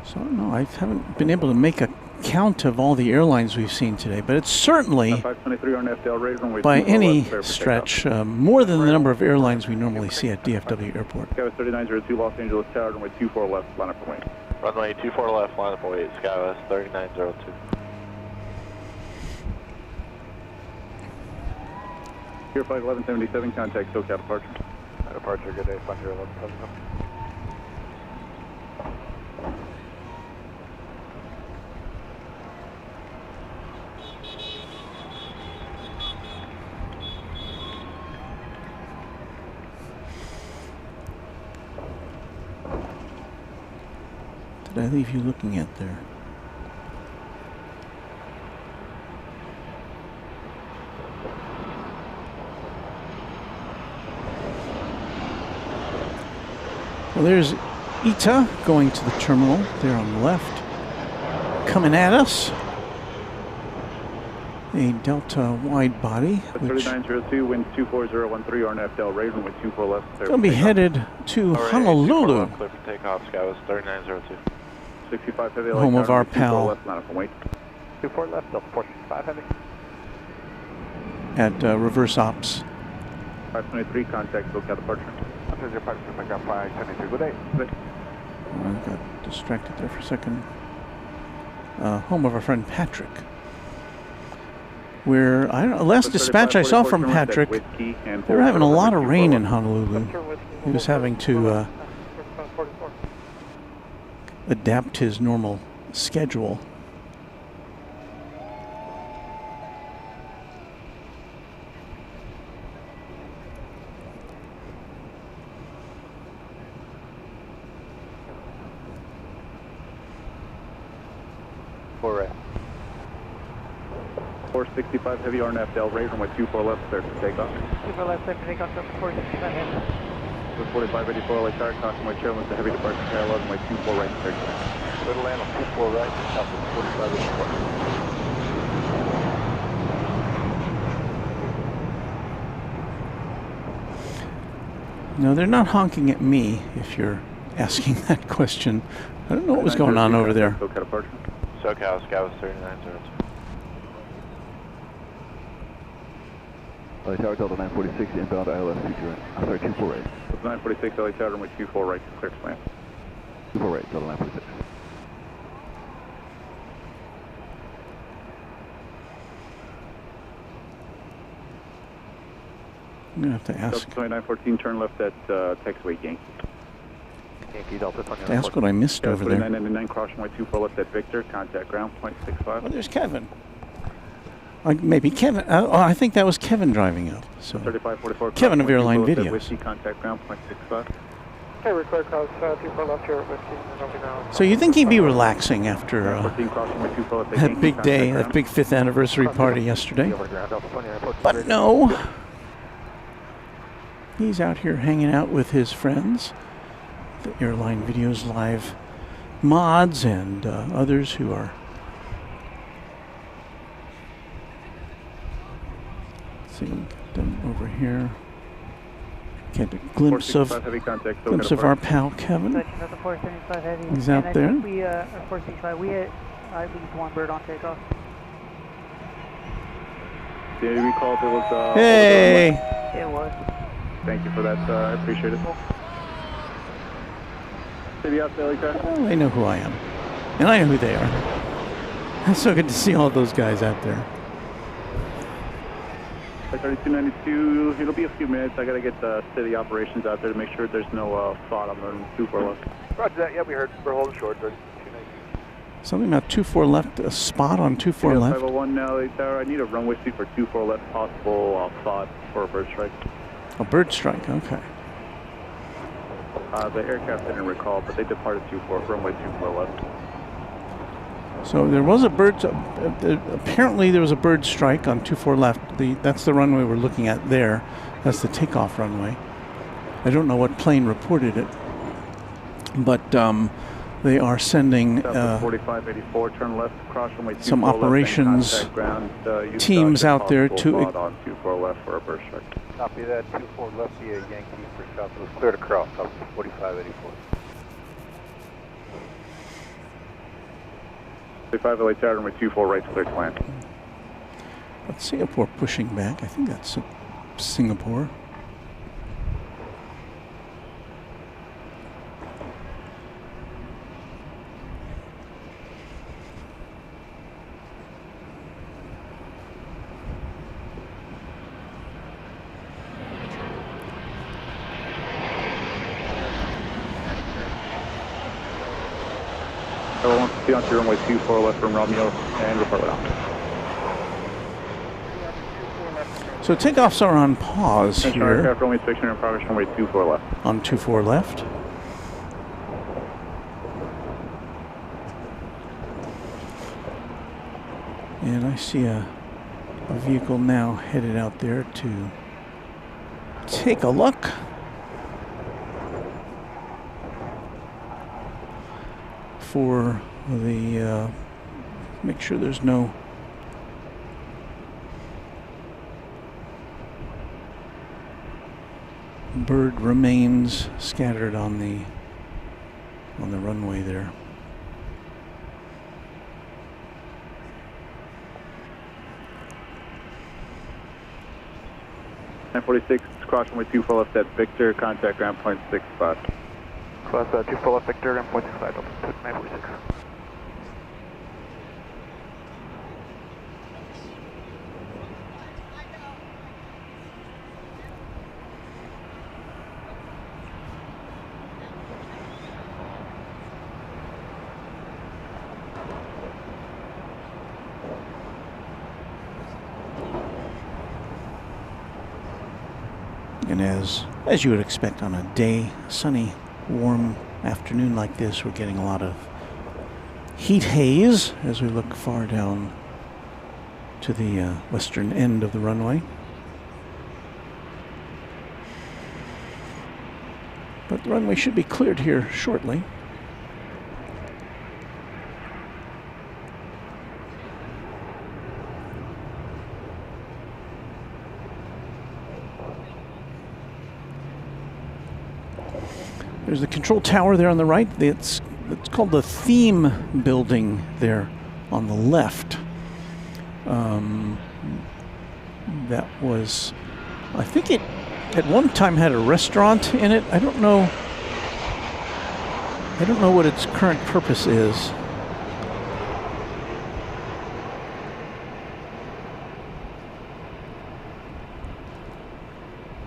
So I don't know, I haven't been able to make a count of all the airlines we've seen today, but it's certainly, by any stretch, more than the number of airlines we normally see at DFW Airport. Skywest 3902, Los Angeles Tower, runway 24 left, line up for wing. Runway 24 left, line up for wait, Skywest 3902. Here, Flight 1177, contact SoCal departure. Departure, good day, Frontier 1177. Did I leave you looking at there? Well, there's ITA going to the terminal there on the left. Coming at us, a Delta wide body, which 3902, wind 24013, RNF Del Rey, runway 24 left. going to be headed to Honolulu, Clear for takeoff, Skywest 3902. 65 heavy, home of our pal left, line up for wait. 24 left, Delta 45 heavy. at reverse ops. 523, contact SoCal departure. After your departure, make up 523, good day. I got distracted there for a second. Home of our friend Patrick. Where, I don't know, last dispatch I saw from Patrick, they were having a lot of rain in Honolulu. He was having to adapt his normal schedule. Right. 465 heavy RNF Del Rey, runway 24 left, clear for takeoff. 24 left, clear for takeoff, Delta 465 heavy. 45 ready for LA Tower, caution my chairman to heavy departure parallel, runway 24 right, clear to land. Little land on 24 right, Delta 45 ready for. No, they're not honking at me, if you're asking that question. I don't know what was going on over there. SoCal departure. SoCal, Skywest 3902. LA Tower, Delta 946, inbound ILS 24 right. 946, LA Tower, runway 24 right, clear to land. 24 right, Delta 946. I'm going to have to ask. Delta 2914, turn left at taxiway Yankee. Ask what I missed over there. 999 cross runway 24 left at Victor, contact ground, 0.65. Oh, there's Kevin. Maybe Kevin. I think that was Kevin driving up. So 3544. Kevin of Airline Videos. Whiskey, contact ground, 0.65. Okay, we're clear cross 24 left here at Whiskey. So you think he'd be relaxing after 14 cross runway 24 left at that Yankee, big day, contact that big 5th anniversary party yesterday? But no. He's out here hanging out with his friends, the Airline Videos Live mods and others who are seeing them over here. Get a glimpse of our pal Kevin. He's out there. We are 465. We had at least one bird on takeoff. Did you recall there was hey! It was. Thank you for that. I appreciate it. City out there, Well, they know who I am. And I know who they are. It's so good to see all those guys out there. 3292, it'll be a few minutes. I got to get the city operations out there to make sure there's no spot on the 24 left. Roger that. Yeah, we heard. We're holding short. 3292. Something about 24 left, a spot on 24 left. 501 now, Tower. I need a runway sweep for 24 left, possible spot for a bird strike. A bird strike, okay. The aircraft didn't recall, but they departed 24, runway 24 left. So there was a bird, apparently there was a bird strike on 24 left. That's the runway we're looking at there. That's the takeoff runway. I don't know what plane reported it, but they are sending 4584, turn left, cross runway 24 some operations teams out there to... on 24 left for a burst strike. Copy that. 24 left via Yankee for South. It was clear to cross. 4584. 35 LA Tower, runway 24 right, clear to land. That's Singapore pushing back. I think that's Singapore. Be on to runway 24 left from Romeo and report out. So takeoffs are on pause here. Aircraft runway 600 in progress, runway 24 left. On 24 left. And I see a vehicle now headed out there to take a look. For the make sure there's no bird remains scattered on the runway there. .46, cross runway 24 left at Victor, contact ground point 65. Class 24 left Victor, ground point 65, 946. And as you would expect on a day, sunny, warm afternoon like this, we're getting a lot of heat haze as we look far down to the western end of the runway. But the runway should be cleared here shortly. There's the control tower there on the right. It's called the theme building there on the left. That was, I think it at one time had a restaurant in it. I don't know what its current purpose is.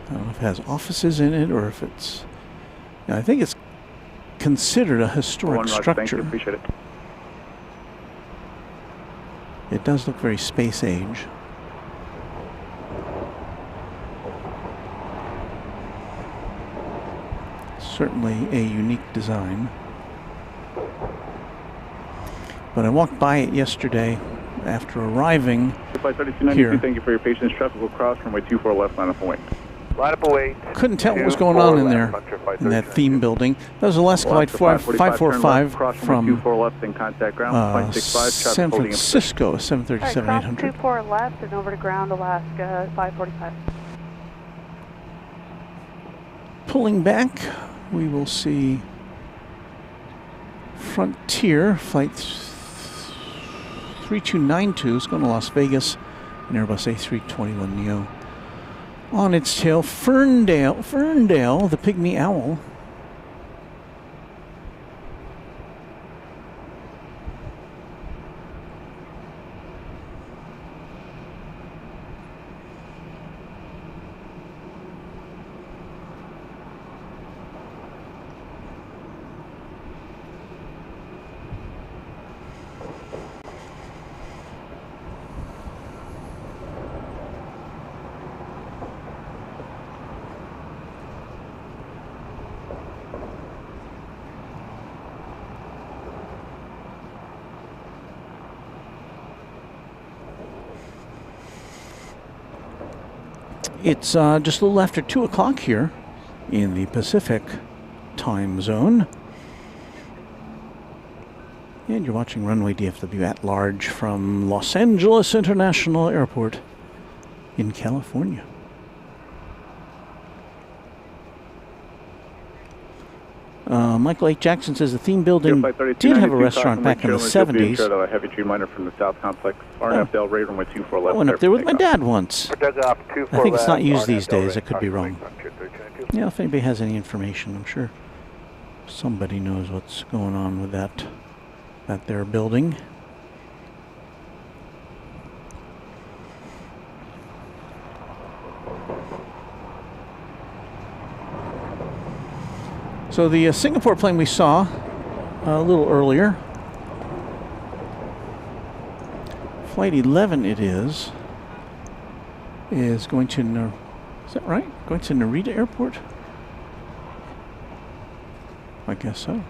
I don't know if it has offices in it or if it's... I think it's considered a historic structure. Thank you. Appreciate it. It does look very space age. Certainly a unique design. But I walked by it yesterday after arriving here. Thank you for your patience. Traffic will cross runway 24 left, line up and wait. Line up and wait. Couldn't tell what was going on in there, in that theme building. That was Alaska Flight 545 from San Francisco, 737-800. 24 left and over to ground, Alaska 545. Pulling back, we will see Frontier Flight 3292 is going to Las Vegas, an Airbus A321neo. On its tail, Ferndale, the pygmy owl. It's just a little after 2 o'clock here in the Pacific time zone. And you're watching Runway DFW at large from Los Angeles International Airport in California. Michael H. Jackson says the theme building did have a restaurant back in the 70s. Heavy dreamliner from the South Complex. RNF Del Rey, runway 24 left. I went up there with my dad once. I think it's not used these days. I could be wrong. Yeah, if anybody has any information, I'm sure somebody knows what's going on with that there building. So the Singapore plane we saw a little earlier, Flight 11 it is going to, is that right? Going to Narita Airport? I guess so.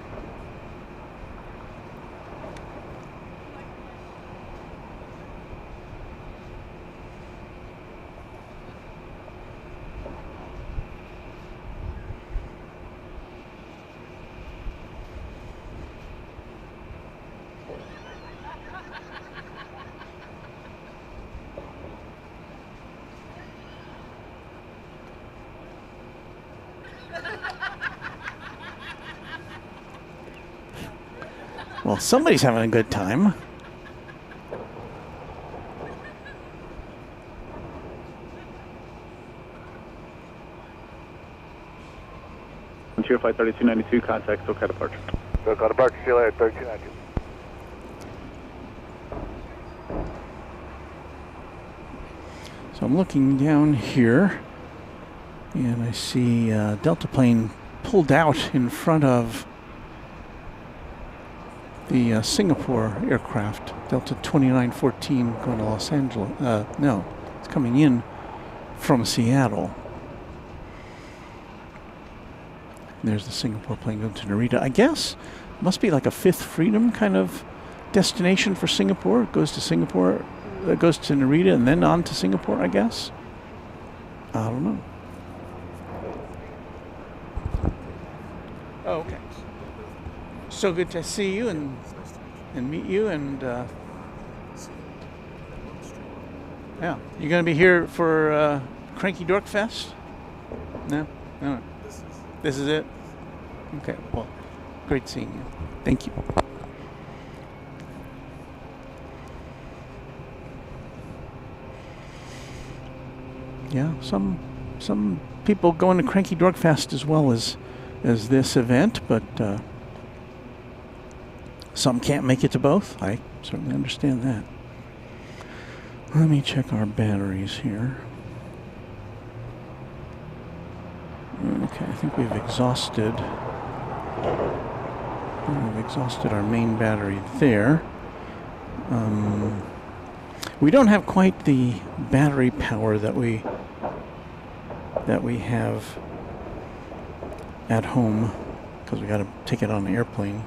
Well, somebody's having a good time. Frontier Flight 3292, contact SoCal departure. SoCal departure, see you later, 3292. So I'm looking down here, and I see Delta plane pulled out in front of the Singapore aircraft, Delta 2914 going to Los Angeles. No, it's coming in from Seattle. And there's the Singapore plane going to Narita. I guess it must be like a Fifth Freedom kind of destination for Singapore. It goes to Singapore, it goes to Narita, and then on to Singapore, I guess. I don't know. Oh, okay. So good to see you and meet you, and yeah, you're gonna be here for Cranky Dork Fest? No? No. This is it? Okay, well, great seeing you. Thank you. Yeah, some people going to Cranky Dork Fest as well as this event, but some can't make it to both. I certainly understand that. Let me check our batteries here. Okay, I think we've exhausted We've exhausted our main battery there. We don't have quite the battery power that we have at home, because we got to take it on the airplane.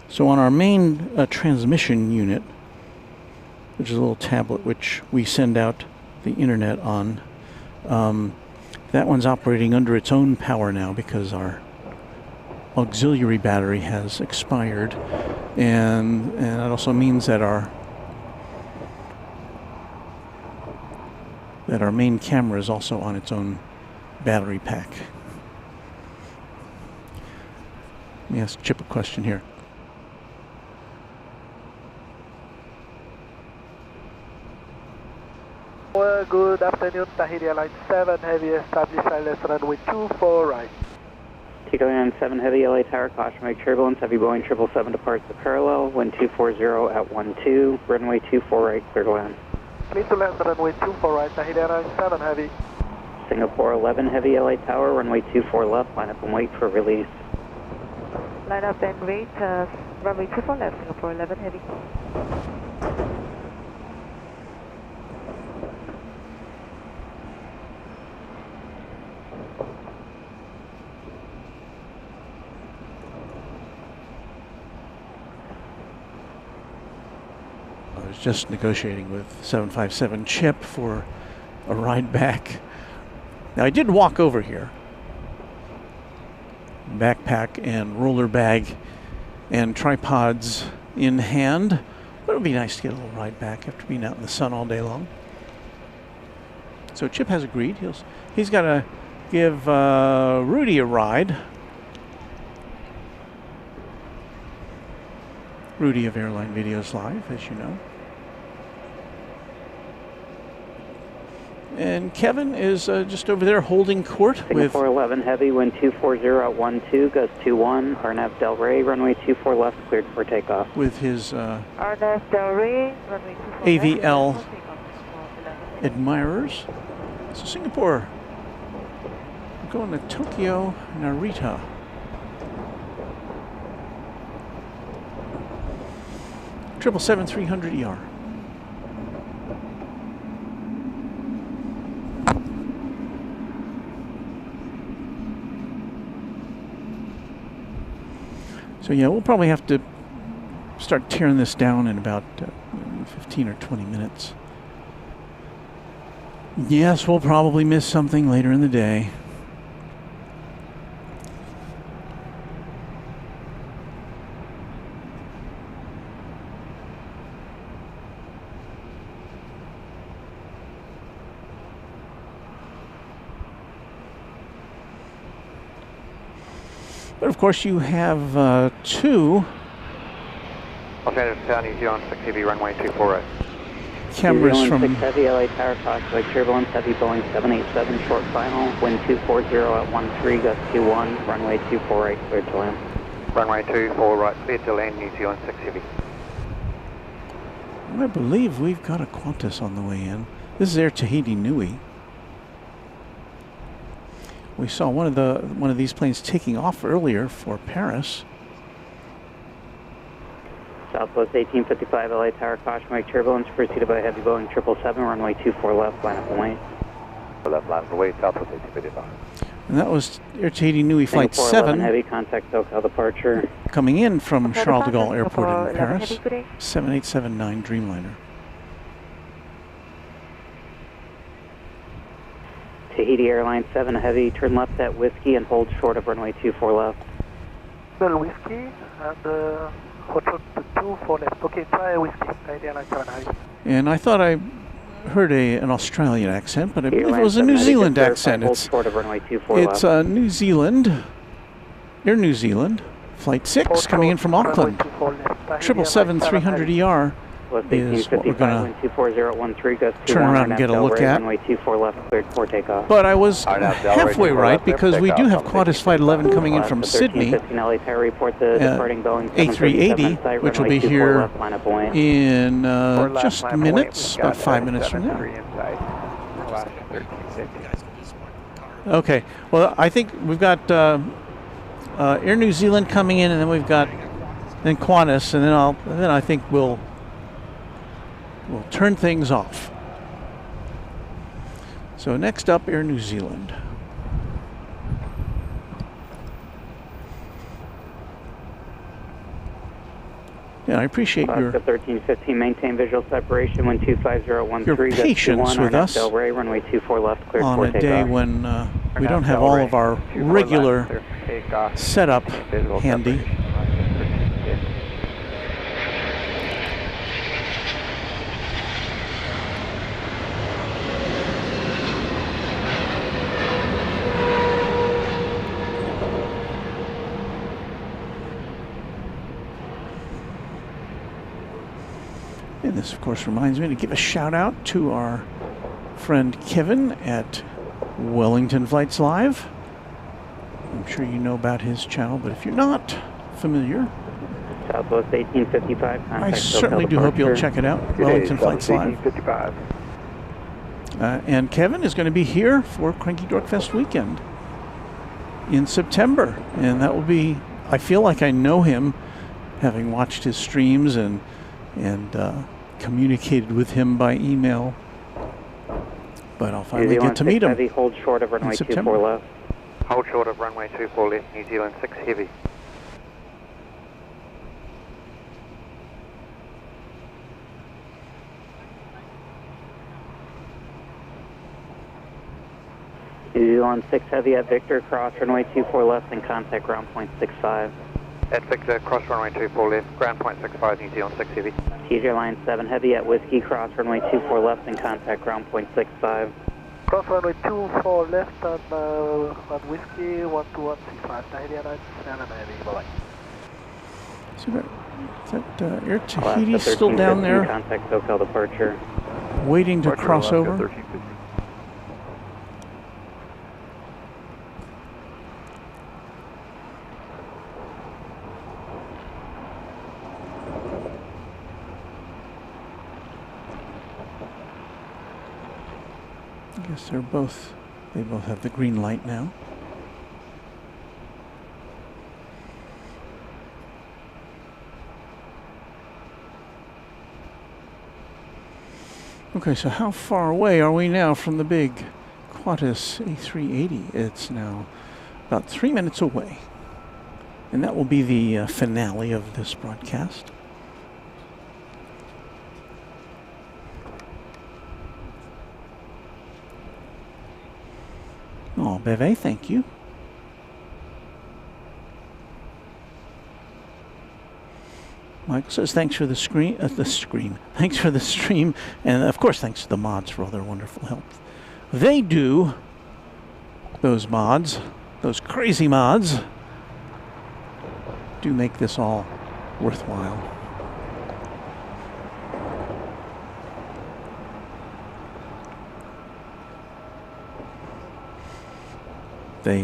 So on our main transmission unit, which is a little tablet which we send out the internet on, that one's operating under its own power now because our auxiliary battery has expired, and that also means that our main camera is also on its own battery pack. Let me ask Chip a question here. Good afternoon, Tahiti Airline 7 Heavy, establish ILS runway 24 right. Tito Airline 7 Heavy, LA Tower, caution wake turbulence, heavy Boeing 777 departs the parallel, wind 240 at 12, runway 24 right, clear to land. Clear to land, runway 24 right, Tahiti Airline 7 Heavy. Singapore 11 Heavy, LA Tower, runway 24 left, line up and wait for release. Line up and wait, runway 24 left, Singapore 11 Heavy. I was just negotiating with 757 Chip for a ride back. Now I did walk over here. Backpack and roller bag and tripods in hand. But it would be nice to get a little ride back after being out in the sun all day long. So Chip has agreed. He's got to give Rudy a ride. Rudy of Airline Videos Live, as you know. And Kevin is just over there holding court with Singapore 11 Heavy, wind 240 at 12, gust 21, RNAV Del Rey, runway 24 left, cleared for takeoff. With his RNAV Del Rey, runway 24 AVL admirers. So Singapore, we're going to Tokyo Narita. 777-300ER. So yeah, we'll probably have to start tearing this down in about 15 or 20 minutes. Yes, we'll probably miss something later in the day. But of course, you have two New Zealand 6 Heavy, runway 24 right. cameras from 6 Heavy, LA Tower, caution wake turbulence, heavy Boeing 787, short final, wind 240 at 13, gust 21, runway 24 right, cleared to land. Runway 24 right, cleared to land, New Zealand 6 Heavy. I believe we've got a Qantas on the way in. This is Air Tahiti Nui. We saw one of these planes taking off earlier for Paris. Southwest 1855 LA Tower, caution wake turbulence, preceded by heavy Boeing 777, runway 24 left, line up and wait. Left line for wait, Southwest 1855. And that was Air Tahiti Nui Flight Singapore 7. 11 heavy, contact SoCal departure. Coming in from Charles de Gaulle Airport in 11 Paris. Heavy, good day. 7879 Dreamliner. Tahiti Airline 7 Heavy, turn left at Whiskey and hold short of runway 24 left. Bell Whiskey and hold short to 24 left. Okay, try Whiskey, Tahiti Airline 7 Heavy. And I thought I heard an Australian accent, but I believe it was a New Zealand accent. It's New Zealand, Air New Zealand, Flight 6 coming in from Auckland. 777-300ER is what we're going to turn around and get a look at. But I was halfway right, because we do have Qantas Flight 11 coming in from Sydney, A380, which will be here in just minutes, about 5 minutes from now. Okay. Well, I think we've got Air New Zealand coming in, and then we've got Qantas, and then I think we'll turn things off. So next up, Air New Zealand. Yeah, I appreciate your 1315, maintain visual separation, 125013. patience with us Delray, runway 24 left, cleared on for a day takeoff. when we don't have all of our regular setup handy. And this, of course, reminds me to give a shout out to our friend Kevin at Wellington Flights Live. I'm sure you know about his channel, but if you're not familiar, Southwest 1855. I certainly do hope you'll check it out. Wellington Flights Live. And Kevin is going to be here for Cranky Dork Fest weekend in September, and that will be. I feel like I know him, having watched his streams and communicated with him by email, but I'll finally get to meet him. Heavy, hold short of runway 24 left. Hold short of runway 24 left, New Zealand 6 heavy. New Zealand 6 heavy at Victor, cross runway 24 left and contact ground point 65. At Victor, cross runway 24 left, ground point 65, New Zealand 6 heavy. TJ line 7 heavy at Whiskey, cross runway 24 left and contact ground point 65. Cross runway 24 left on Whiskey, 12165, Tahiti Airlines, 7 heavy, bye-bye. So is that Air Tahiti still down there? Contact SoCal departure. Waiting to cross over? I guess they both have the green light now. Okay, so how far away are we now from the big Qantas A380? It's now about 3 minutes away. And that will be the finale of this broadcast. Oh, Beve, thank you. Michael says thanks for the Thanks for the stream, and of course thanks to the mods for all their wonderful help. They do, those mods, those crazy mods, do make this all worthwhile. They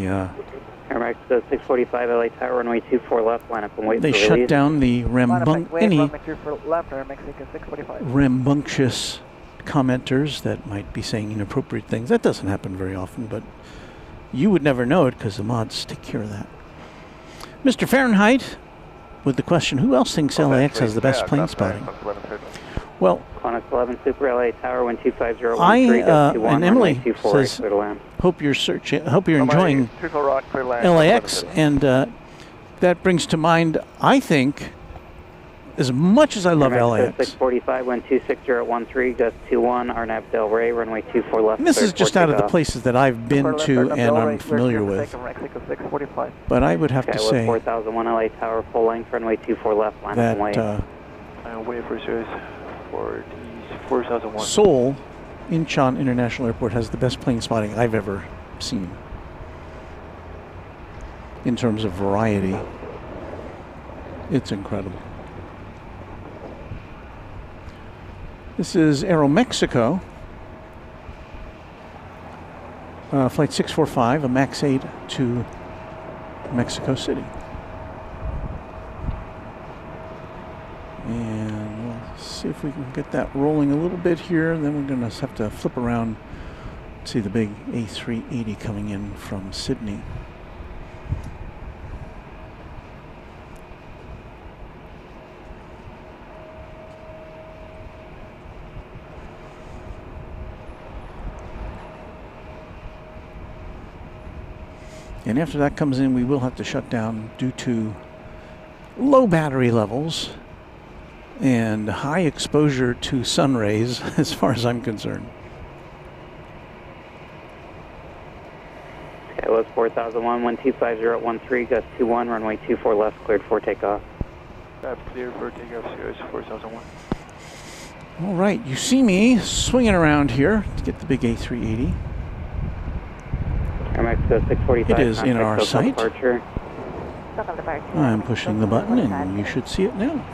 Airmax 645 LA Tower, runway 24 left, line up and wait for release. They shut down the rambunctious commenters that might be saying inappropriate things. That doesn't happen very often, but you would never know it because the mods take care of that. Mr. Fahrenheit, with the question, who else thinks LAX has the best plane spotting? Well, Qantas 11 Super LA Tower, 125013. And Emily says, hope you're enjoying LAX, and that brings to mind, I think, as much as I love LAX. 645, 126013, gust 21, Arnab Delray, runway 24 left. And this is just out of the places that I've been to and I'm familiar with. But I would have to say 4001 LA Tower, full length, runway 24 left, line up and wait. Wait for service for 4001. Seoul Incheon International Airport has the best plane spotting I've ever seen in terms of variety. It's incredible. This is Aeromexico, flight 645, a MAX 8 to Mexico City. And we'll see if we can get that rolling a little bit here, and then we're going to have to flip around See the big A380 coming in from Sydney. And after that comes in, we will have to shut down due to low battery levels and high exposure to sun rays, as far as I'm concerned. Skyless 4001, 125013, gust 21, runway 24 left, cleared for takeoff. That's clear for takeoff, Sirius 4001. All right, you see me swinging around here to get the big A380. Mexico 645. It is in our sight. Departure. I'm pushing the button and you should see it now.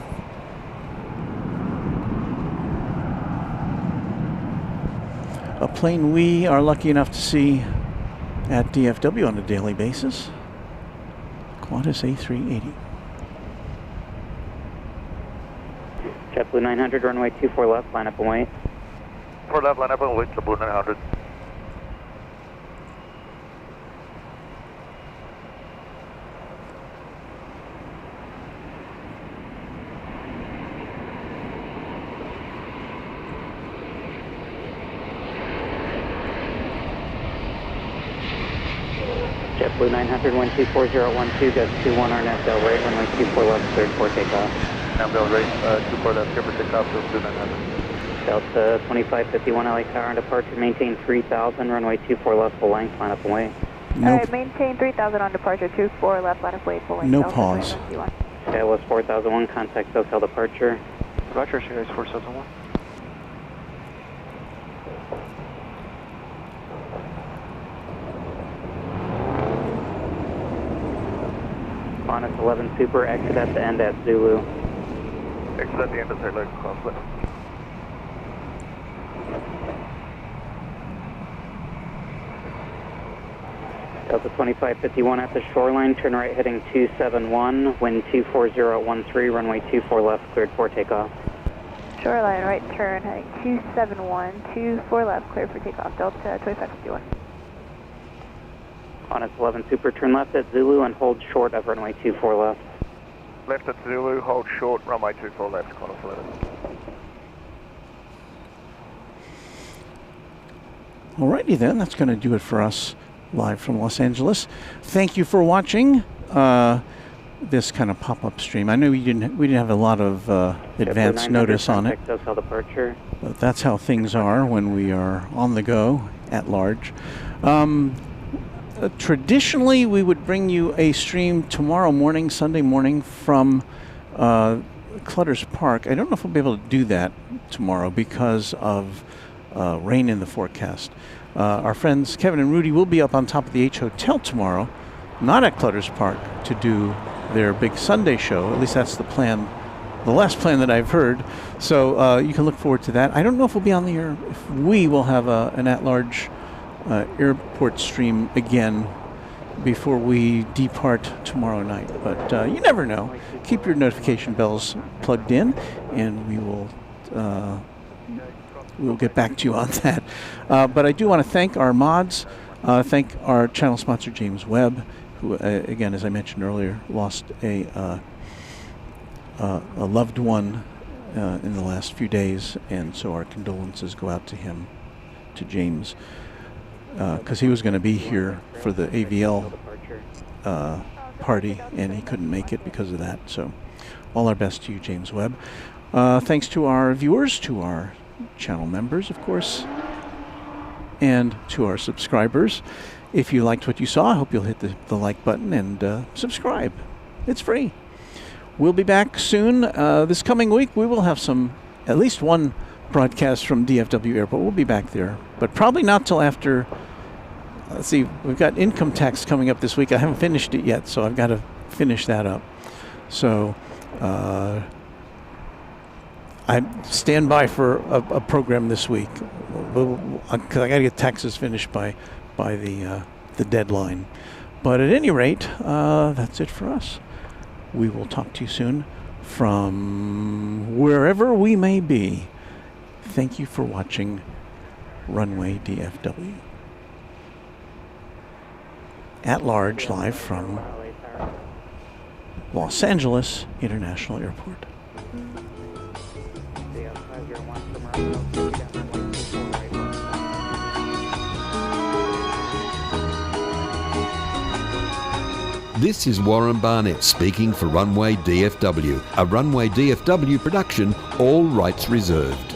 A plane we are lucky enough to see at DFW on a daily basis. Qantas A380. JetBlue 900, runway 24 left, line up and wait. 4 left, line up and wait, JetBlue 900. JetBlue 900, 124012, gust 21, RNAV Del Rey, runway 24 left, cleared for takeoff. Now Del Rey, 24 left, clear for takeoff, JetBlue 900. Delta 2551 LA Tower on departure, maintain 3000, runway 24 left, full length, line up and wait. Nope. Alright, maintain 3000 on departure, 24 left, line up wait, full length. No Delta pause. Skyless 4001, contact SoCal departure. Roger, Sirius 4001. Qantas 11 Super, exit at the end at Zulu. Exit at the end of the LAX conflict. Delta 2551 at the shoreline, turn right heading 271, wind 24013, runway 24 left, cleared for takeoff. Shoreline, right turn, heading 271, 24 left, cleared for takeoff, Delta 2551. Qantas 11 Super, turn left at Zulu and hold short of runway 24 left. Left at Zulu, hold short, runway 24 left, Qantas 11. Alrighty then, that's going to do it for us live from Los Angeles. Thank you for watching this kind of pop-up stream. I know we didn't have a lot of advance notice on it, but that's how things are when we are on the go at large. Traditionally, we would bring you a stream tomorrow morning, Sunday morning, from Clutter's Park. I don't know if we'll be able to do that tomorrow because of rain in the forecast. Our friends Kevin and Rudy will be up on top of the H Hotel tomorrow, not at Clutter's Park, to do their big Sunday show. At least that's the plan, the last plan that I've heard. So you can look forward to that. I don't know if we'll be on the air, if we will have an at-large airport stream again before we depart tomorrow night. But you never know. Keep your notification bells plugged in, and we will we'll get back to you on that. But I do want to thank our mods, thank our channel sponsor, James Webb, who, again, as I mentioned earlier, lost a loved one in the last few days, and so our condolences go out to him, to James, because he was going to be here for the AVL party, and he couldn't make it because of that. So all our best to you, James Webb. Thanks to our viewers, to our channel members, of course, and to our subscribers. If you liked what you saw, I hope you'll hit the like button and subscribe. It's free. We'll be back soon. This coming week, we will have at least one broadcast from DFW Airport. We'll be back there, but probably not till after. Let's see, we've got income tax coming up this week. I haven't finished it yet, so I've got to finish that up. So I stand by for a program this week, because I got to get taxes finished by the deadline. But at any rate, that's it for us. We will talk to you soon from wherever we may be. Thank you for watching Runway DFW. at large, live from Los Angeles International Airport. This is Warren Barnett speaking for Runway DFW, a Runway DFW production, all rights reserved.